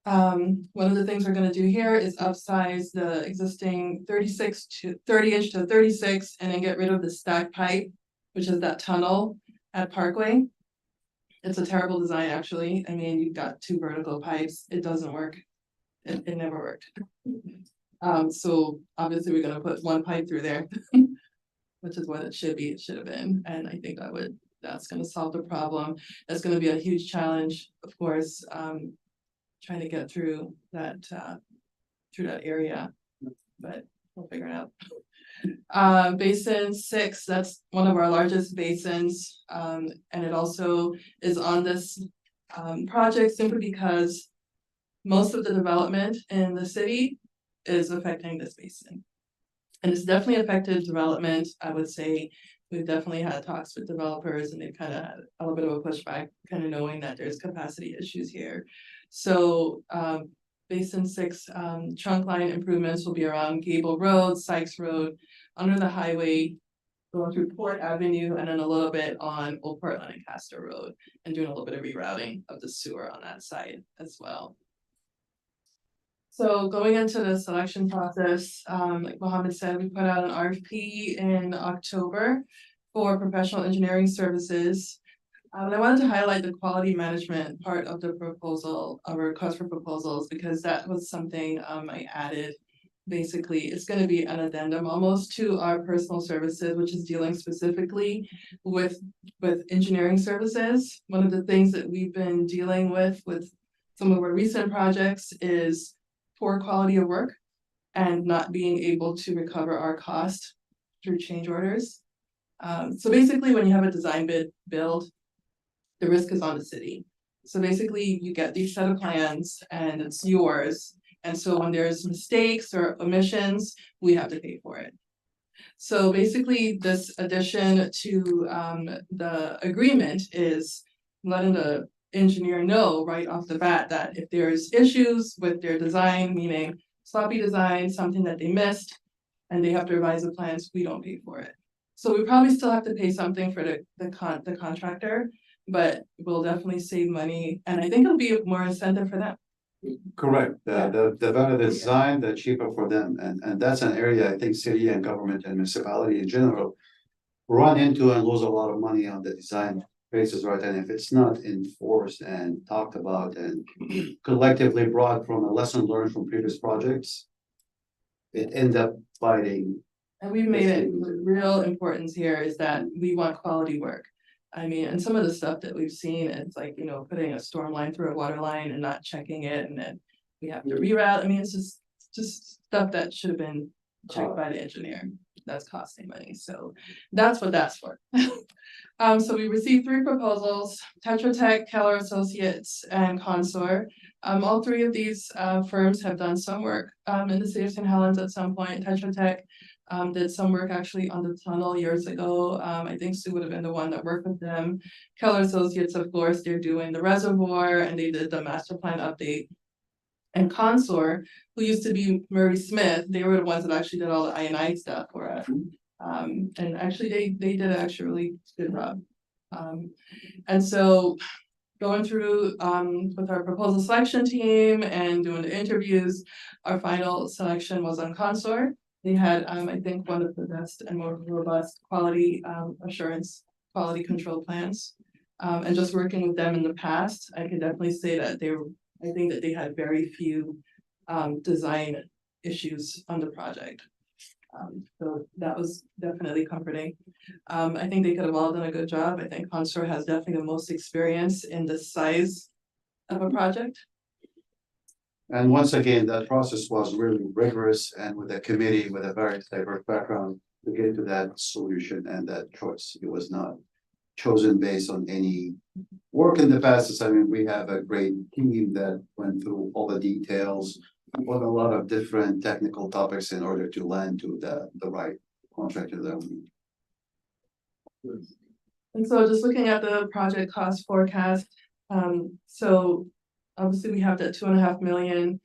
[SPEAKER 16] One of the things we're going to do here is upsize the existing 36 to 30-inch to 36, and then get rid of the stack pipe, which is that tunnel at Parkway. It's a terrible design, actually. I mean, you've got 2 vertical pipes. It doesn't work. It never worked. So obviously we're gonna put 1 pipe through there, which is what it should be. It should have been. And I think that's gonna solve the problem. That's gonna be a huge challenge, of course, trying to get through that area, but we'll figure it out. Basin 6, that's one of our largest basins, and it also is on this project simply because most of the development in the city is affecting this basin. And it's definitely affected development. I would say we've definitely had talks with developers, and they've kind of had a little bit of a pushback, kind of knowing that there's capacity issues here. So Basin 6 trunk line improvements will be around Gable Road, Sykes Road, under the highway, going through Port Avenue, and then a little bit on Old Port Lancaster Road, and doing a little bit of rerouting of the sewer on that side as well. So going into the selection process, like Mohammed said, we put out an RFP in October for professional engineering services. But I wanted to highlight the quality management part of the proposal, our request for proposals, because that was something I added. Basically, it's gonna be an addendum almost to our personal services, which is dealing specifically with engineering services. One of the things that we've been dealing with some of our recent projects is poor quality of work and not being able to recover our cost through change orders. So basically, when you have a design build, the risk is on the city. So basically, you get these set of plans and it's yours. And so when there's mistakes or omissions, we have to pay for it. So basically, this addition to the agreement is letting the engineer know right off the bat that if there's issues with their design, meaning sloppy design, something that they missed, and they have to revise the plans, we don't pay for it. So we probably still have to pay something for the contractor, but we'll definitely save money, and I think it'll be more incentive for them.
[SPEAKER 15] Correct, the better the design, the cheaper for them, and that's an area I think city and government and municipality in general run into and lose a lot of money on the design basis, right? And if it's not enforced and talked about and collectively brought from a lesson learned from previous projects, it end up biting.
[SPEAKER 16] And we've made it real importance here is that we want quality work. I mean, and some of the stuff that we've seen, it's like, you know, putting a storm line through a water line and not checking it, and then we have to reroute. I mean, it's just stuff that should have been checked by the engineer. That's costing money, so that's what that's for. So we received 3 proposals: Tetra Tech, Keller Associates, and Consor. All 3 of these firms have done some work in the city of St. Helens at some point. Tetra Tech did some work actually on the tunnel years ago. I think Sue would have been the one that worked with them. Keller Associates, of course, they're doing the reservoir and they did the master plan update. And Consor, who used to be Murray Smith, they were the ones that actually did all the I&I stuff for us. And actually they did actually a really good job. And so going through with our proposal selection team and doing the interviews, our final selection was on Consor. They had, I think, one of the best and more robust quality assurance, quality control plans. And just working with them in the past, I can definitely say that I think that they had very few design issues on the project. So that was definitely comforting. I think they could have all done a good job. I think Consor has definitely the most experience in the size of a project.
[SPEAKER 15] And once again, that process was really rigorous and with a committee with a very diverse background to get to that solution and that choice. It was not chosen based on any work in the past. I mean, we have a great team that went through all the details with a lot of different technical topics in order to land to the right contractor that we need.
[SPEAKER 16] And so just looking at the project cost forecast, so obviously we have that 2.5 million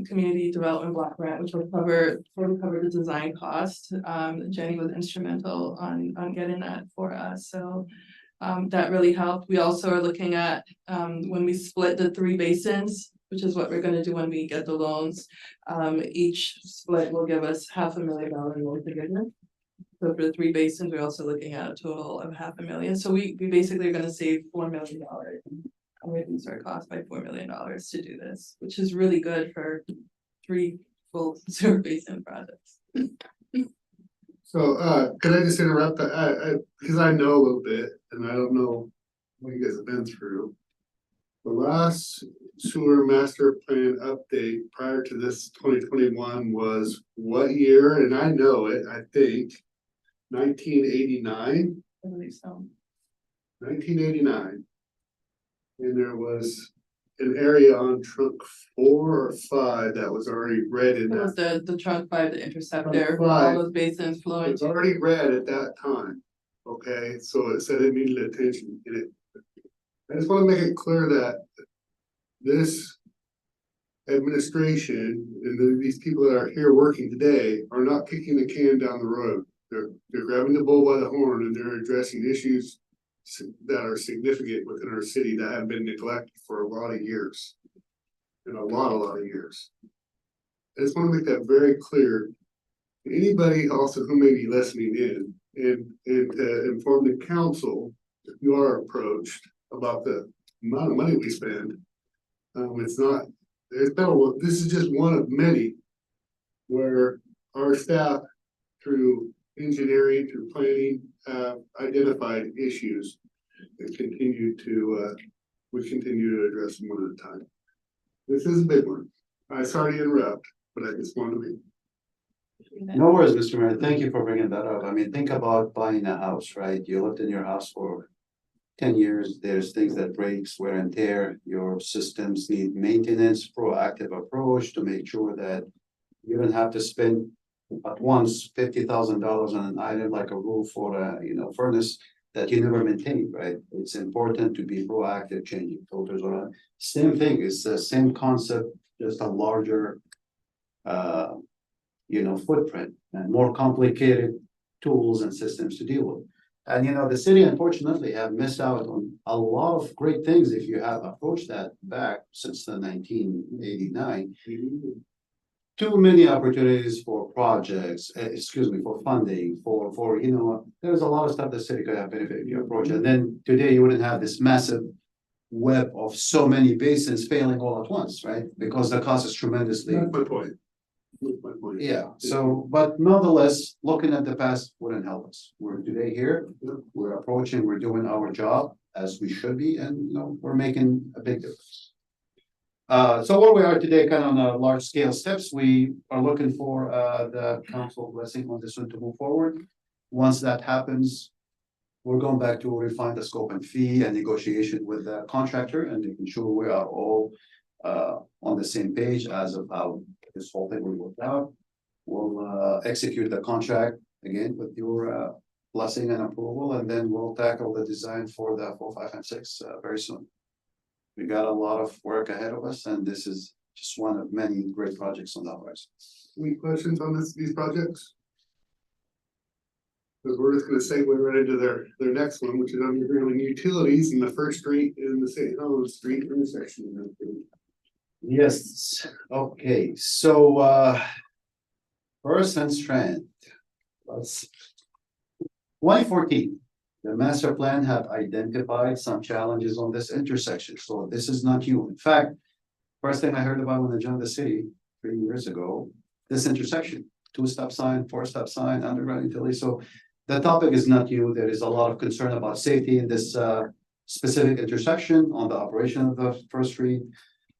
[SPEAKER 16] community development block grant, which will cover the design cost. Jenny was instrumental on getting that for us, so that really helped. We also are looking at when we split the 3 basins, which is what we're going to do when we get the loans. Each split will give us $500,000 loan forgiveness. So for the 3 basins, we're also looking at a total of $500,000. So we basically are going to save $4 million. And reduce our cost by $4 million to do this, which is really good for 3 full sewer basin projects.
[SPEAKER 2] So, could I just interrupt that? Because I know a little bit, and I don't know what you guys have been through. The last sewer master plan update prior to this 2021 was what year? And I know it, I think, 1989.
[SPEAKER 16] I believe so.
[SPEAKER 2] 1989. And there was an area on trunk 4 or 5 that was already red in
[SPEAKER 16] It was
[SPEAKER 2] that.
[SPEAKER 16] the trunk 5, the interceptor,
[SPEAKER 2] Trunk 5.
[SPEAKER 16] all those basins flowing.
[SPEAKER 2] It's already red at that time. Okay, so it said it needed attention in it. I just want to make it clear that this administration and these people that are here working today are not kicking the can down the road. They're grabbing the bull by the horn and they're addressing issues that are significant within our city that have been neglected for a lot of years. And a lot of years. I just want to make that very clear. Anybody also who may be listening in and to inform the council, if you are approached about the amount of money we spend. It's not, this is just one of many where our staff through engineering, through planning, identified issues and continue to, we continue to address them one at a time. This is a big one. I'm sorry to interrupt, but I just wanted to be.
[SPEAKER 15] No worries, Mr. Mayor. Thank you for bringing that up. I mean, think about buying a house, right? You lived in your house for 10 years. There's things that breaks, wear and tear. Your systems need maintenance, proactive approach to make sure that you don't have to spend at once $50,000 on an item like a roof or a furnace that you never maintain, right? It's important to be proactive, changing filters around. Same thing, it's the same concept, just a larger footprint and more complicated tools and systems to deal with. And the city unfortunately have missed out on a lot of great things if you have approached that back since the 1989. Too many opportunities for projects, for funding, for there's a lot of stuff the city could have benefited if you approach. And then today you wouldn't have this massive web of so many basins failing all at once, right? Because the cost is tremendously.
[SPEAKER 2] That's my point.
[SPEAKER 15] Yeah, so, but nonetheless, looking at the past wouldn't help us. We're today here, we're approaching, we're doing our job as we should be, and we're making a big difference. So where we are today, kind of on a large scale steps, we are looking for the council blessing on this one to move forward. Once that happens, we're going back to refine the scope and fee and negotiation with the contractor and making sure we are all on the same page as of how this whole thing will work out. We'll execute the contract again with your blessing and approval, and then we'll tackle the design for the 4, 5, and 6 very soon. We got a lot of work ahead of us, and this is just one of many great projects on the horizon.
[SPEAKER 2] Any questions on these projects? Because we're just gonna segue right into their next one, which is underground utilities in the First Street in the St. Helens Street intersection.
[SPEAKER 15] Yes, okay, so First and Strand. Let's 2014. The master plan have identified some challenges on this intersection, so this is not new. In fact, first thing I heard about when I joined the city 3 years ago, this intersection, 2 stop sign, 4 stop sign, underground utility. So the topic is not new. There is a lot of concern about safety in this specific intersection on the operation of the First Street.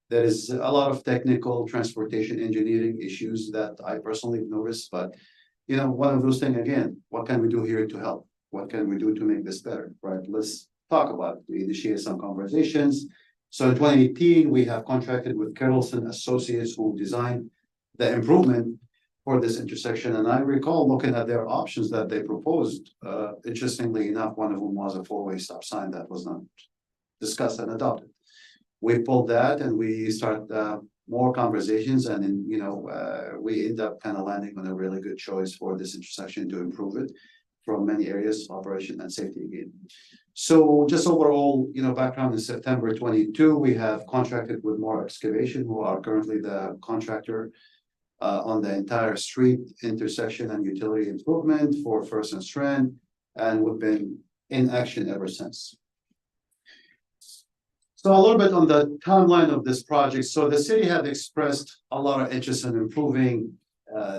[SPEAKER 15] There is a lot of technical transportation engineering issues that I personally noticed, but one of those things again, what can we do here to help? What can we do to make this better, right? Let's talk about it. We initiate some conversations. So in 2018, we have contracted with Carrollson Associates who designed the improvement for this intersection. And I recall looking at their options that they proposed. Interestingly enough, one of them was a 4-way stop sign that was not discussed and adopted. We pulled that and we start more conversations, and then we end up kind of landing on a really good choice for this intersection to improve it from many areas, operation and safety again. So just overall, background in September 22, we have contracted with Moore Excavation, who are currently the contractor on the entire street intersection and utility improvement for First and Strand, and we've been in action ever since. So a little bit on the timeline of this project. So the city had expressed a lot of interest in improving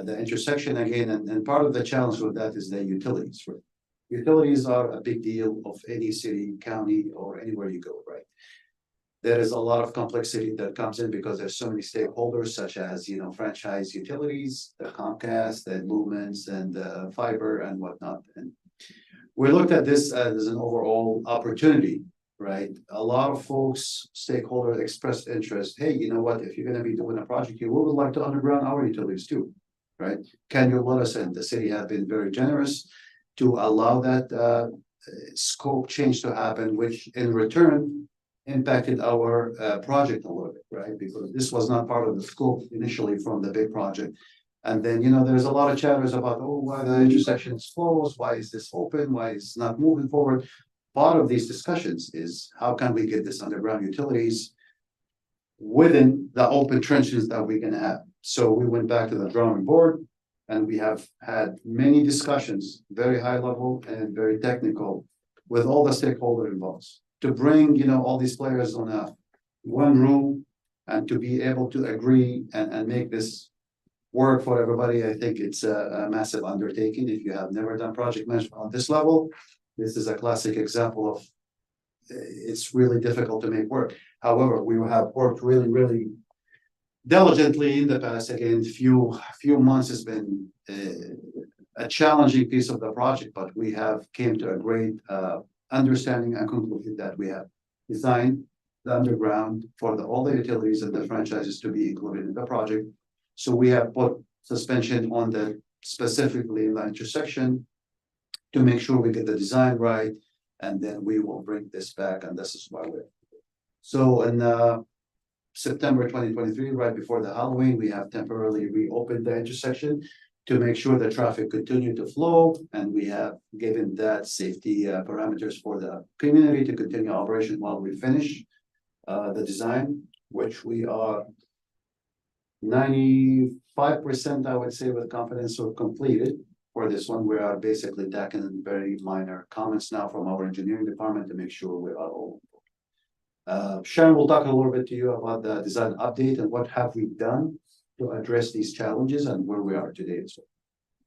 [SPEAKER 15] the intersection again, and part of the challenge with that is the utilities. Right? Utilities are a big deal of any city, county, or anywhere you go, right? There is a lot of complexity that comes in because there's so many stakeholders, such as franchise utilities, the Comcast, the Lumens, and the fiber and whatnot. And we looked at this as an overall opportunity, right? A lot of folks, stakeholders expressed interest. Hey, you know what? If you're going to be doing a project here, we would like to underground our utilities too, right? Can you let us in? The city has been very generous to allow that scope change to happen, which in return impacted our project a little bit, right? Because this was not part of the scope initially from the big project. And then, there's a lot of chatters about, oh, why the intersection is closed, why is this open, why it's not moving forward? Part of these discussions is how can we get this underground utilities within the open trenches that we can have? So we went back to the drawing board and we have had many discussions, very high level and very technical, with all the stakeholders involved, to bring, all these players on one room and to be able to agree and make this work for everybody. I think it's a massive undertaking. If you have never done project management on this level, this is a classic example of it's really difficult to make work. However, we have worked really, really diligently in the past. Again, few months has been a challenging piece of the project, but we have came to a great understanding and conclusion that we have designed the underground for all the utilities and the franchises to be included in the project. So we have put suspension on the specifically in the intersection to make sure we get the design right, and then we will bring this back, and this is why we're. So in September 2023, right before the Halloween, we have temporarily reopened the intersection to make sure the traffic continue to flow, and we have given that safety parameters for the community to continue operation while we finish the design, which we are 95%, I would say, with confidence or completed. For this one, we are basically tacking very minor comments now from our engineering department to make sure we are all. Sharon will talk a little bit to you about the design update and what have we done to address these challenges and where we are today as well.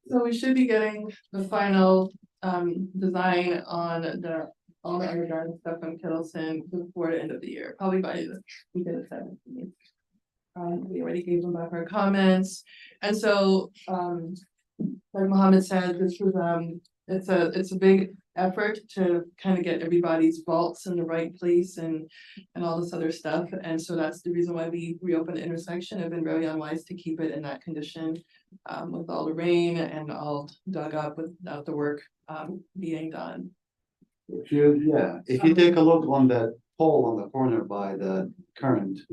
[SPEAKER 16] So we should be getting the final design on all the underground stuff from Kittleson before the end of the year, probably by the week of the 17th. We already gave them back our comments, and so like Mohammed said, this was it's a big effort to kind of get everybody's vaults in the right place and all this other stuff, and so that's the reason why we reopened the intersection. I've been very unwise to keep it in that condition with all the rain and all dug up without the work being done.
[SPEAKER 15] If you take a look on that pole on the corner by the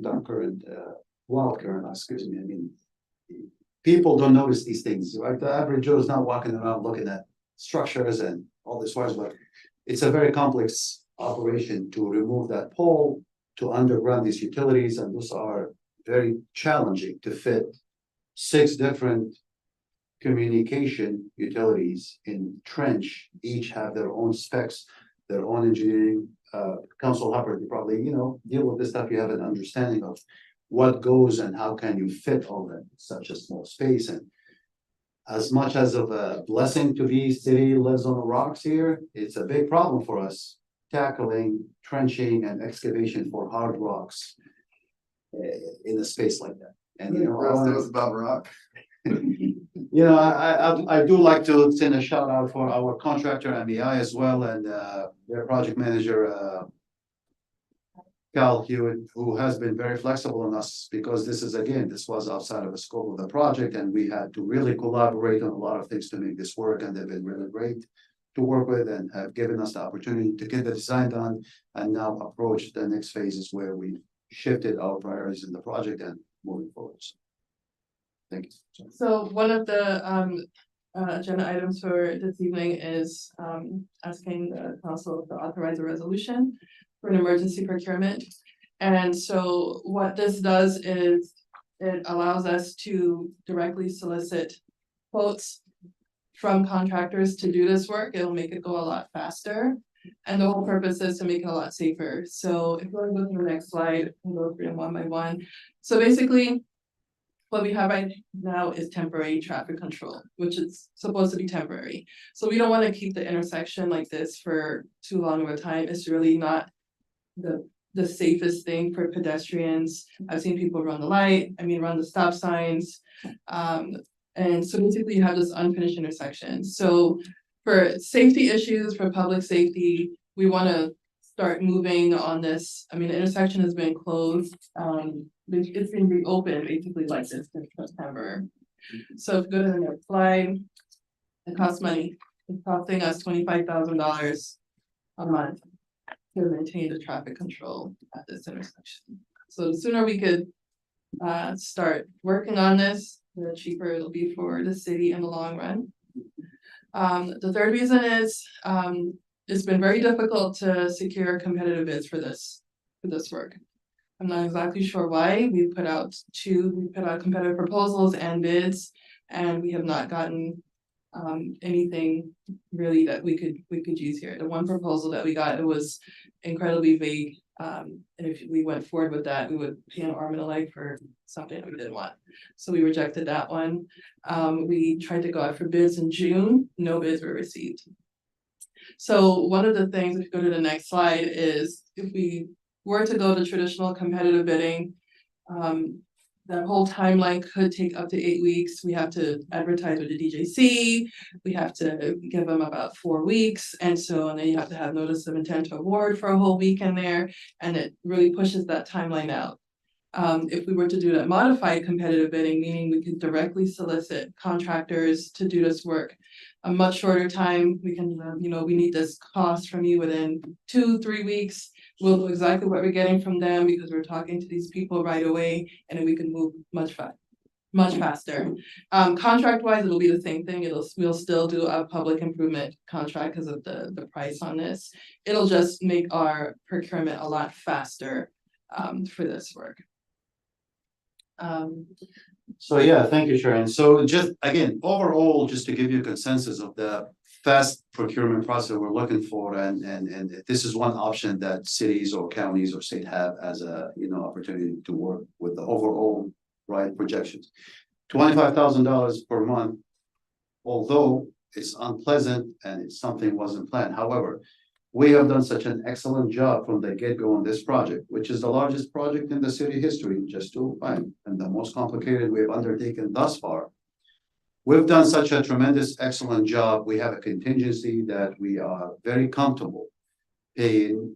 [SPEAKER 15] dark current, wild current, excuse me, I mean, people don't notice these things, right? The average Joe is not walking around looking at structures and all this wires, but it's a very complex operation to remove that pole, to underground these utilities, and those are very challenging to fit 6 different communication utilities in trench. Each have their own specs, their own engineering. Council Hubbard, you probably deal with this stuff. You have an understanding of what goes and how can you fit all that in such a small space. And as much as of a blessing to be city lives on the rocks here, it's a big problem for us tackling trenching and excavation for hard rocks in a space like that. And
[SPEAKER 2] about rock.
[SPEAKER 15] I do like to send a shout out for our contractor MEI as well, and their project manager Cal Hewitt, who has been very flexible on us, because this was outside of the scope of the project, and we had to really collaborate on a lot of things to make this work, and they've been really great to work with and have given us the opportunity to get the design done and now approach the next phases where we shifted our priorities in the project and moving forward. Thank you.
[SPEAKER 16] So one of the agenda items for this evening is asking the council to authorize a resolution for an emergency procurement. And so what this does is it allows us to directly solicit quotes from contractors to do this work. It'll make it go a lot faster. And the whole purpose is to make it a lot safer. So if you want to go to the next slide, we'll go through them one by one. So basically, what we have right now is temporary traffic control, which is supposed to be temporary. So we don't want to keep the intersection like this for too long of a time. It's really not the safest thing for pedestrians. I've seen people run the stop signs. And so basically you have this unfinished intersection. So for safety issues, for public safety, we want to start moving on this. I mean, the intersection has been closed. It's been reopened basically like this in September. So if you go to the next slide, it costs money. It's costing us $25,000 a month to maintain the traffic control at this intersection. So the sooner we could start working on this, the cheaper it'll be for the city in the long run. The third reason is, it's been very difficult to secure competitive bids for this work. I'm not exactly sure why. We put out competitive proposals and bids, and we have not gotten anything really that we could use here. The one proposal that we got, it was incredibly vague. And if we went forward with that, we would pay an arm and a leg for something that we didn't want. So we rejected that one. We tried to go out for bids in June, no bids were received. So one of the things, if you go to the next slide, is if we were to go to traditional competitive bidding, that whole timeline could take up to 8 weeks. We have to advertise with the DJC. We have to give them about 4 weeks. And then you have to have notice of intent to award for a whole week in there. And it really pushes that timeline out. If we were to do that modified competitive bidding, meaning we could directly solicit contractors to do this work, a much shorter time, we can, we need this cost from you within 2-3 weeks. We'll know exactly what we're getting from them because we're talking to these people right away, and then we can move much faster. Contract wise, it'll be the same thing. We'll still do a public improvement contract because of the price on this. It'll just make our procurement a lot faster for this work.
[SPEAKER 15] So yeah, thank you, Sharon. So just again, overall, just to give you a consensus of the fast procurement process we're looking for, and this is one option that cities or counties or state have as a opportunity to work with the overall right projections. $25,000 per month, although it's unpleasant and it's something wasn't planned. However, we have done such an excellent job from the get-go on this project, which is the largest project in the city history, just to find, and the most complicated we have undertaken thus far. We've done such a tremendous, excellent job. We have a contingency that we are very comfortable paying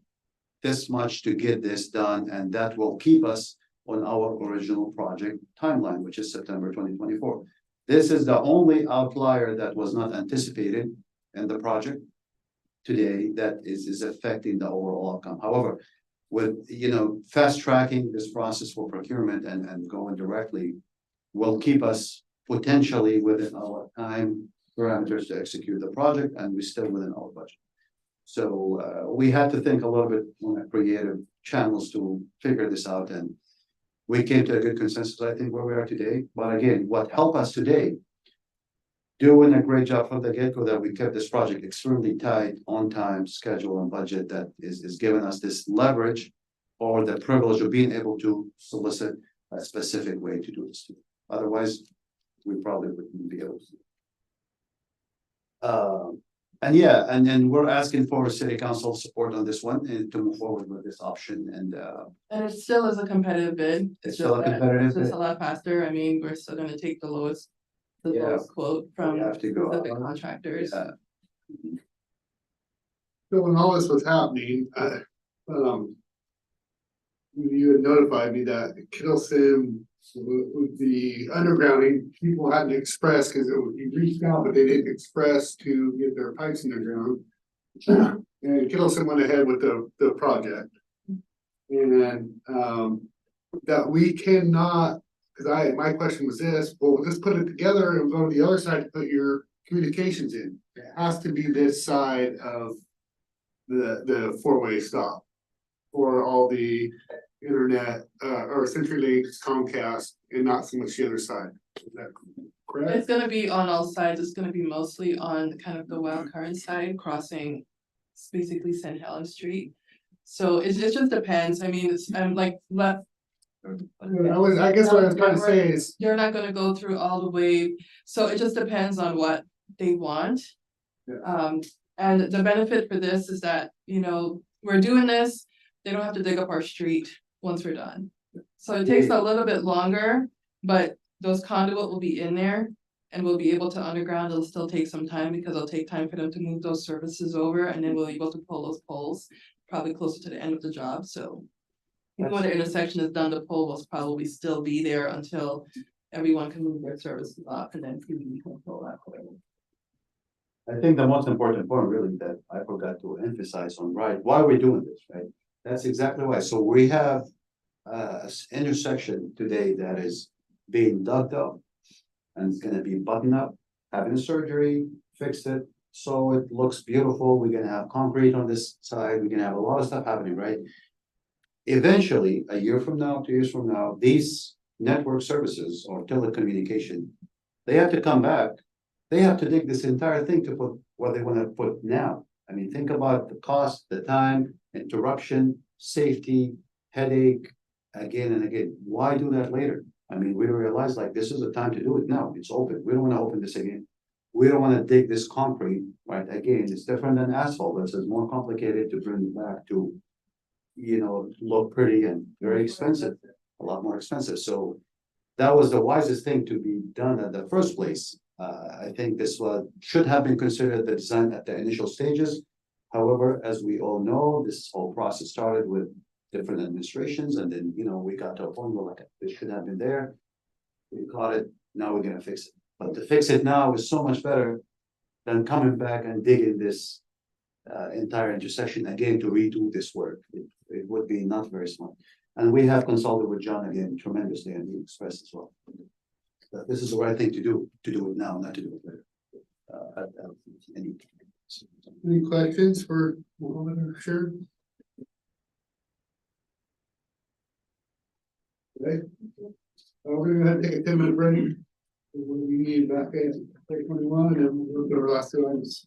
[SPEAKER 15] this much to get this done, and that will keep us on our original project timeline, which is September 2024. This is the only outlier that was not anticipated in the project today that is affecting the overall outcome. However, with fast tracking this process for procurement and going directly will keep us potentially within our time parameters to execute the project, and we're still within our budget. So we had to think a little bit on the creative channels to figure this out, and we came to a good consensus, I think, where we are today. But again, what helped us today, doing a great job from the get-go, that we kept this project extremely tight on time, schedule, and budget, that is giving us this leverage or the privilege of being able to solicit a specific way to do this. Otherwise, we probably wouldn't be able to. And then we're asking for city council support on this one and to move forward with this option.
[SPEAKER 16] And it still is a competitive bid.
[SPEAKER 15] It's still a competitive
[SPEAKER 16] It's just
[SPEAKER 15] bid.
[SPEAKER 16] a lot faster. I mean, we're still gonna take the lowest quote from
[SPEAKER 15] We have to go
[SPEAKER 16] specific
[SPEAKER 15] up.
[SPEAKER 16] contractors.
[SPEAKER 15] Yeah.
[SPEAKER 2] So when all this was happening, you had notified me that Kittleson, with the undergrounding, people hadn't expressed, because you reached out, but they didn't express to get their pipes in the ground. And Kittleson went ahead with the project. And then, that we cannot, because my question was this, well, we'll just put it together and go to the other side to put your communications in. It has to be this side of the four-way stop for all the internet, or CenturyLink, Comcast, and not so much the other side. Is that correct?
[SPEAKER 16] It's gonna be on all sides. It's gonna be mostly on kind of the Wild Current side, crossing basically St. Helens Street. So it just depends. I mean, I'm like left.
[SPEAKER 2] I guess what I was trying to say is,
[SPEAKER 16] You're not gonna go through all the way, so it just depends on what they want. And the benefit for this is that, we're doing this, they don't have to dig up our street once we're done. So it takes a little bit longer, but those conduit will be in there and we'll be able to underground. It'll still take some time because it'll take time for them to move those services over, and then we'll be able to pull those poles probably closer to the end of the job, so. Even when the intersection is done, the pole will probably still be there until everyone can move their services off, and then we can pull that pole.
[SPEAKER 15] I think the most important point really that I forgot to emphasize on, right, why we're doing this, right? That's exactly why. So we have intersection today that is being dug up and it's gonna be buttoned up, having a surgery, fixed it, so it looks beautiful. We're gonna have concrete on this side. We're gonna have a lot of stuff happening, right? Eventually, a year from now, 2 years from now, these network services or telecommunication, they have to come back. They have to dig this entire thing to put what they wanna put now. I mean, think about the cost, the time, interruption, safety, headache, again and again. Why do that later? I mean, we realize like this is the time to do it now. It's open. We don't wanna open this again. We don't wanna dig this concrete, right? Again, it's different than asphalt. This is more complicated to bring it back to, look pretty and very expensive, a lot more expensive. So that was the wisest thing to be done in the first place. I think this should have been considered the design at the initial stages. However, as we all know, this whole process started with different administrations and then, we got to a point where like, it should have been there. We caught it, now we're gonna fix it. But to fix it now is so much better than coming back and digging this entire intersection again to redo this work. It would be not very smart. And we have consulted with John again tremendously and he expressed as well. That this is the right thing to do it now, not to do it later.
[SPEAKER 2] Any questions for Mohammed or Sure? Okay. We're gonna take a 10-minute break. We'll be meeting back at 8:21 and we'll go to our last two items.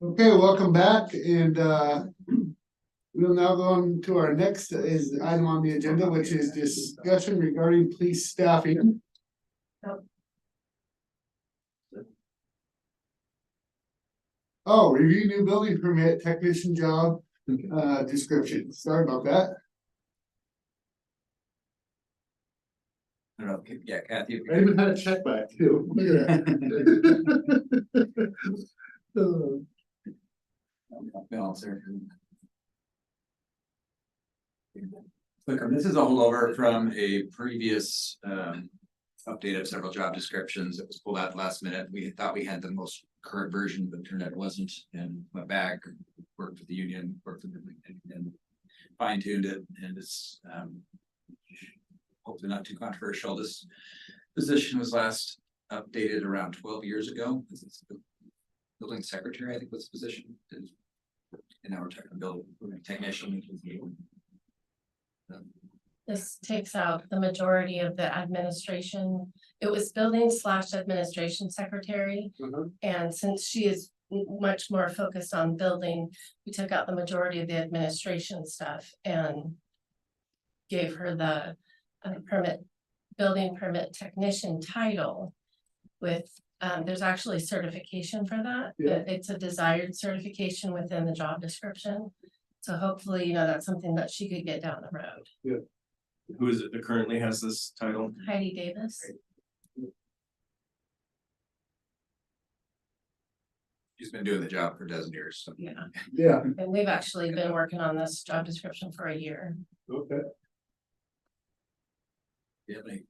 [SPEAKER 2] Okay, welcome back, and we'll now go on to our next is item on the agenda, which is discussion regarding police staffing. Oh, review new building permit technician job description. Sorry about that.
[SPEAKER 9] I don't know, yeah, Kathy.
[SPEAKER 2] I even had a check back too. Look at that.
[SPEAKER 9] Balance there. Quicker, this is a holdover from a previous update of several job descriptions that was pulled out last minute. We thought we had the most current version, but it turned out it wasn't, and went back, worked with the union, worked with them, and fine tuned it, and it's hopefully not too controversial. This position was last updated around 12 years ago. This is the building secretary, I think was the position. And now we're talking building technician.
[SPEAKER 17] This takes out the majority of the administration. It was building/administration secretary. And since she is much more focused on building, we took out the majority of the administration stuff and gave her the building permit technician title with, there's actually certification for that.
[SPEAKER 2] Yeah.
[SPEAKER 17] It's a desired certification within the job description. So hopefully, that's something that she could get down the road.
[SPEAKER 2] Yeah.
[SPEAKER 11] Who is it that currently has this title?
[SPEAKER 17] Heidi Davis.
[SPEAKER 9] She's been doing the job for a dozen years, so.
[SPEAKER 17] Yeah.
[SPEAKER 2] Yeah,
[SPEAKER 17] And we've actually been working on this job description for a year.
[SPEAKER 2] okay.
[SPEAKER 9] Do you have any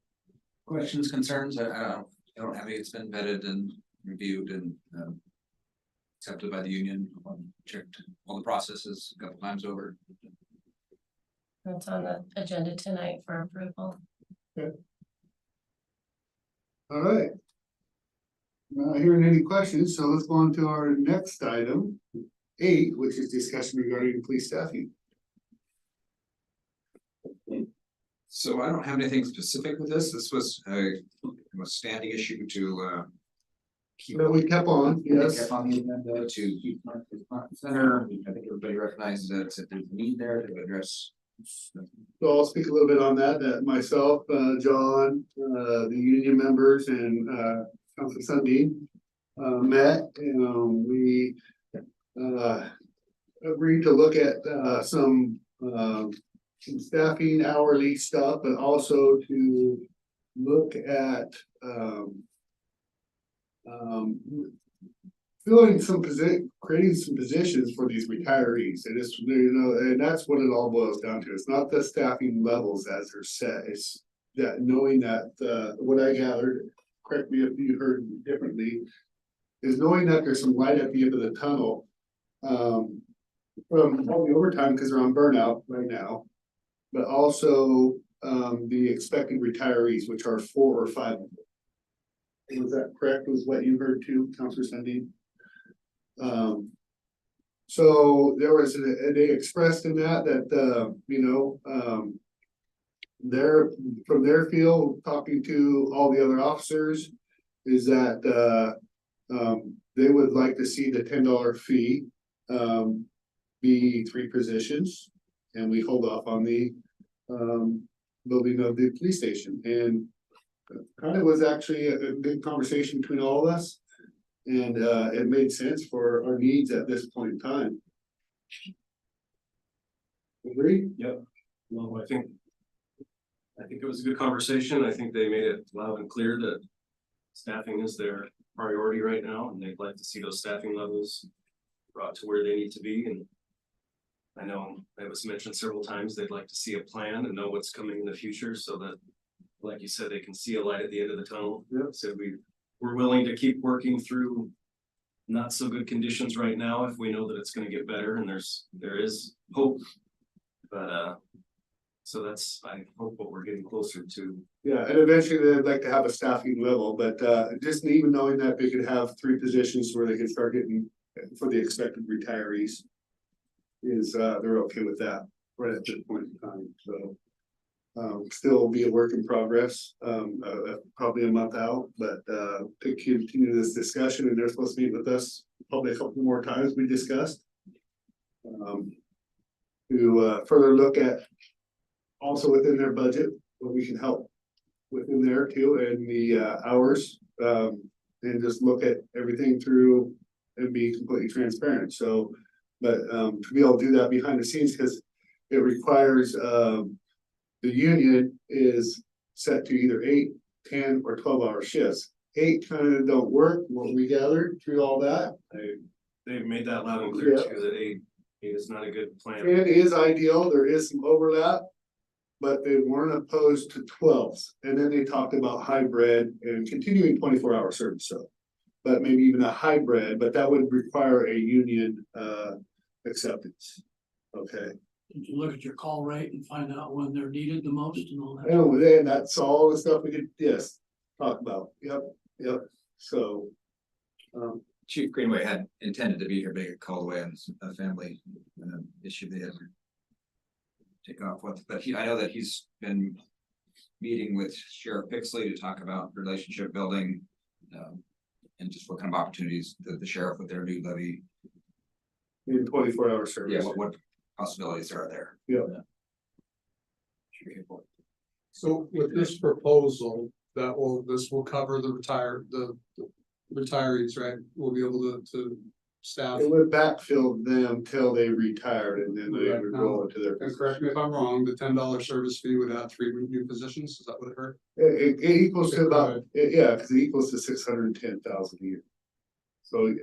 [SPEAKER 9] questions, concerns? I don't have any. It's been vetted and reviewed and accepted by the union. Checked all the processes a couple times over.
[SPEAKER 17] That's on the agenda tonight for approval.
[SPEAKER 2] All right. Not hearing any questions, so let's go on to our next item, 8, which is discussion regarding police staffing.
[SPEAKER 9] So I don't have anything specific with this. This was a standing issue to keep.
[SPEAKER 2] That we kept on, yes.
[SPEAKER 9] Kept on the agenda to keep front and center. I think everybody recognizes that there's a need there to address.
[SPEAKER 2] So I'll speak a little bit on that, myself, John, the union members and Councilor Sundin met, and we agreed to look at some staffing hourly stuff, but also to look at filling some creating some positions for these retirees. And it's, and that's what it all boils down to. It's not the staffing levels as they're set. It's that knowing that what I gathered, correct me if you heard differently, is knowing that there's some light at the end of the tunnel from all the overtime because they're on burnout right now, but also the expected retirees, which are 4 or 5 of them. Was that correct? Was what you heard too, Councilor Sundin? So there was they expressed in that they're from their field talking to all the other officers is that they would like to see the $10 fee be 3 positions, and we hold off on the building of the police station. And kind of was actually a good conversation between all of us, and it made sense for our needs at this point in time. Agree?
[SPEAKER 11] Yep. Well, I think it was a good conversation. I think they made it loud and clear that staffing is their priority right now, and they'd like to see those staffing levels brought to where they need to be. And I know it was mentioned several times, they'd like to see a plan and know what's coming in the future so that, like you said, they can see a light at the end of the tunnel.
[SPEAKER 2] Yep.
[SPEAKER 11] So we're willing to keep working through not so good conditions right now if we know that it's gonna get better, and there is hope. But so that's, I hope, what we're getting closer to.
[SPEAKER 2] Yeah, and eventually they'd like to have a staffing level, but just even knowing that they could have 3 positions where they could start getting for the expected retirees is they're okay with that right at this point in time. So Still be a work in progress, probably a month out, but, to continue this discussion, and they're supposed to meet with us probably a couple more times we discussed. To, further look at also within their budget, what we can help within there too, and the, hours, and just look at everything through and be completely transparent, so. But, to be able to do that behind the scenes, because it requires, the union is set to either 8, 10, or 12-hour shifts. 8 kind of don't work, what we gathered through all that.
[SPEAKER 10] They've made that loud and clear
[SPEAKER 2] Yeah.
[SPEAKER 10] too, that eight is not a good plan.
[SPEAKER 2] It is ideal, there is some overlap, but they weren't opposed to 12s. And then they talked about hybrid and continuing 24-hour service, so. But maybe even a hybrid, but that would require a union acceptance. Okay,
[SPEAKER 13] Did you look at your call rate and find out when they're needed the most and all that?
[SPEAKER 2] and then that's all the stuff we could, yes, talk about, yep, so.
[SPEAKER 9] Chief Greenway had intended to be here, but he got called away on a family issue they had to take off with, but I know that he's been meeting with Sheriff Pixley to talk about relationship building, and just what kind of opportunities the sheriff with their new levy.
[SPEAKER 2] In 24-hour service.
[SPEAKER 9] Yeah, what possibilities are there?
[SPEAKER 2] Yeah.
[SPEAKER 18] So with this proposal, this will cover the retirees, right? We'll be able to staff.
[SPEAKER 2] It would backfill them till they retired and then they would roll into their.
[SPEAKER 18] And correct me if I'm wrong, the $10 service fee would add 3 new positions, is that what it hurt?
[SPEAKER 2] It equals to about, yeah, because it equals to 610,000 a year. So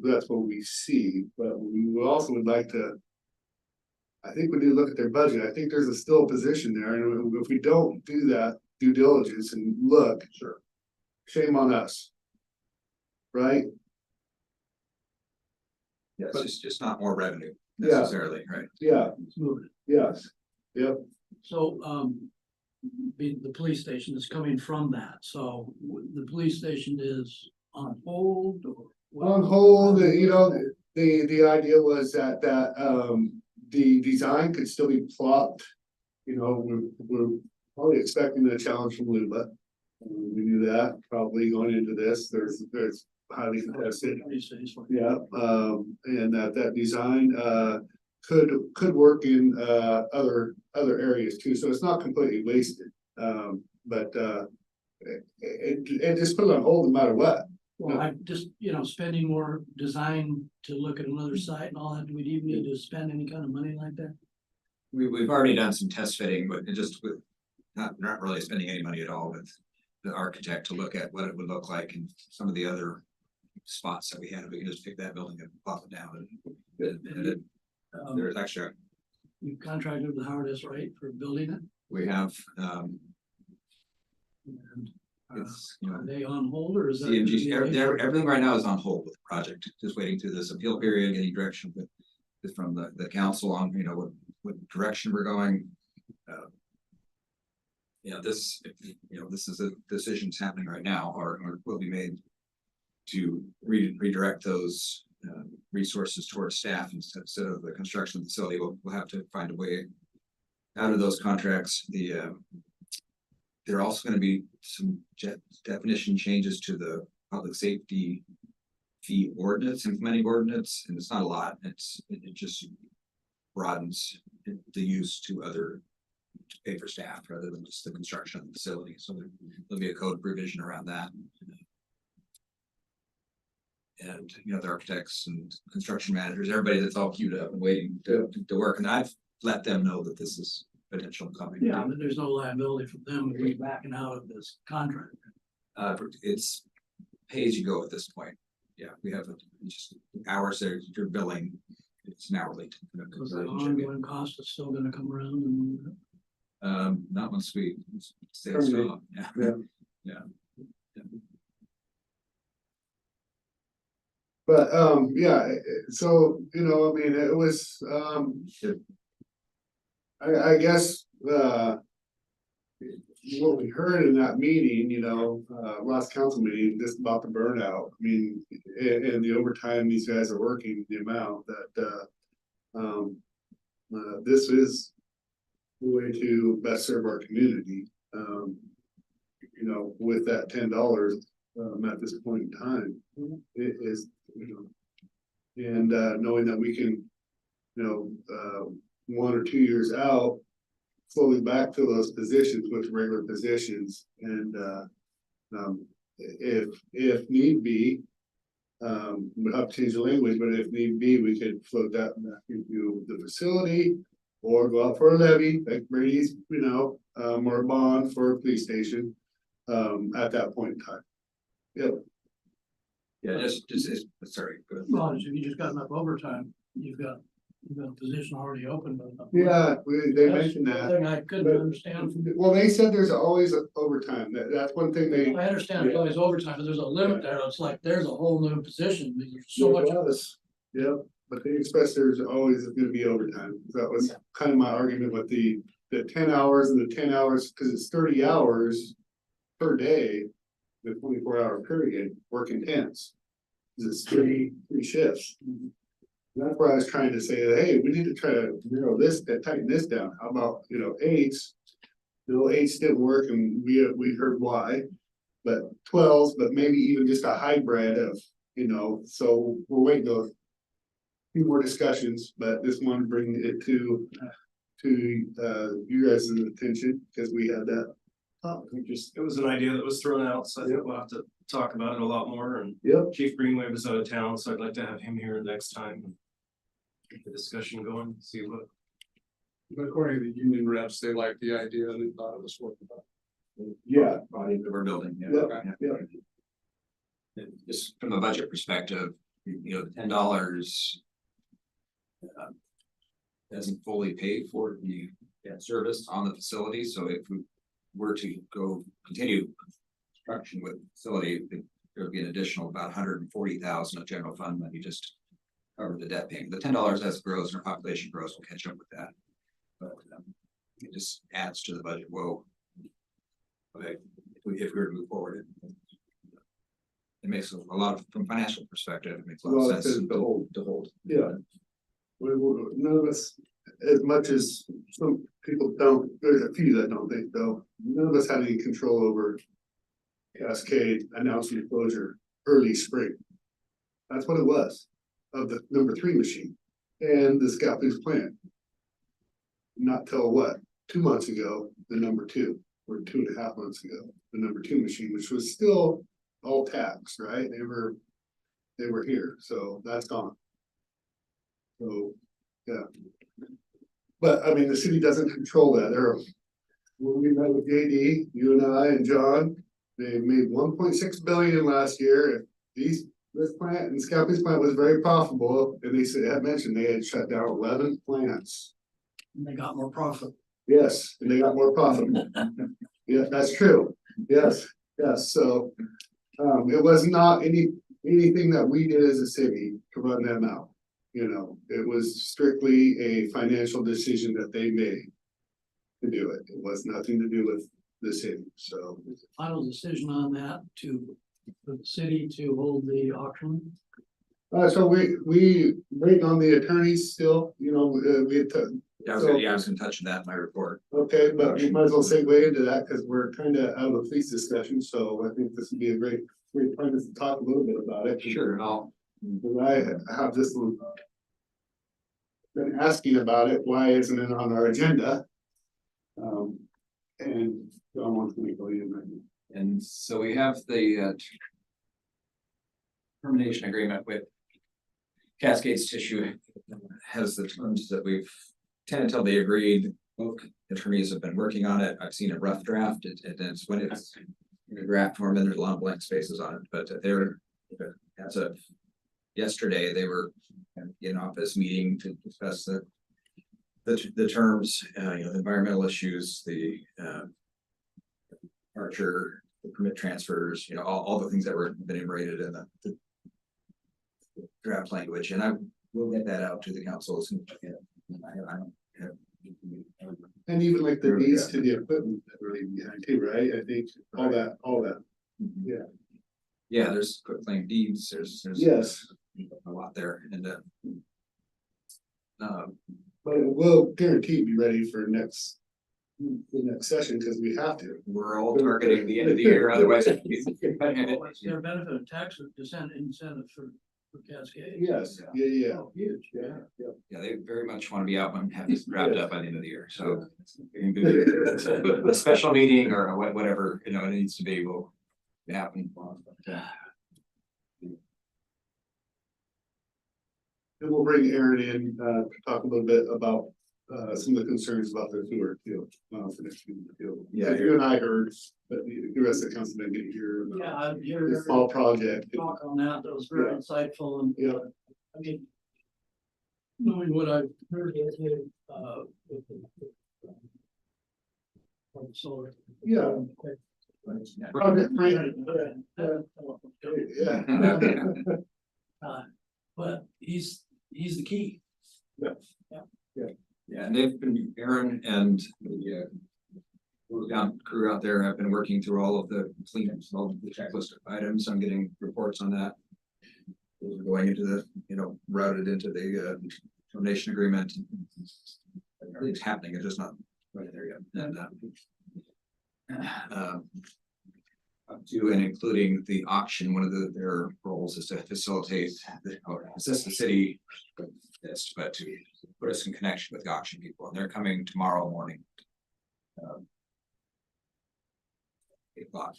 [SPEAKER 2] that's what we see, but we also would like to. I think we need to look at their budget. I think there's still a position there, and if we don't do that due diligence and look, sure, shame on us. Right?
[SPEAKER 9] Yeah, it's just not more revenue
[SPEAKER 2] Yeah.
[SPEAKER 9] necessarily, right?
[SPEAKER 2] Yeah,
[SPEAKER 13] Let's move it.
[SPEAKER 2] yes, yep.
[SPEAKER 13] So, the police station is coming from that, so the police station is on hold or?
[SPEAKER 2] On hold, the idea was that the design could still be plopped. We're probably expecting a challenge from Lula. We knew that probably going into this, there's highly contested. Yeah, and that design could work in other areas too, so it's not completely wasted. But it just put it on hold no matter what.
[SPEAKER 13] Well, I just, spending more design to look at another site and all that, do we even need to spend any kind of money like that?
[SPEAKER 9] We've already done some test fitting, but just with not really spending any money at all with the architect to look at what it would look like and some of the other spots that we had. We can just pick that building and plop it down and there's actually.
[SPEAKER 13] You contracted with Howard S. Wright for building it?
[SPEAKER 9] We have,
[SPEAKER 13] Are they on hold or is that?
[SPEAKER 9] CMG, everything right now is on hold with the project, just waiting through this appeal period, getting direction from the council on, what direction we're going. This is a decisions happening right now or will be made to redirect those resources towards staff instead of the construction facility. We'll have to find a way out of those contracts. There are also going to be some definition changes to the public safety fee ordinance, implementing ordinance, and it's not a lot. It just broadens the use to pay for staff rather than just the construction of the facility. So there'll be a code provision around that. And the architects and construction managers, everybody that's all queued up and waiting to work, and I've let them know that this is potential coming.
[SPEAKER 13] Yeah, but there's no liability for them to be backing out of this contract.
[SPEAKER 9] It's pay as you go at this point. Yeah, we have just hours that you're billing. It's an hourly.
[SPEAKER 13] Because the ongoing cost is still gonna come around and.
[SPEAKER 9] Not once we stay strong. Yeah.
[SPEAKER 2] But so it was I guess what we heard in that meeting, last council meeting, just about the burnout. I mean, and the overtime these guys are working, the amount that this is the way to best serve our community. With that $10 at this point in time, it is, and knowing that we can, 1 or 2 years out, slowly backfill those positions with regular positions, and if need be, we'll have to change the language, but if need be, we could float that back into the facility or go out for a levy, like Brady's, or a bond for a police station, at that point in time. Yep.
[SPEAKER 9] Yeah, sorry. Go ahead.
[SPEAKER 13] Well, if you just got enough overtime, you've got a position already open.
[SPEAKER 2] Yeah, they
[SPEAKER 13] That's
[SPEAKER 2] mentioned
[SPEAKER 13] the
[SPEAKER 2] that.
[SPEAKER 13] thing I couldn't understand.
[SPEAKER 2] Well, they said there's always overtime. That's one thing they.
[SPEAKER 13] I understand there's always overtime, but there's a limit there. It's like, there's a whole new position. There's so much.
[SPEAKER 2] Yeah, but they expressed there's always gonna be overtime. That was kind of my argument with the 10 hours and the 10 hours, because it's 30 hours per day, the 24-hour period, working 10s. It's three shifts. That's where I was trying to say that, hey, we need to try to narrow this, tighten this down. How about, 8s? The 8s didn't work, and we heard why. But 12s, but maybe even just a hybrid of, so we're waiting to a few more discussions, but just want to bring it to you guys' attention, because we had that.
[SPEAKER 19] It was an idea that was thrown out, so I think we'll have to talk about it a lot more, and Chief Greenway was out of town, so I'd like to have him here next time. And keep the discussion going, see what.
[SPEAKER 18] But according to the union reps, they liked the idea and they thought it was worthwhile.
[SPEAKER 2] Yeah.
[SPEAKER 9] Body that we're building. Just from a budget perspective, the $10 doesn't fully pay for the service on the facility. So if we were to go continue construction with the facility, there would be an additional about 140,000 of general fund money just to cover the debt payment. The $10 as it grows and our population grows will catch up with that. But it just adds to the budget. Whoa. Okay, if we were to move forward, it makes a lot of, from financial perspective, it makes a lot of sense to hold.
[SPEAKER 2] Yeah. None of us, as much as some people don't, there's a few that don't think though, none of us had any control over Cascade announcing closure early spring. That's what it was, of the number 3 machine and the scalping plant. Not till what, 2 months ago, the number 2, or 2.5 months ago, the number 2 machine, which was still all tax, right? They were here, so that's gone. So, yeah. But I mean, the city doesn't control that. When we met with JD, you and I and John, they made 1.6 billion last year. This plant and Scalping's plant was very profitable, and they had mentioned they had shut down 11 plants.
[SPEAKER 13] And they got more profit.
[SPEAKER 2] Yes, and they got more profit. Yeah, that's true. Yes. So it was not anything that we did as a city to run them out. It was strictly a financial decision that they made to do it. It was nothing to do with the city. So
[SPEAKER 13] Final decision on that for the city to hold the auction.
[SPEAKER 2] so we waiting on the attorneys still, we had to.
[SPEAKER 9] I was gonna touch on that in my report.
[SPEAKER 2] Okay, but we might as well segue into that because we're kind of out of the police discussion, so I think this would be a great time to talk a little bit about it.
[SPEAKER 9] Sure,
[SPEAKER 2] I have this one. Been asking about it, why isn't it on our agenda? And John wants me to go in right now.
[SPEAKER 9] And so we have the termination agreement with Cascades Tissue has the terms that we've tentatively agreed. Both attorneys have been working on it. I've seen a rough draft. It's when it's in a draft form, and there's a lot of blank spaces on it, but as of yesterday, they were in office meeting to discuss the terms, the environmental issues, the departure, the permit transfers, all the things that were enumerated in the draft language, and I will get that out to the council as soon as I can.
[SPEAKER 2] And even like the needs to the equipment that really behind too, right? I think all that. Yeah.
[SPEAKER 9] Yeah, there's quick claim deeds, there's
[SPEAKER 2] Yes.
[SPEAKER 9] a lot there, and
[SPEAKER 2] but it will guarantee be ready for next the next session, because we have to.
[SPEAKER 9] We're all targeting the end of the year, otherwise.
[SPEAKER 13] Well, it's their benefit of tax incentive for Cascade.
[SPEAKER 2] Yes, yeah.
[SPEAKER 13] Oh, huge, yeah.
[SPEAKER 9] Yeah, they very much want to be out and have this wrapped up by the end of the year, so. we can do A special meeting or whatever, it needs to be, will happen.
[SPEAKER 2] And we'll bring Aaron in, to talk a little bit about, some of the concerns about the tour too. For next week, too.
[SPEAKER 9] Yeah.
[SPEAKER 2] You and I heard, but the rest of the council didn't hear. about
[SPEAKER 13] Yeah, I've
[SPEAKER 2] the
[SPEAKER 13] heard
[SPEAKER 2] Small project.
[SPEAKER 13] talk on that, that was very
[SPEAKER 2] Yeah.
[SPEAKER 13] insightful and.
[SPEAKER 2] Yeah.
[SPEAKER 13] I mean. Knowing what I've heard, with the. From solar.
[SPEAKER 2] Yeah. Project Frank. Yeah.
[SPEAKER 13] But he's the key.
[SPEAKER 9] Yeah, and they've been, Aaron and the crew out there have been working through all of the cleanups, all of the checklist of items. I'm getting reports on that. Those are going into the, routed into the donation agreement. Everything's happening, it's just not right there yet. And up to and including the auction, one of their roles is to facilitate or assist the city with this, but to put us in connection with the auction people, and they're coming tomorrow morning. 8 o'clock.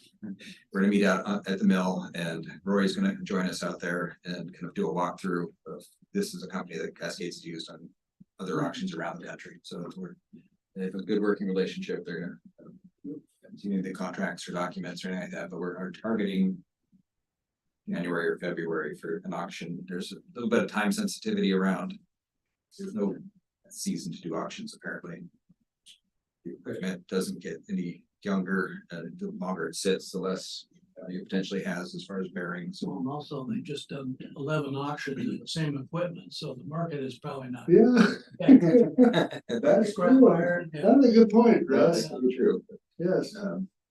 [SPEAKER 9] We're gonna meet out at the mill, and Roy's gonna join us out there and kind of do a walkthrough of, this is a company that Cascades has used on other auctions around the country, so they have a good working relationship. They're gonna continue the contracts or documents or anything like that, but we're targeting January or February for an auction. There's a little bit of time sensitivity around. There's no season to do auctions, apparently. The equipment doesn't get any younger, the longer it sits, the less it potentially has as far as bearings.
[SPEAKER 13] And also, they just done 11 auctions of the same equipment, so the market is probably not.
[SPEAKER 2] Yeah. That's true. That's a good point, Russ.
[SPEAKER 9] That's true.
[SPEAKER 2] Yes.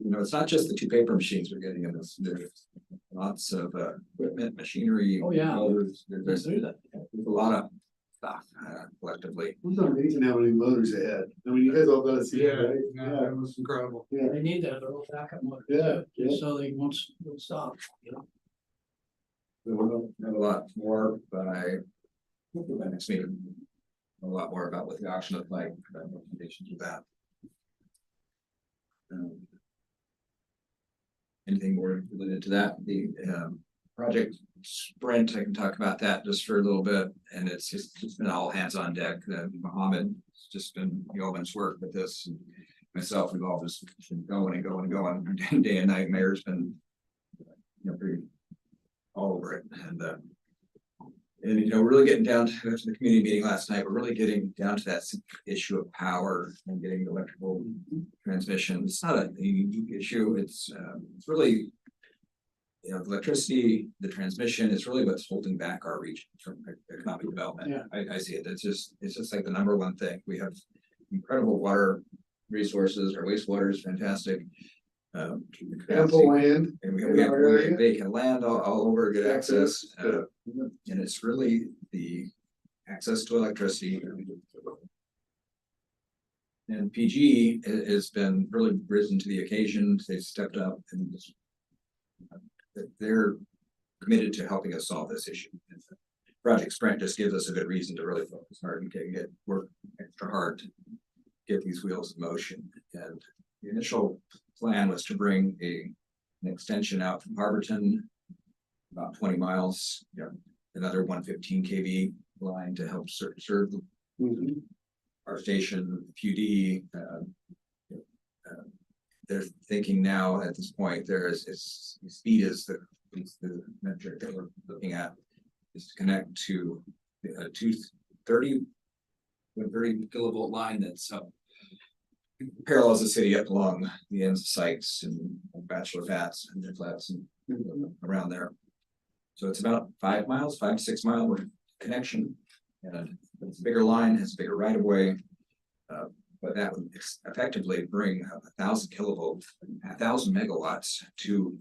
[SPEAKER 9] It's not just the 2 paper machines we're getting in this, there's lots of equipment, machinery.
[SPEAKER 13] Oh, yeah.
[SPEAKER 9] There's a lot of stuff collectively.
[SPEAKER 2] It's amazing how many motors they had. I mean, you guys all got to see it, right?
[SPEAKER 18] Yeah, it was incredible.
[SPEAKER 2] Yeah.
[SPEAKER 13] They need that little backup motor.
[SPEAKER 2] Yeah,
[SPEAKER 13] Just so they won't stop,
[SPEAKER 9] We'll have a lot more by next meeting. A lot more about what the auction looked like, recommendations with that. Anything more related to that? The project Sprint, I can talk about that just for a little bit, and it's been all hands on deck. Mohammed has just been yeoman's work with this. And myself, we've all just been going and going and going day and night. Mayor's been pretty all over it, and we're really getting down to the community meeting last night. We're really getting down to that issue of power and getting electrical transmission. It's not a unique issue. It's really, the electricity, the transmission is really what's holding back our region from economic development.
[SPEAKER 2] Yeah.
[SPEAKER 9] I see it. It's just like the number one thing. We have incredible water resources. Our wastewater is fantastic.
[SPEAKER 2] Ample land.
[SPEAKER 9] And we have vacant land all over, good access. And it's really the access to electricity. And PG has been really risen to the occasion. They've stepped up and they're committed to helping us solve this issue. Project Sprint just gives us a good reason to really focus hard and work extra hard to get these wheels in motion. And the initial plan was to bring an extension out from Harborton, about 20 miles, another 115 kV line to help serve our station, PUD. They're thinking now at this point, speed is the metric that we're looking at, is to connect to a 130 kilovolt line that's up, parallels the city up along the ends of sites and Bachelor Flats and their flats and around there. So it's about 5 to 6 mile connection, and it's a bigger line, has a bigger right of way. But that would effectively bring 1,000 kilovolts, 1,000 megawatts to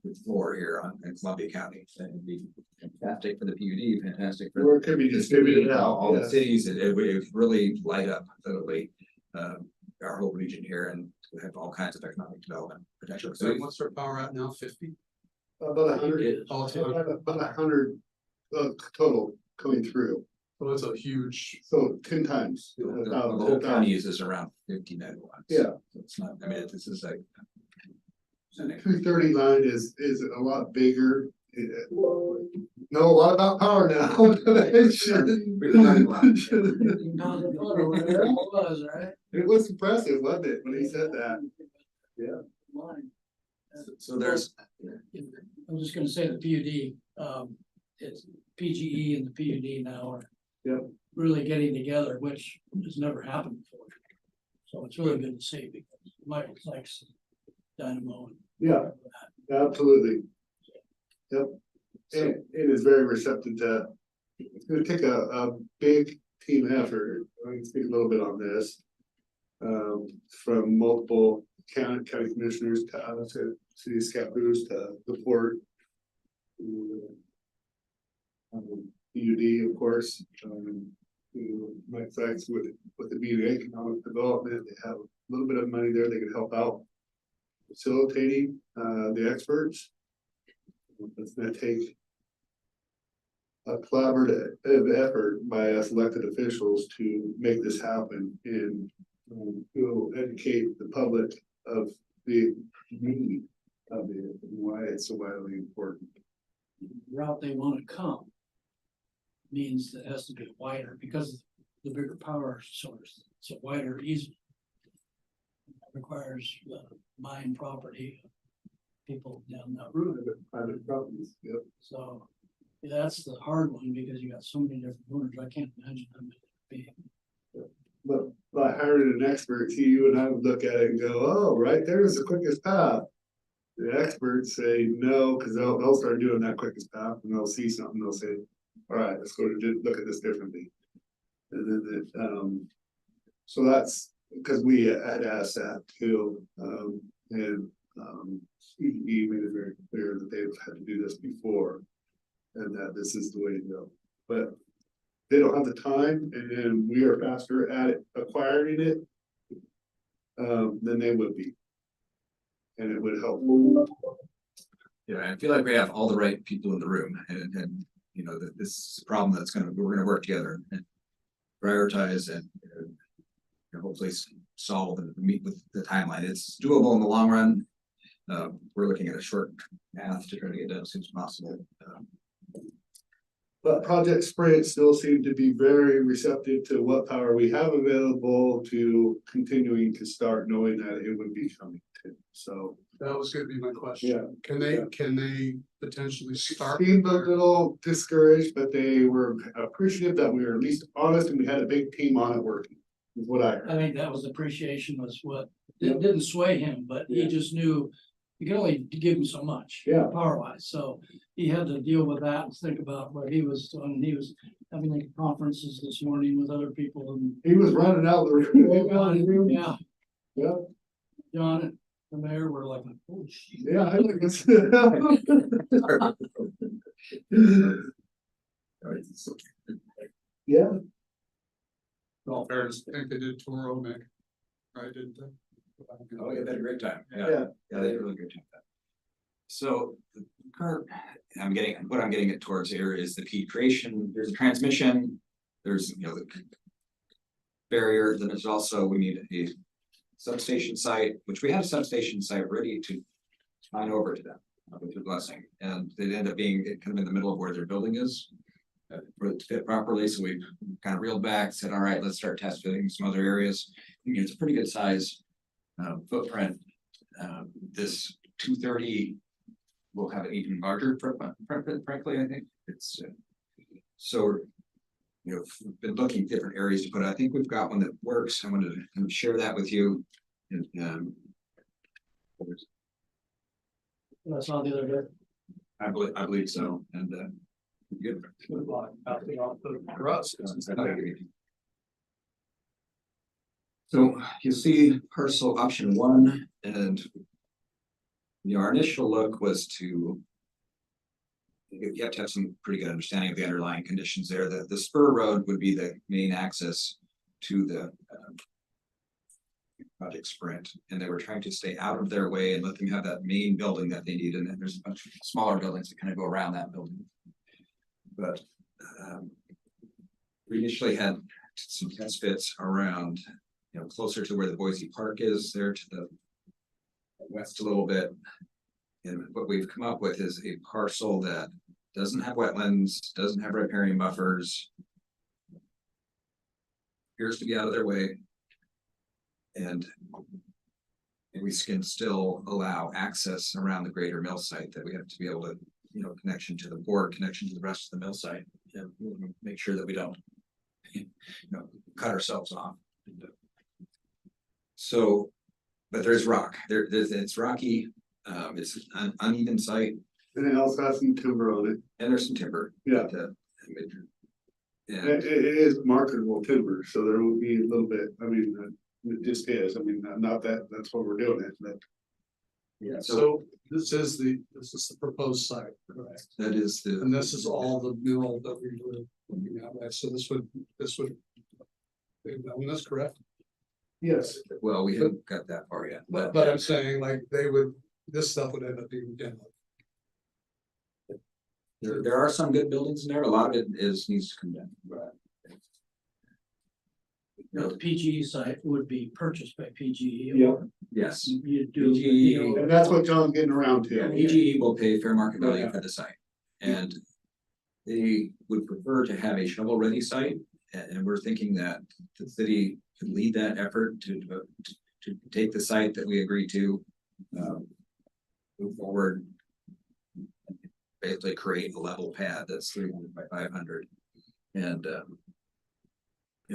[SPEAKER 9] the floor here in Columbia County. And it'd be fantastic for the PUD, fantastic for
[SPEAKER 2] Or it could be distributed out.
[SPEAKER 9] all the cities. It would really light up literally our our whole region here and we have all kinds of economic development potential.
[SPEAKER 18] So what's our power at now, 50?
[SPEAKER 2] About 100, about 100 total coming through.
[SPEAKER 18] So that's a huge.
[SPEAKER 2] So 10 times.
[SPEAKER 9] The whole county uses around 50 megawatts.
[SPEAKER 2] Yeah.
[SPEAKER 9] So it's not, I mean, this is like.
[SPEAKER 2] 230 line is a lot bigger. Know a lot about power now. It was impressive, wasn't it, when he said that? Yeah.
[SPEAKER 9] So there's.
[SPEAKER 13] I'm just gonna say the PUD, it's PGE and the PUD now are.
[SPEAKER 2] Yep.
[SPEAKER 13] Really getting together, which has never happened before. So it's really good to see because Michael likes Dynamo.
[SPEAKER 2] Yeah, absolutely. Yep. And it is very receptive to, it's gonna take a big team effort. I can speak a little bit on this. From multiple county commissioners to city staffers to the port. PUD, of course, Mike Sykes with the BUD economic development, they have a little bit of money there, they can help out. Facilitating, the experts. It's gonna take a collaborative effort by us elected officials to make this happen and to educate the public of the need of it and why it's so vitally important.
[SPEAKER 13] Route they wanna come. Means that it has to be wider because of the bigger power source, it's a wider easement. Requires buying property, people down that route.
[SPEAKER 2] Private properties, yep.
[SPEAKER 13] So that's the hard one because you got so many different owners, I can't imagine how many it'd be.
[SPEAKER 2] But by hiring an expert, you and I would look at it and go, oh, right there's the quickest path. The experts say no, because they'll start doing that quickest path and they'll see something, they'll say, all right, let's go to look at this differently. And then, so that's because we had asked that too, CED made it very clear that they've had to do this before. And that this is the way to go, but they don't have the time, and then we are faster at it, acquiring it. Than they would be. And it would help.
[SPEAKER 9] Yeah, I feel like we have all the right people in the room and you know, that this is a problem that's we're gonna work together and prioritize and hopefully solve and meet with the timeline. It's doable in the long run. We're looking at a short path to try to get done as soon as possible.
[SPEAKER 2] But Project Sprint still seemed to be very receptive to what power we have available to continuing to start knowing that it would be coming too, so.
[SPEAKER 18] That was gonna be my question.
[SPEAKER 2] Yeah.
[SPEAKER 18] Can they potentially start?
[SPEAKER 2] Seemed a little discouraged, but they were appreciative that we were at least honest and we had a big team on it working, is what I heard.
[SPEAKER 13] I think that was appreciation was what, it didn't sway him, but he just knew. You can only give him so much.
[SPEAKER 2] Yeah.
[SPEAKER 13] Power wise, so he had to deal with that and think about what he was doing, he was having like conferences this morning with other people and.
[SPEAKER 2] He was running out the room.
[SPEAKER 13] Yeah.
[SPEAKER 2] Yeah.
[SPEAKER 13] John, the mayor were like, oh shit.
[SPEAKER 2] Yeah, I think it's. Yeah.
[SPEAKER 18] In all fairness, I think they did tour Omic. Right, didn't they?
[SPEAKER 9] Oh, yeah, they had a great time.
[SPEAKER 2] Yeah.
[SPEAKER 9] Yeah, they had a really good time. So the current, what I'm getting it towards here is the P creation, there's a transmission, there's, you know, the barrier, then there's also, we need a substation site, which we had a substation site ready to sign over to them with your blessing, and it ended up being kind of in the middle of where their building is. For it to fit properly, so we kind of reeled back, said, all right, let's start test fitting some other areas. You know, it's a pretty good size footprint. This 230 will have an even larger footprint, frankly, I think. It's so, you know, we've been looking at different areas to put it. I think we've got one that works. I wanted to kind of share that with you. And,
[SPEAKER 13] That's all the other day.
[SPEAKER 9] I believe so. And good. So you see parcel option 1, and you know, our initial look was to, you have to have some pretty good understanding of the underlying conditions there. The spur road would be the main access to the Project Sprint, and they were trying to stay out of their way and let them have that main building that they need, and then there's a bunch of smaller buildings that kind of go around that building. But we initially had some test fits around, closer to where the Boise Park is, there to the west a little bit. And what we've come up with is a parcel that doesn't have wetlands, doesn't have riparian buffers, appears to be out of their way. And we can still allow access around the greater mill site, that we have to be able to, connection to the board, connection to the rest of the mill site. And make sure that we don't, cut ourselves off. So, but there's rock, it's rocky, it's an uneven site.
[SPEAKER 2] And it also has some timber on it.
[SPEAKER 9] And there's some timber.
[SPEAKER 2] Yeah.
[SPEAKER 9] And
[SPEAKER 2] It is marketable timber, so there will be a little bit, it just is, not that, that's what we're doing it, but.
[SPEAKER 9] yeah,
[SPEAKER 18] So this is the proposed site, correct?
[SPEAKER 9] that is
[SPEAKER 18] And this is all the mural that we were looking at, right? So this would. That's correct.
[SPEAKER 2] Yes.
[SPEAKER 9] well, we haven't got that far yet,
[SPEAKER 18] But I'm saying like this stuff would end up being done.
[SPEAKER 9] there are some good buildings in there, a lot of it needs to come down, but.
[SPEAKER 13] The PGE site would be purchased by PGE.
[SPEAKER 2] Yep.
[SPEAKER 9] Yes.
[SPEAKER 13] You do.
[SPEAKER 9] PGE
[SPEAKER 2] And that's what John's getting around
[SPEAKER 9] Yeah,
[SPEAKER 2] to.
[SPEAKER 9] PGE will pay fair market value for the site, and they would prefer to have a shovel-ready site, and we're thinking that the city could lead that effort to take the site that we agreed to, move forward, basically create a level pad that's 300 by 500, and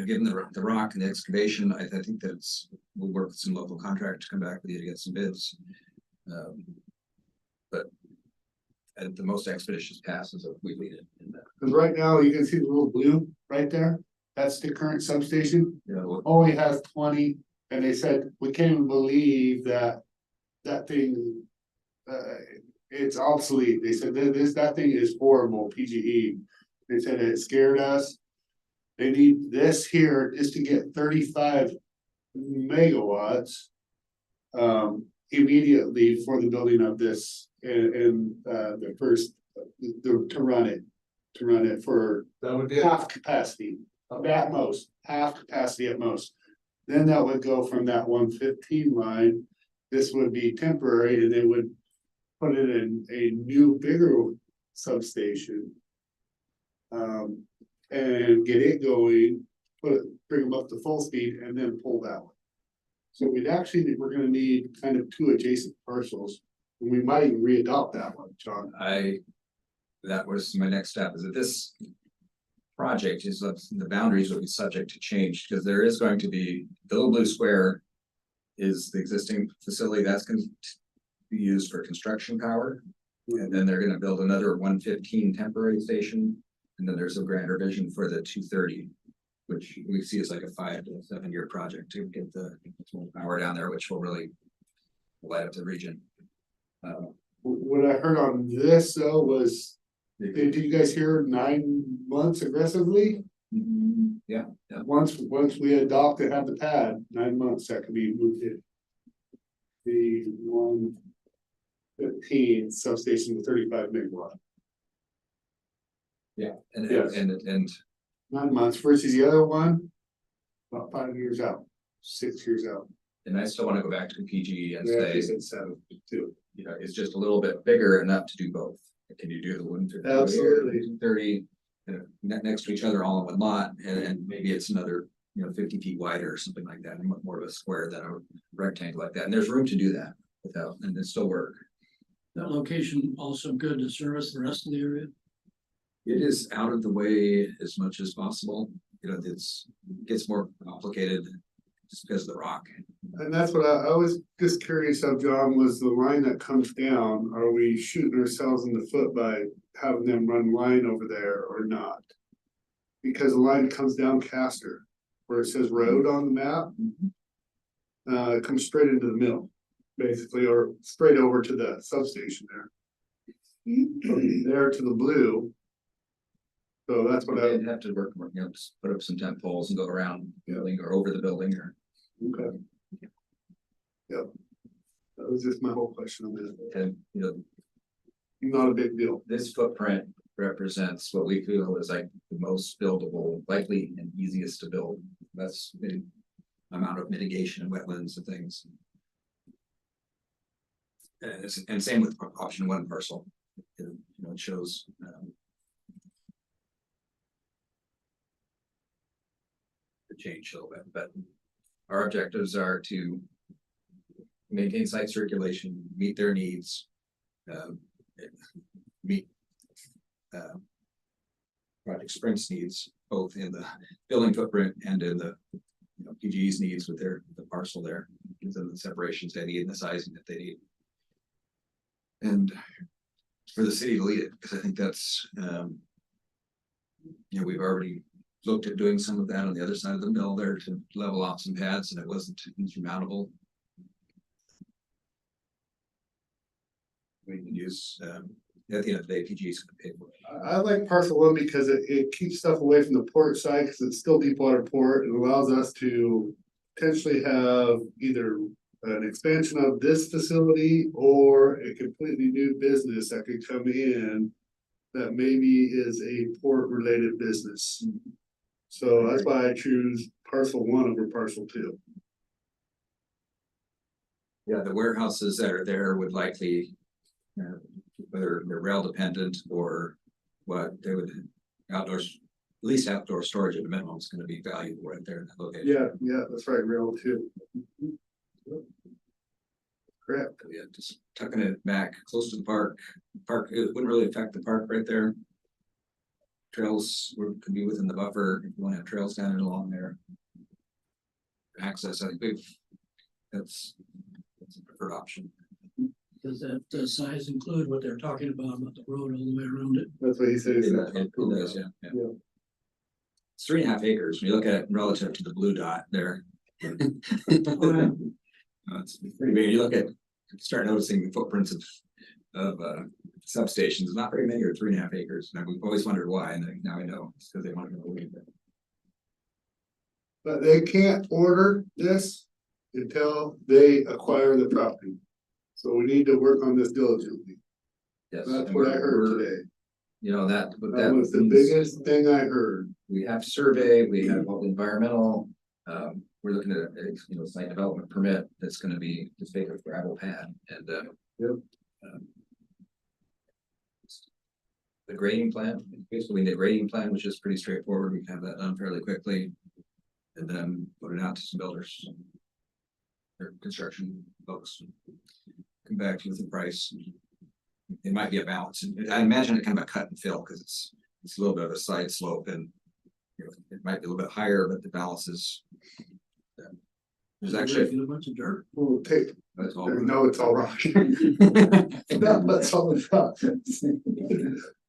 [SPEAKER 9] given the rock and the excavation, I think we'll work with some local contractors to come back with you to get some bids. But at the most expeditious pass is if we lead it.
[SPEAKER 2] Cause right now you can see the little blue right there, that's the current substation, only has 20, and they said, we can't even believe that thing. It's obsolete, they said that thing is horrible, PGE, they said it scared us. They need this here just to get 35 megawatts. Immediately for the building of this and the first to run it for
[SPEAKER 18] That would be.
[SPEAKER 2] half capacity at most, half capacity at most. Then that would go from that 115 line. This would be temporary, and they would put it in a new bigger substation. And get it going, bring them up to full speed, and then pull that one. So we're gonna need kind of two adjacent parcels, and we might even readopt that one, John.
[SPEAKER 9] That was my next step, is that this project is, the boundaries will be subject to change, because there is going to be, the little blue square is the existing facility that's going to be used for construction power. And then they're gonna build another 115 temporary station. And then there's a grander vision for the 230, which we see as like a 5 to 7 year project to get the power down there, which will really light up the region.
[SPEAKER 2] What I heard on this though was, did you guys hear 9 months aggressively?
[SPEAKER 9] Yeah.
[SPEAKER 2] Once we adopt and have the pad, 9 months that can be moved in. The 115 substation with 35 megawatt.
[SPEAKER 9] Yeah,
[SPEAKER 2] Yes.
[SPEAKER 9] and
[SPEAKER 2] 9 months versus the other one, about 5 years out, 6 years out.
[SPEAKER 9] And I still want to go back to PGE and
[SPEAKER 2] Yeah,
[SPEAKER 9] say,
[SPEAKER 2] he said 7 too.
[SPEAKER 9] It's just a little bit bigger enough to do both. Can you do the 150?
[SPEAKER 2] Absolutely.
[SPEAKER 9] 30, next to each other all in one lot, and maybe it's another, 50 feet wider or something like that, and more of a square than a rectangle like that. And there's room to do that and it still work.
[SPEAKER 13] That location also good to service the rest of the area.
[SPEAKER 9] It is out of the way as much as possible. It gets more complicated just because of the rock.
[SPEAKER 2] And that's what I was just curious of, John, was the line that comes down, are we shooting ourselves in the foot by having them run line over there or not? Because the line comes down Castor, where it says road on the map. It comes straight into the mill, basically, or straight over to the substation there. From there to the blue. So that's what I
[SPEAKER 9] I'd have to work, just put up some tent poles and go around the building or over the building or.
[SPEAKER 2] Okay. was just my whole question on that.
[SPEAKER 9] And, you know,
[SPEAKER 2] Not a big deal.
[SPEAKER 9] this footprint represents what we feel is like the most buildable, likely and easiest to build. That's the amount of mitigation and wetlands and things. And same with option one parcel. You know, it shows, the change a little bit, but our objectives are to maintain site circulation, meet their needs, meet Project Sprint's needs, both in the building footprint and in the, you know, PGE's needs with the parcel there, gives them the separations they need and the sizing that they need. And for the city to lead it, because I think that's, you know, we've already looked at doing some of that on the other side of the mill there to level off some pads, and it wasn't insurmountable. We can use, at the end of the day, PG's gonna pay for it.
[SPEAKER 2] I like parcel one because it keeps stuff away from the port side, because it's still deep water port. It allows us to potentially have either an expansion of this facility or a completely new business that could come in that maybe is a port related business. So that's why I choose parcel one over parcel two.
[SPEAKER 9] Yeah, the warehouses that are there would likely, whether they're rail dependent or what, they would outdoors, at least outdoor storage at a minimum is gonna be valuable right there in that location.
[SPEAKER 2] Yeah, that's right, rail too. Correct.
[SPEAKER 9] Yeah, just tucking it back close to the park. Park, it wouldn't really affect the park right there. Trails could be within the buffer if you want to have trails down and along there. Access, I think that's a preferred option.
[SPEAKER 13] Does that size include what they're talking about the road all the way around it?
[SPEAKER 2] That's what he said.
[SPEAKER 9] It does, yeah. It's 3.5 acres. When you look at it relative to the blue dot there. It's pretty big. You look at, start noticing the footprints of substations, not very many are 3.5 acres. And we've always wondered why, and now I know it's because they want to go away.
[SPEAKER 2] But they can't order this until they acquire the property. So we need to work on this diligently.
[SPEAKER 9] Yes.
[SPEAKER 2] That's
[SPEAKER 9] and
[SPEAKER 2] what I
[SPEAKER 9] we're-
[SPEAKER 2] heard
[SPEAKER 9] we're-
[SPEAKER 2] today.
[SPEAKER 9] You know, that
[SPEAKER 2] That was the biggest thing I heard.
[SPEAKER 9] We have survey, we have all the environmental, we're looking at, you know, site development permit that's gonna be just take a gravel pad and, the grading plan, basically the grading plan, which is pretty straightforward, we can have that done fairly quickly. And then put it out to some builders. Or construction folks. Come back to you with the price. It might be a balance, and I imagine it kind of a cut and fill, because it's a little bit of a side slope and. You know, it might be a little bit higher, but the balance is. There's actually.
[SPEAKER 13] Get a bunch of dirt.
[SPEAKER 2] We'll take,
[SPEAKER 9] That's all.
[SPEAKER 2] no, it's all rock. That's all it's rock.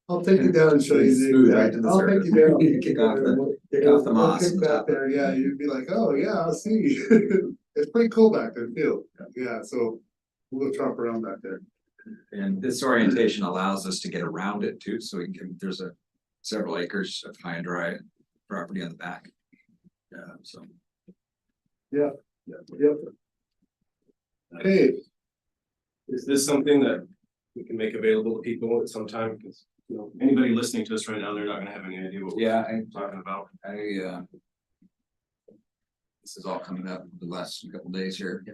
[SPEAKER 2] I'll take you down and show you.
[SPEAKER 9] Smooth right to the
[SPEAKER 2] I'll take
[SPEAKER 9] surface.
[SPEAKER 2] you down.
[SPEAKER 9] Kick off the
[SPEAKER 2] We'll
[SPEAKER 9] moss
[SPEAKER 2] kick
[SPEAKER 9] on
[SPEAKER 2] back
[SPEAKER 9] top.
[SPEAKER 2] there, yeah, you'd be like, oh, yeah, I'll see. It's pretty cool back there too. Yeah, so we'll chop around back there.
[SPEAKER 9] And this orientation allows us to get around it too, so we can, there's several acres of high and dry property on the back. So.
[SPEAKER 2] Yep. Hey,
[SPEAKER 19] Is this something that we can make available to people at some time? Because, you know, anybody listening to us right now, they're not gonna have any idea what
[SPEAKER 9] Yeah,
[SPEAKER 19] we're talking about.
[SPEAKER 9] This is all coming up the last couple days here. I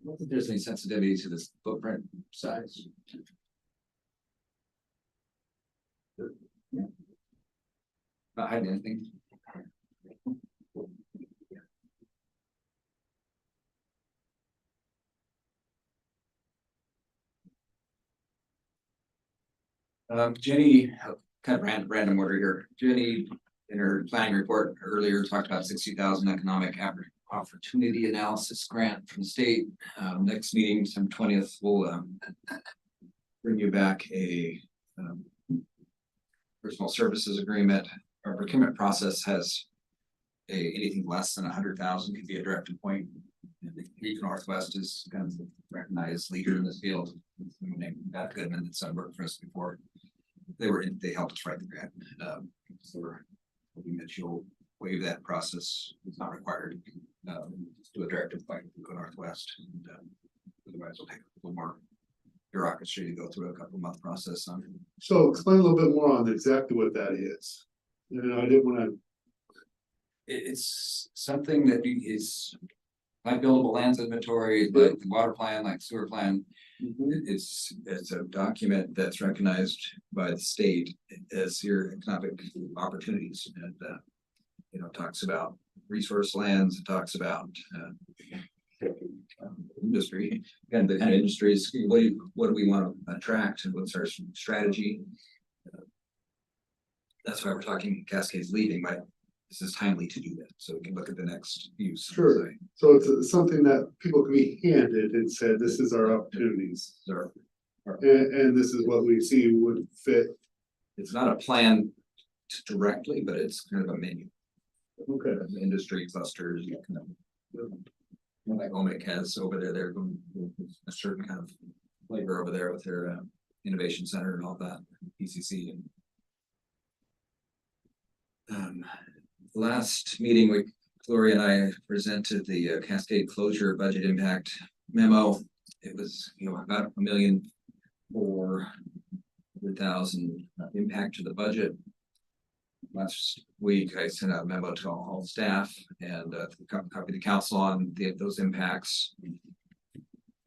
[SPEAKER 9] don't think there's any sensitivity to this footprint size. Not hiding anything. Jenny, kind of random order here. Jenny, in her planning report earlier, talked about 60,000 economic opportunity analysis grant from the state. Next meeting, December 20th, we'll bring you back a personal services agreement. Our procurement process has anything less than 100,000 could be a direct appointment. Eco Northwest is kind of the recognized leader in this field. Beth Goodman that's worked for us before. They helped us write the grant. So we're hoping that you'll waive that process. It's not required. Just do a direct appointment to Eco Northwest. And, Otherwise, it'll take a little more bureaucracy to go through a couple month process on.
[SPEAKER 2] So explain a little bit more on exactly what that is. You know, I didn't wanna,
[SPEAKER 9] It's something that is like buildable lands inventory, like the water plan, like sewer plan. It's a document that's recognized by the state as your economic opportunities and, you know, talks about resource lands, it talks about, industry, and the kind of industries, what do we want to attract and what's our strategy? That's why we're talking Cascades leading, but this is timely to do that, so we can look at the next use.
[SPEAKER 2] sure, so it's something that people can be handed and said, this is our opportunities.
[SPEAKER 9] Sure.
[SPEAKER 2] And this is what we see would fit.
[SPEAKER 9] It's not a plan directly, but it's kind of a menu.
[SPEAKER 2] Okay.
[SPEAKER 9] Industry clusters, you know, like OMIC has over there, they're going a certain kind of flavor over there with their innovation center and all that, PCC. And last meeting, Gloria and I presented the Cascade closure budget impact memo. It was, you know, about $1,400,000 impact to the budget. Last week, I sent out a memo to all staff and copy the council on those impacts,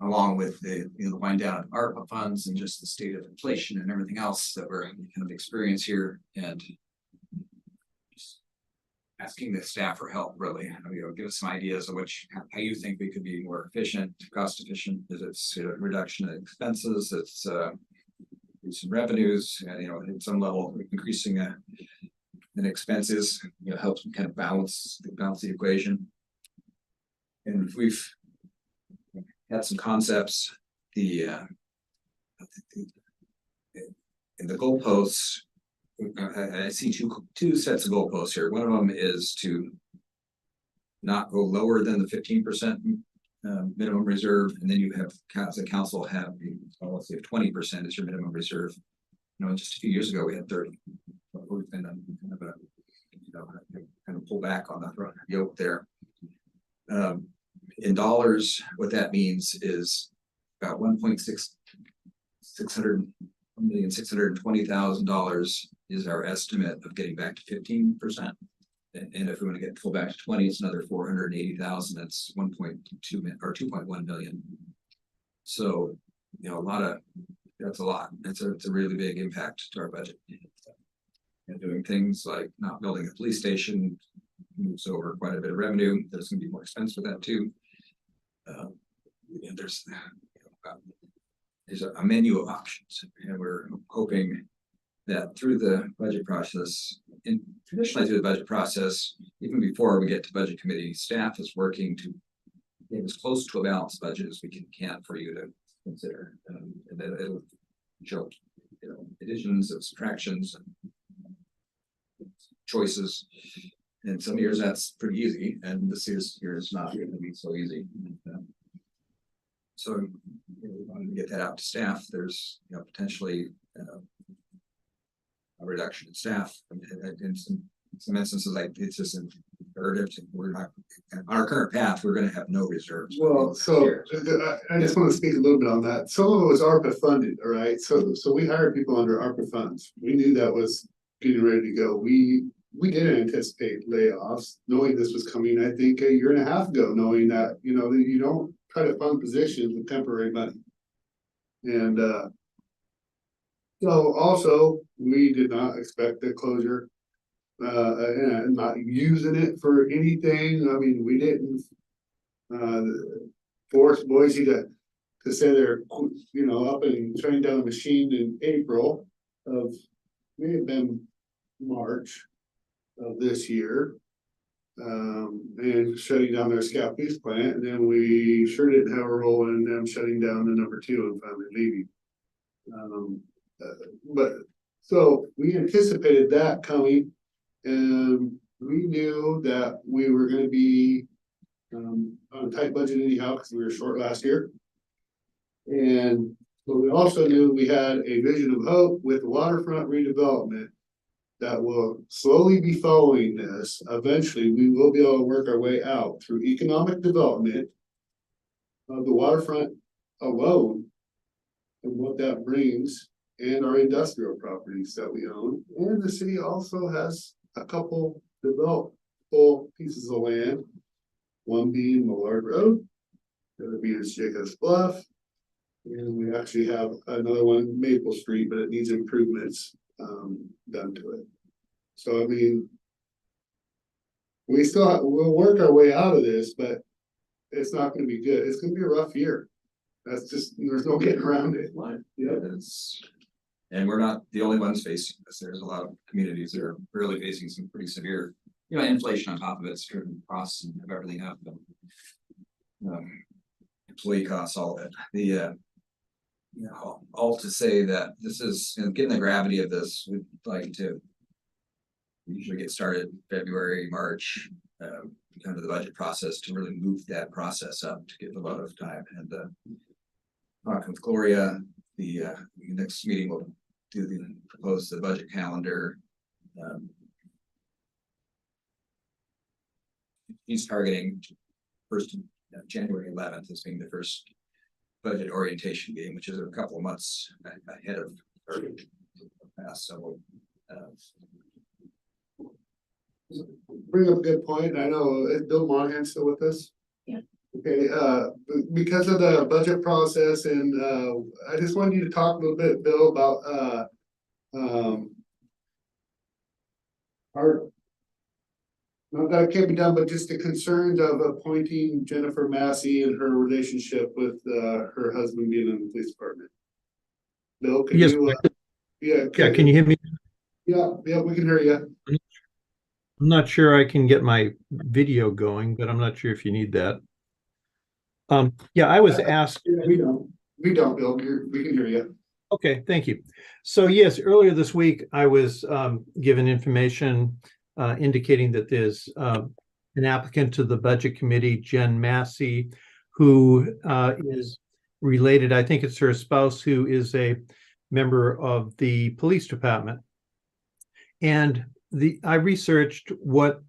[SPEAKER 9] along with the, you know, the wind down of ARPA funds and just the state of inflation and everything else that we're kind of experience here, and just asking the staff for help, really. You know, give us some ideas of how you think we could be more efficient, cost efficient. Is it's a reduction in expenses, it's increasing revenues, you know, at some level increasing and expenses, you know, helps kind of balance the equation. And we've had some concepts, in the goalposts, I see two sets of goalposts here. One of them is to not go lower than the 15% minimum reserve, and then you have, as a council, have the policy of 20% as your minimum reserve. You know, just a few years ago, we had 30. We've been kind of a, you know, kind of pull back on the yoke there. In dollars, what that means is about $1,620,000 is our estimate of getting back to 15%. And if we want to get full back to 20, it's another 480,000. That's 1.2 or 2.1 million. So, you know, that's a lot. It's a really big impact to our budget. And doing things like not building a police station moves over quite a bit of revenue. There's going to be more expense with that too. And there's a menu of options, and we're hoping that through the budget process, and traditionally through the budget process, even before we get to budget committee, staff is working to get as close to a balanced budget as we can for you to consider. And then it'll show, you know, additions and subtractions and choices. And some years that's pretty easy, and this year is not going to be so easy. So we wanted to get that out to staff. There's, you know, potentially a reduction in staff, and in some instances, like it's just imperative. We're not on our current path. We're going to have no reserves.
[SPEAKER 2] Well, so I just want to speak a little bit on that. Some of it was ARPA funded, all right. So we hired people under ARPA funds. We knew that was getting ready to go. We didn't anticipate layoffs, knowing this was coming. I think a year and a half ago, knowing that, you know, that you don't try to fund positions with temporary money. And so also we did not expect the closure and not using it for anything. I mean, we didn't force Boise to say they're, you know, up and shutting down the machine in April of, may have been March of this year. And shutting down their Scout Peace plant, and then we sure didn't have a role in them shutting down the number 2 and finally leaving. But so we anticipated that coming, and we knew that we were going to be on a tight budget anyhow because we were short last year. And but we also knew we had a vision of hope with waterfront redevelopment that will slowly be following this. Eventually, we will be able to work our way out through economic development of the waterfront alone. And what that brings, and our industrial properties that we own, and the city also has a couple developable pieces of land. One being Millard Road, the other being Jacobs Bluff. And we actually have another one, Maple Street, but it needs improvements done to it. So I mean. We'll work our way out of this, but it's not gonna be good. It's gonna be a rough year. That's just, there's no getting around it. Yeah.
[SPEAKER 9] And we're not the only ones facing this. There's a lot of communities that are really facing some pretty severe, inflation on top of it, driven costs and of everything up. Employee costs, all of it. All to say that this is, given the gravity of this, we'd like to usually get started February, March, kind of the budget process to really move that process up to give a lot of time. And talking with Gloria, the next meeting will propose the budget calendar. He's targeting January 11th as being the first budget orientation meeting, which is a couple of months ahead of our past. So
[SPEAKER 2] bring up a good point. I know, is Bill Monahan still with us?
[SPEAKER 5] Yeah.
[SPEAKER 2] Okay, because of the budget process and I just wanted you to talk a little bit, Bill, about not that it can't be done, but just the concerns of appointing Jennifer Massey and her relationship with her husband being in the police department. Bill, can
[SPEAKER 20] Yes.
[SPEAKER 2] you
[SPEAKER 20] Yeah, can you hear me?
[SPEAKER 2] Yeah, we can hear you.
[SPEAKER 20] I'm not sure I can get my video going, but I'm not sure if you need that. Yeah, I was asked.
[SPEAKER 2] We don't, Bill. We can hear you.
[SPEAKER 20] Okay, thank you. So yes, earlier this week, I was given information indicating that there's an applicant to the Budget Committee, Jen Massey, who is related, I think it's her spouse, who is a member of the police department. And I researched what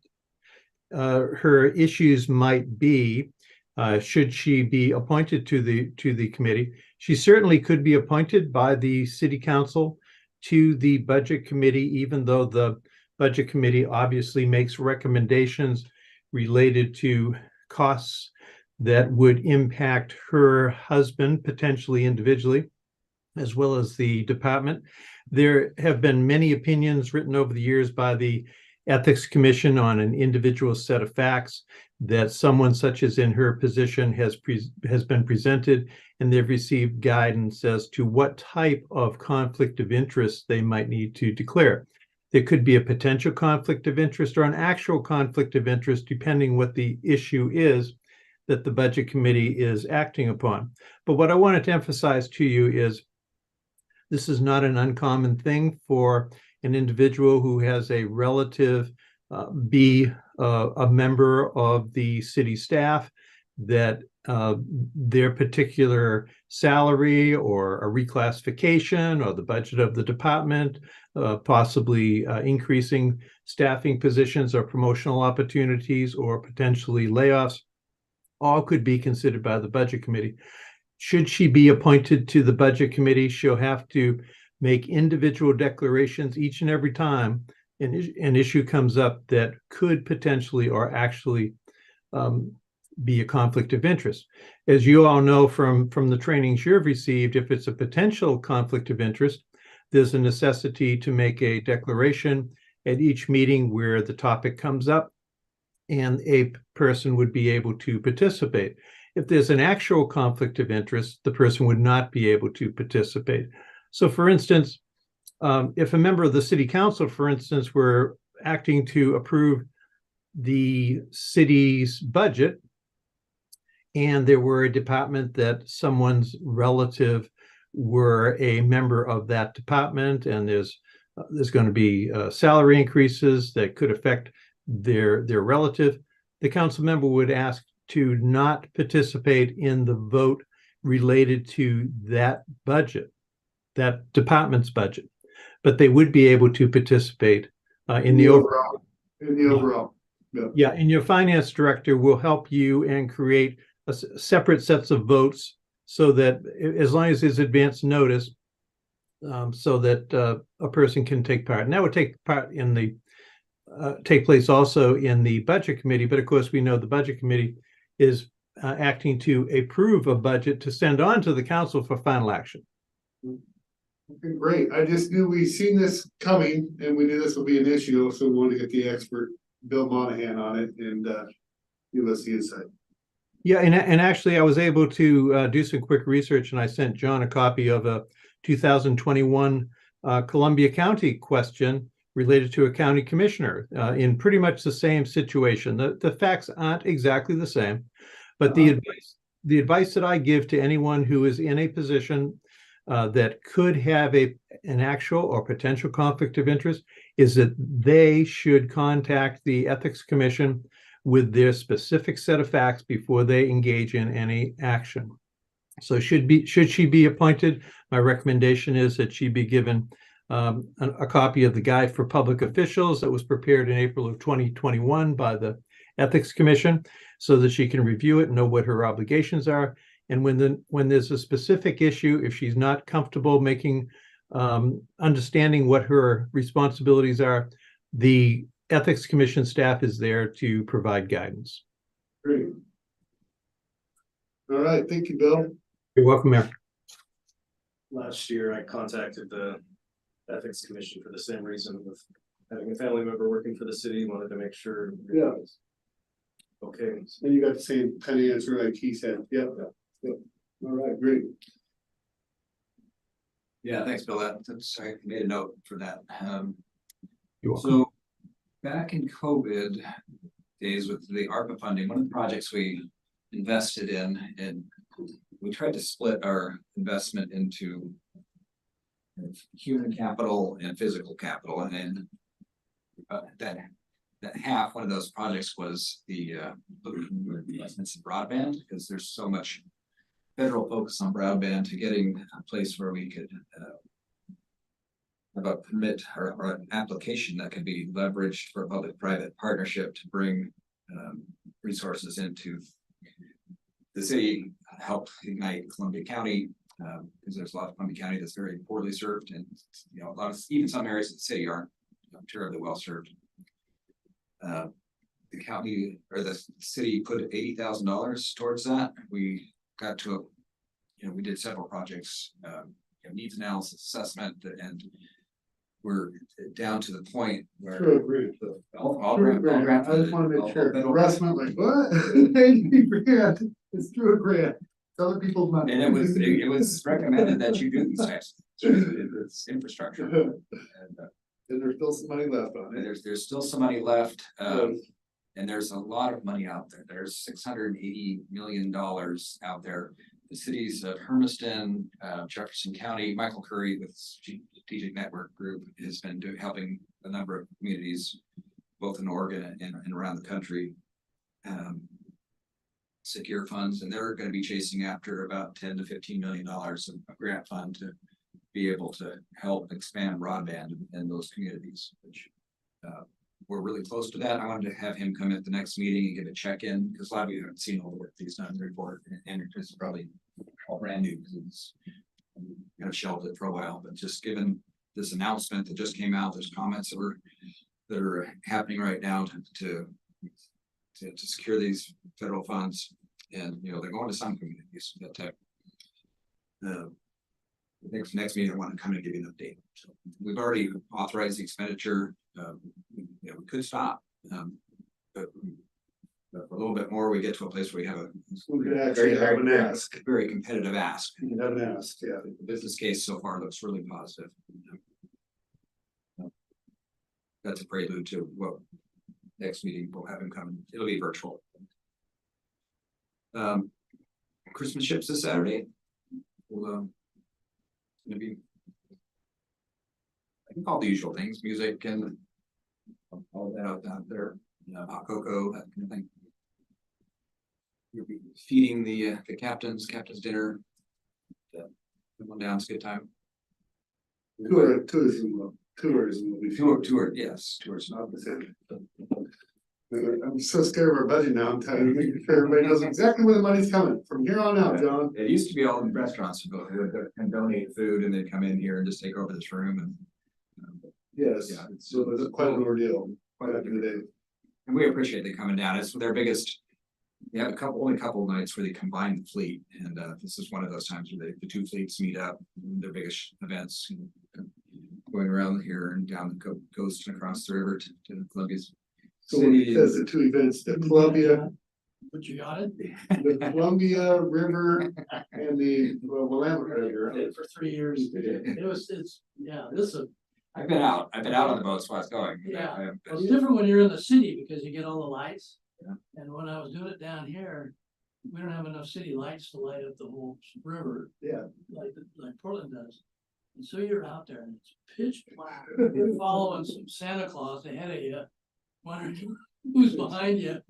[SPEAKER 20] her issues might be. Should she be appointed to the committee? She certainly could be appointed by the city council to the budget committee, even though the budget committee obviously makes recommendations related to costs that would impact her husband potentially individually, as well as the department. There have been many opinions written over the years by the Ethics Commission on an individual set of facts that someone such as in her position has been presented, and they've received guidance as to what type of conflict of interest they might need to declare. There could be a potential conflict of interest or an actual conflict of interest, depending what the issue is that the Budget Committee is acting upon. But what I wanted to emphasize to you is this is not an uncommon thing for an individual who has a relative be a member of the city staff, that their particular salary or a reclassification or the budget of the department, possibly increasing staffing positions or promotional opportunities or potentially layoffs, all could be considered by the Budget Committee. Should she be appointed to the Budget Committee, she'll have to make individual declarations each and every time an issue comes up that could potentially or actually be a conflict of interest. As you all know from the trainings you've received, if it's a potential conflict of interest, there's a necessity to make a declaration at each meeting where the topic comes up, and a person would be able to participate. If there's an actual conflict of interest, the person would not be able to participate. So for instance, if a member of the city council, for instance, were acting to approve the city's budget, and there were a department that someone's relative were a member of that department, and there's going to be salary increases that could affect their relative, the council member would ask to not participate in the vote related to that budget, that department's budget, but they would be able to participate in the overall.
[SPEAKER 2] In the overall.
[SPEAKER 20] Yeah, and your finance director will help you and create separate sets of votes so that as long as there's advance notice, so that a person can take part. And that would take place also in the budget committee. But of course, we know the budget committee is acting to approve a budget to send on to the council for final action.
[SPEAKER 2] Okay, great. I just knew we seen this coming and we knew this would be an issue, so we wanted to get the expert Bill Monahan on it and give us the insight.
[SPEAKER 20] Yeah, and actually I was able to do some quick research, and I sent John a copy of a 2021 Columbia County question related to a county commissioner in pretty much the same situation. The facts aren't exactly the same, but the advice that I give to anyone who is in a position that could have an actual or potential conflict of interest is that they should contact the Ethics Commission with their specific set of facts before they engage in any action. So should she be appointed, my recommendation is that she be given a copy of the Guide for Public Officials that was prepared in April of 2021 by the Ethics Commission, so that she can review it and know what her obligations are. And when there's a specific issue, if she's not comfortable understanding what her responsibilities are, the Ethics Commission staff is there to provide guidance.
[SPEAKER 2] Great. All right, thank you, Bill.
[SPEAKER 20] You're welcome, Mayor.
[SPEAKER 19] Last year, I contacted the Ethics Commission for the same reason, with having a family member working for the city, wanted to make sure.
[SPEAKER 2] Yeah.
[SPEAKER 19] Okay.
[SPEAKER 2] And you got the same kind of answer like he said. Yep. All right, great.
[SPEAKER 9] Yeah, thanks, Bill. I made a note for that.
[SPEAKER 20] You're welcome.
[SPEAKER 9] So back in COVID days with the ARPA funding, one of the projects we invested in, and we tried to split our investment into human capital and physical capital, and that half, one of those projects was the investments in broadband, because there's so much federal focus on broadband, to getting a place where we could have a permit or an application that could be leveraged for a public-private partnership to bring resources into the city, help ignite Columbia County, because there's a lot of Columbia County that's very poorly served, and a lot of even some areas of the city aren't terribly well served. The county or the city put $80,000 towards that. We got to we did several projects, needs analysis, assessment, and we're down to the point where
[SPEAKER 2] True, agree.
[SPEAKER 9] all
[SPEAKER 2] grant. I just want to make sure. Investment, like what? It's through a grant. It's other people's money.
[SPEAKER 9] And it was recommended that you do these types. It's infrastructure.
[SPEAKER 2] And there's still some money left on it.
[SPEAKER 9] There's still some money left. And there's a lot of money out there. There's $680 million out there. The cities of Hermiston, Jefferson County, Michael Curry with Strategic Network Group has been helping a number of communities, both in Oregon and around the country, secure funds, and they're going to be chasing after about $10 to $15 million of grant fund to be able to help expand broadband in those communities, which we're really close to that. I wanted to have him come at the next meeting and give a check-in, because a lot of you haven't seen all the work he's done in the report, and it's probably all brand new because it's kind of shelved it for a while. But just given this announcement that just came out, there's comments that are happening right now to secure these federal funds, and they're going to some communities. But I think for next meeting I want to come and give you an update. So we've already authorized the expenditure. We could stop, but for a little bit more, we get to a place where we have a very competitive ask.
[SPEAKER 2] You can have an ask, yeah.
[SPEAKER 9] The business case so far looks really positive. That's a prelude to what next meeting we'll have him come. It'll be virtual. Christmas ships this Saturday. We'll gonna be, I think, all the usual things, music and all that out there, hot cocoa, that kind of thing. We'll be feeding the captain's dinner. Come on down, it's a good time.
[SPEAKER 2] Tourism will be
[SPEAKER 9] tour, yes, tourism.
[SPEAKER 2] I'm so scared of our budget now, I'm telling you, making sure everybody knows exactly where the money's coming from here on out, John.
[SPEAKER 9] It used to be all the restaurants would go and donate food and they'd come in here and just take over this room and.
[SPEAKER 2] Yes,
[SPEAKER 9] Yeah,
[SPEAKER 2] so it was quite an ordeal,
[SPEAKER 9] quite
[SPEAKER 2] back in the day.
[SPEAKER 9] And we appreciate they coming down. It's their biggest. They have only a couple of nights where they combine the fleet, and this is one of those times where the two fleets meet up, their biggest events. Going around here and down the coast and across the river to Columbia's.
[SPEAKER 2] So it says the two events, the Columbia,
[SPEAKER 13] But you got it?
[SPEAKER 2] the Columbia River and the Willamette River.
[SPEAKER 13] Did it for 3 years. This is,
[SPEAKER 9] I've been out on the boats while it's going.
[SPEAKER 13] yeah, it's different when you're in the city because you get all the lights. And when I was doing it down here, we don't have enough city lights to light up the whole river.
[SPEAKER 2] Yeah.
[SPEAKER 13] Like Portland does. And so you're out there and it's pitch black. You're following some Santa Claus ahead of you, wondering who's behind you.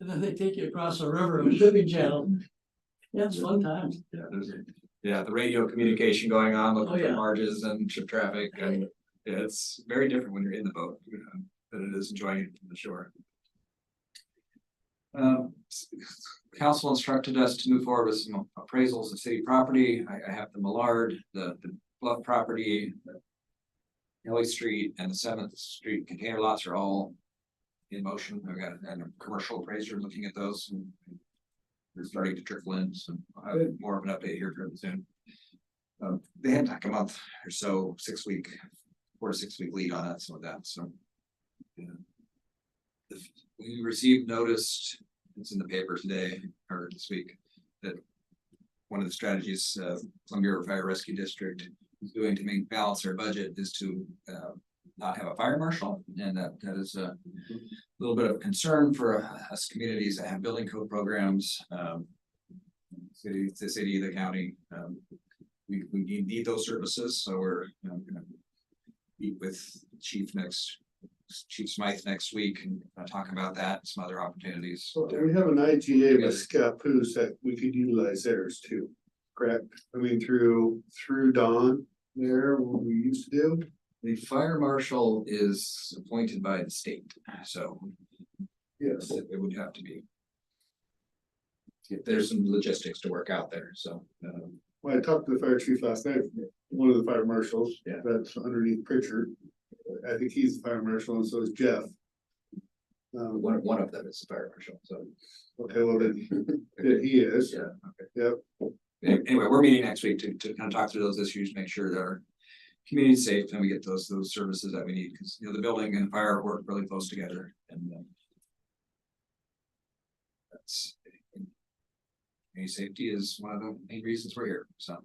[SPEAKER 13] And then they take you across the river with a shipping channel. Yeah, it's fun times.
[SPEAKER 9] Yeah, the radio communication going on, looking
[SPEAKER 13] Oh,
[SPEAKER 9] for
[SPEAKER 13] yeah.
[SPEAKER 9] barges and ship traffic, and yeah, it's very different when you're in the boat, than it is enjoying it from the shore. Council instructed us to move forward with some appraisals of city property. I have the Millard, the Bluff property, Ellie Street and the 7th Street container lots are all in motion. I've got a commercial appraiser looking at those and they're starting to trickle in, so I'll have more of an update here fairly soon. They had like a month or so, 4 to 6 week lead on that, some of that, so. Yeah. We received notice, it's in the paper today or this week, that one of the strategies Columbia River Fire Rescue District is doing to balance their budget is to not have a fire marshal, and that is a little bit of a concern for us communities that have building code programs. The city, the county, we need those services, so we're gonna meet with Chief Smythe next week and talk about that and some other opportunities.
[SPEAKER 2] So we have an IGA with Scappoose that we could utilize theirs too, correct? I mean, through Dawn there, what we used to do.
[SPEAKER 9] The fire marshal is appointed by the state, so.
[SPEAKER 2] Yes.
[SPEAKER 9] It would have to be. There's some logistics to work out there, so.
[SPEAKER 2] Well, I talked to the fire chief last night, one of the fire marshals,
[SPEAKER 9] Yeah.
[SPEAKER 2] that's underneath Pritchard. I think he's the fire marshal and so is Jeff.
[SPEAKER 9] One of them is the fire marshal, so.
[SPEAKER 2] Okay, well then, he is.
[SPEAKER 9] Yeah, okay.
[SPEAKER 2] Yep.
[SPEAKER 9] Anyway, we're meeting next week to kind of talk through those issues, make sure that our community is safe and we get those services that we need, because the building and fire work really close together and. That's. Community safety is one of the main reasons we're here, so.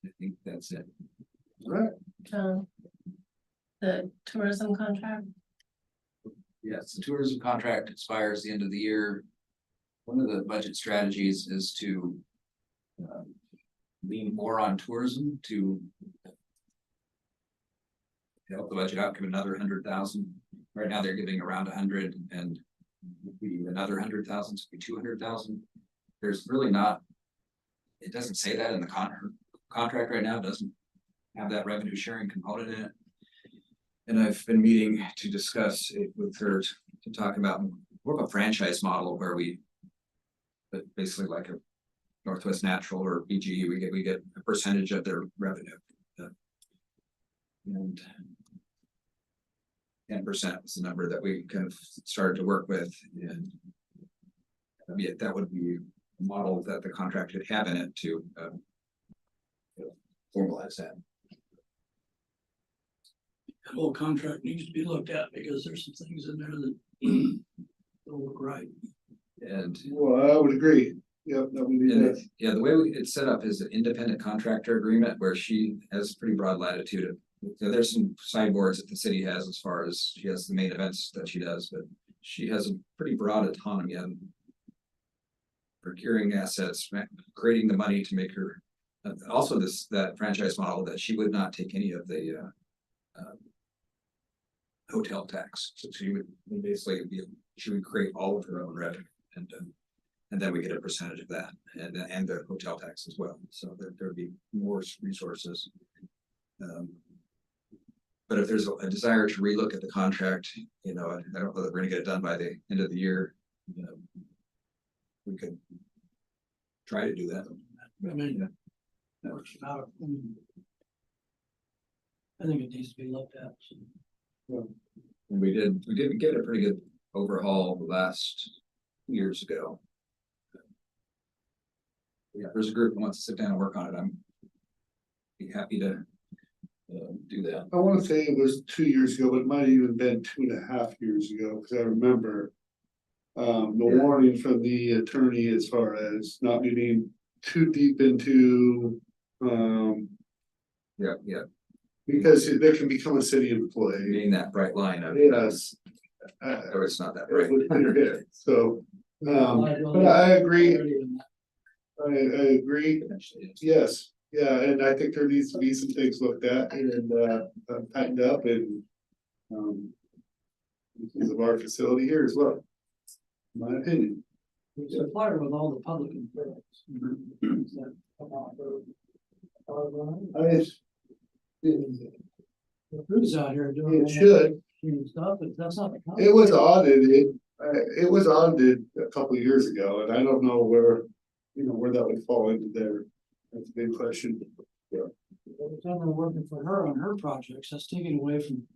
[SPEAKER 9] I think that's it.
[SPEAKER 2] Right.
[SPEAKER 17] The tourism contract.
[SPEAKER 9] Yes, the tourism contract expires the end of the year. One of the budget strategies is to lean more on tourism to help the budget out, give another 100,000. Right now, they're giving around 100 and another 100,000, so it'd be 200,000. There's really not, it doesn't say that in the contract right now, it doesn't have that revenue sharing component in it. And I've been meeting to discuss it with her to talk about more of a franchise model where but basically like a Northwest Natural or BGE, we get a percentage of their revenue. And 10% was the number that we kind of started to work with, and that would be a model that the contract would have in it to formalize that.
[SPEAKER 13] That whole contract needs to be looked at because there's some things in there that don't look right.
[SPEAKER 9] And
[SPEAKER 2] well, I would agree. Yep, that would be that.
[SPEAKER 9] Yeah, the way it's set up is an independent contractor agreement where she has pretty broad latitude. There's some sideboards that the city has as far as she has the main events that she does, but she has a pretty broad autonomy on procuring assets, creating the money to make her. Also, that franchise model that she would not take any of the hotel tax, so she would basically she would create all of her own revenue, and then we get a percentage of that, and the hotel tax as well. So there would be more resources. But if there's a desire to relook at the contract, you know, I don't know that we're gonna get it done by the end of the year. You know, we could try to do that.
[SPEAKER 13] I mean, that was about, I think it needs to be looked at.
[SPEAKER 9] And we did get a pretty good overhaul the last years ago. Yeah, if there's a group that wants to sit down and work on it, I'm be happy to do that.
[SPEAKER 2] I wanna say it was 2 years ago, but it might have even been 2.5 years ago, because I remember. The warning from the attorney as far as not getting too deep into,
[SPEAKER 9] Yeah,
[SPEAKER 2] because they can become a city employee.
[SPEAKER 9] being that bright line of.
[SPEAKER 2] Yes.
[SPEAKER 9] Or it's not that bright.
[SPEAKER 2] So, but I agree. I agree. Yes, yeah, and I think there needs to be some things looked at and tightened up and. Because of our facility here as well. In my opinion.
[SPEAKER 13] We supply her with all the public employees. The food's out here doing.
[SPEAKER 2] It should.
[SPEAKER 13] Stuff, but that's not.
[SPEAKER 2] It was audited, it was audited a couple of years ago, and I don't know where, you know, where that would fall into there. That's a big question. Yeah.
[SPEAKER 13] Every time we're working for her on her projects, that's taken away from.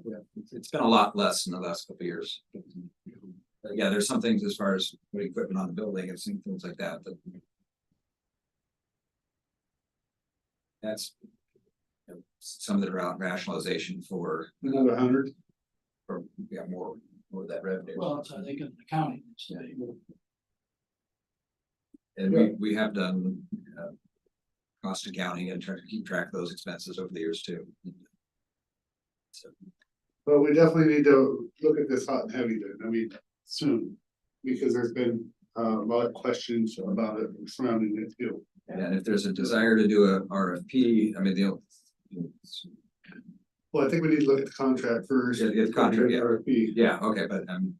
[SPEAKER 2] Yeah.
[SPEAKER 9] It's been a lot less in the last couple of years. But yeah, there's some things as far as putting equipment on the building and some things like that, that. That's. You know, some that are out rationalization for.
[SPEAKER 2] Another 100.
[SPEAKER 9] Or, yeah, more of that revenue.
[SPEAKER 13] Well, it's, I think, in the county instead.
[SPEAKER 9] And we have done, cost accounting and trying to keep track of those expenses over the years too. So.
[SPEAKER 2] But we definitely need to look at this hot and heavy then, I mean, soon, because there's been a lot of questions about it surrounding it too.
[SPEAKER 9] And if there's a desire to do a RFP, I mean,
[SPEAKER 2] Well, I think we need to look at the contract first.
[SPEAKER 9] Yeah, the contract, yeah.
[SPEAKER 2] RFP.
[SPEAKER 9] Yeah, okay, but I'm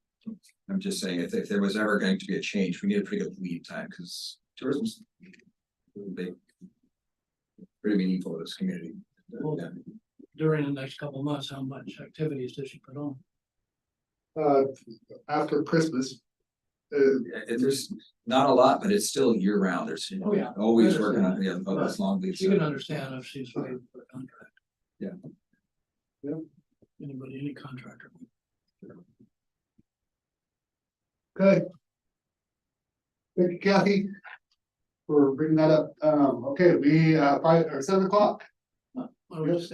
[SPEAKER 9] just saying, if there was ever going to be a change, we need a pretty good lead time, because tourism's big. Pretty meaningful to this community.
[SPEAKER 13] Well,
[SPEAKER 9] Yeah.
[SPEAKER 13] During the next couple of months, how much activities does she put on?
[SPEAKER 2] After Christmas.
[SPEAKER 9] There's not a lot, but it's still year round, there's
[SPEAKER 13] Oh, yeah.
[SPEAKER 9] always
[SPEAKER 13] I
[SPEAKER 9] working on,
[SPEAKER 13] understand.
[SPEAKER 9] yeah, this long lead.
[SPEAKER 13] You can understand if she's waiting for a contract.
[SPEAKER 9] Yeah.
[SPEAKER 2] Yeah.
[SPEAKER 13] Anybody, any contractor.
[SPEAKER 2] Okay. Thank you, Kathy. For bringing that up. Okay, we 5 or 7 o'clock.
[SPEAKER 13] I was just saying.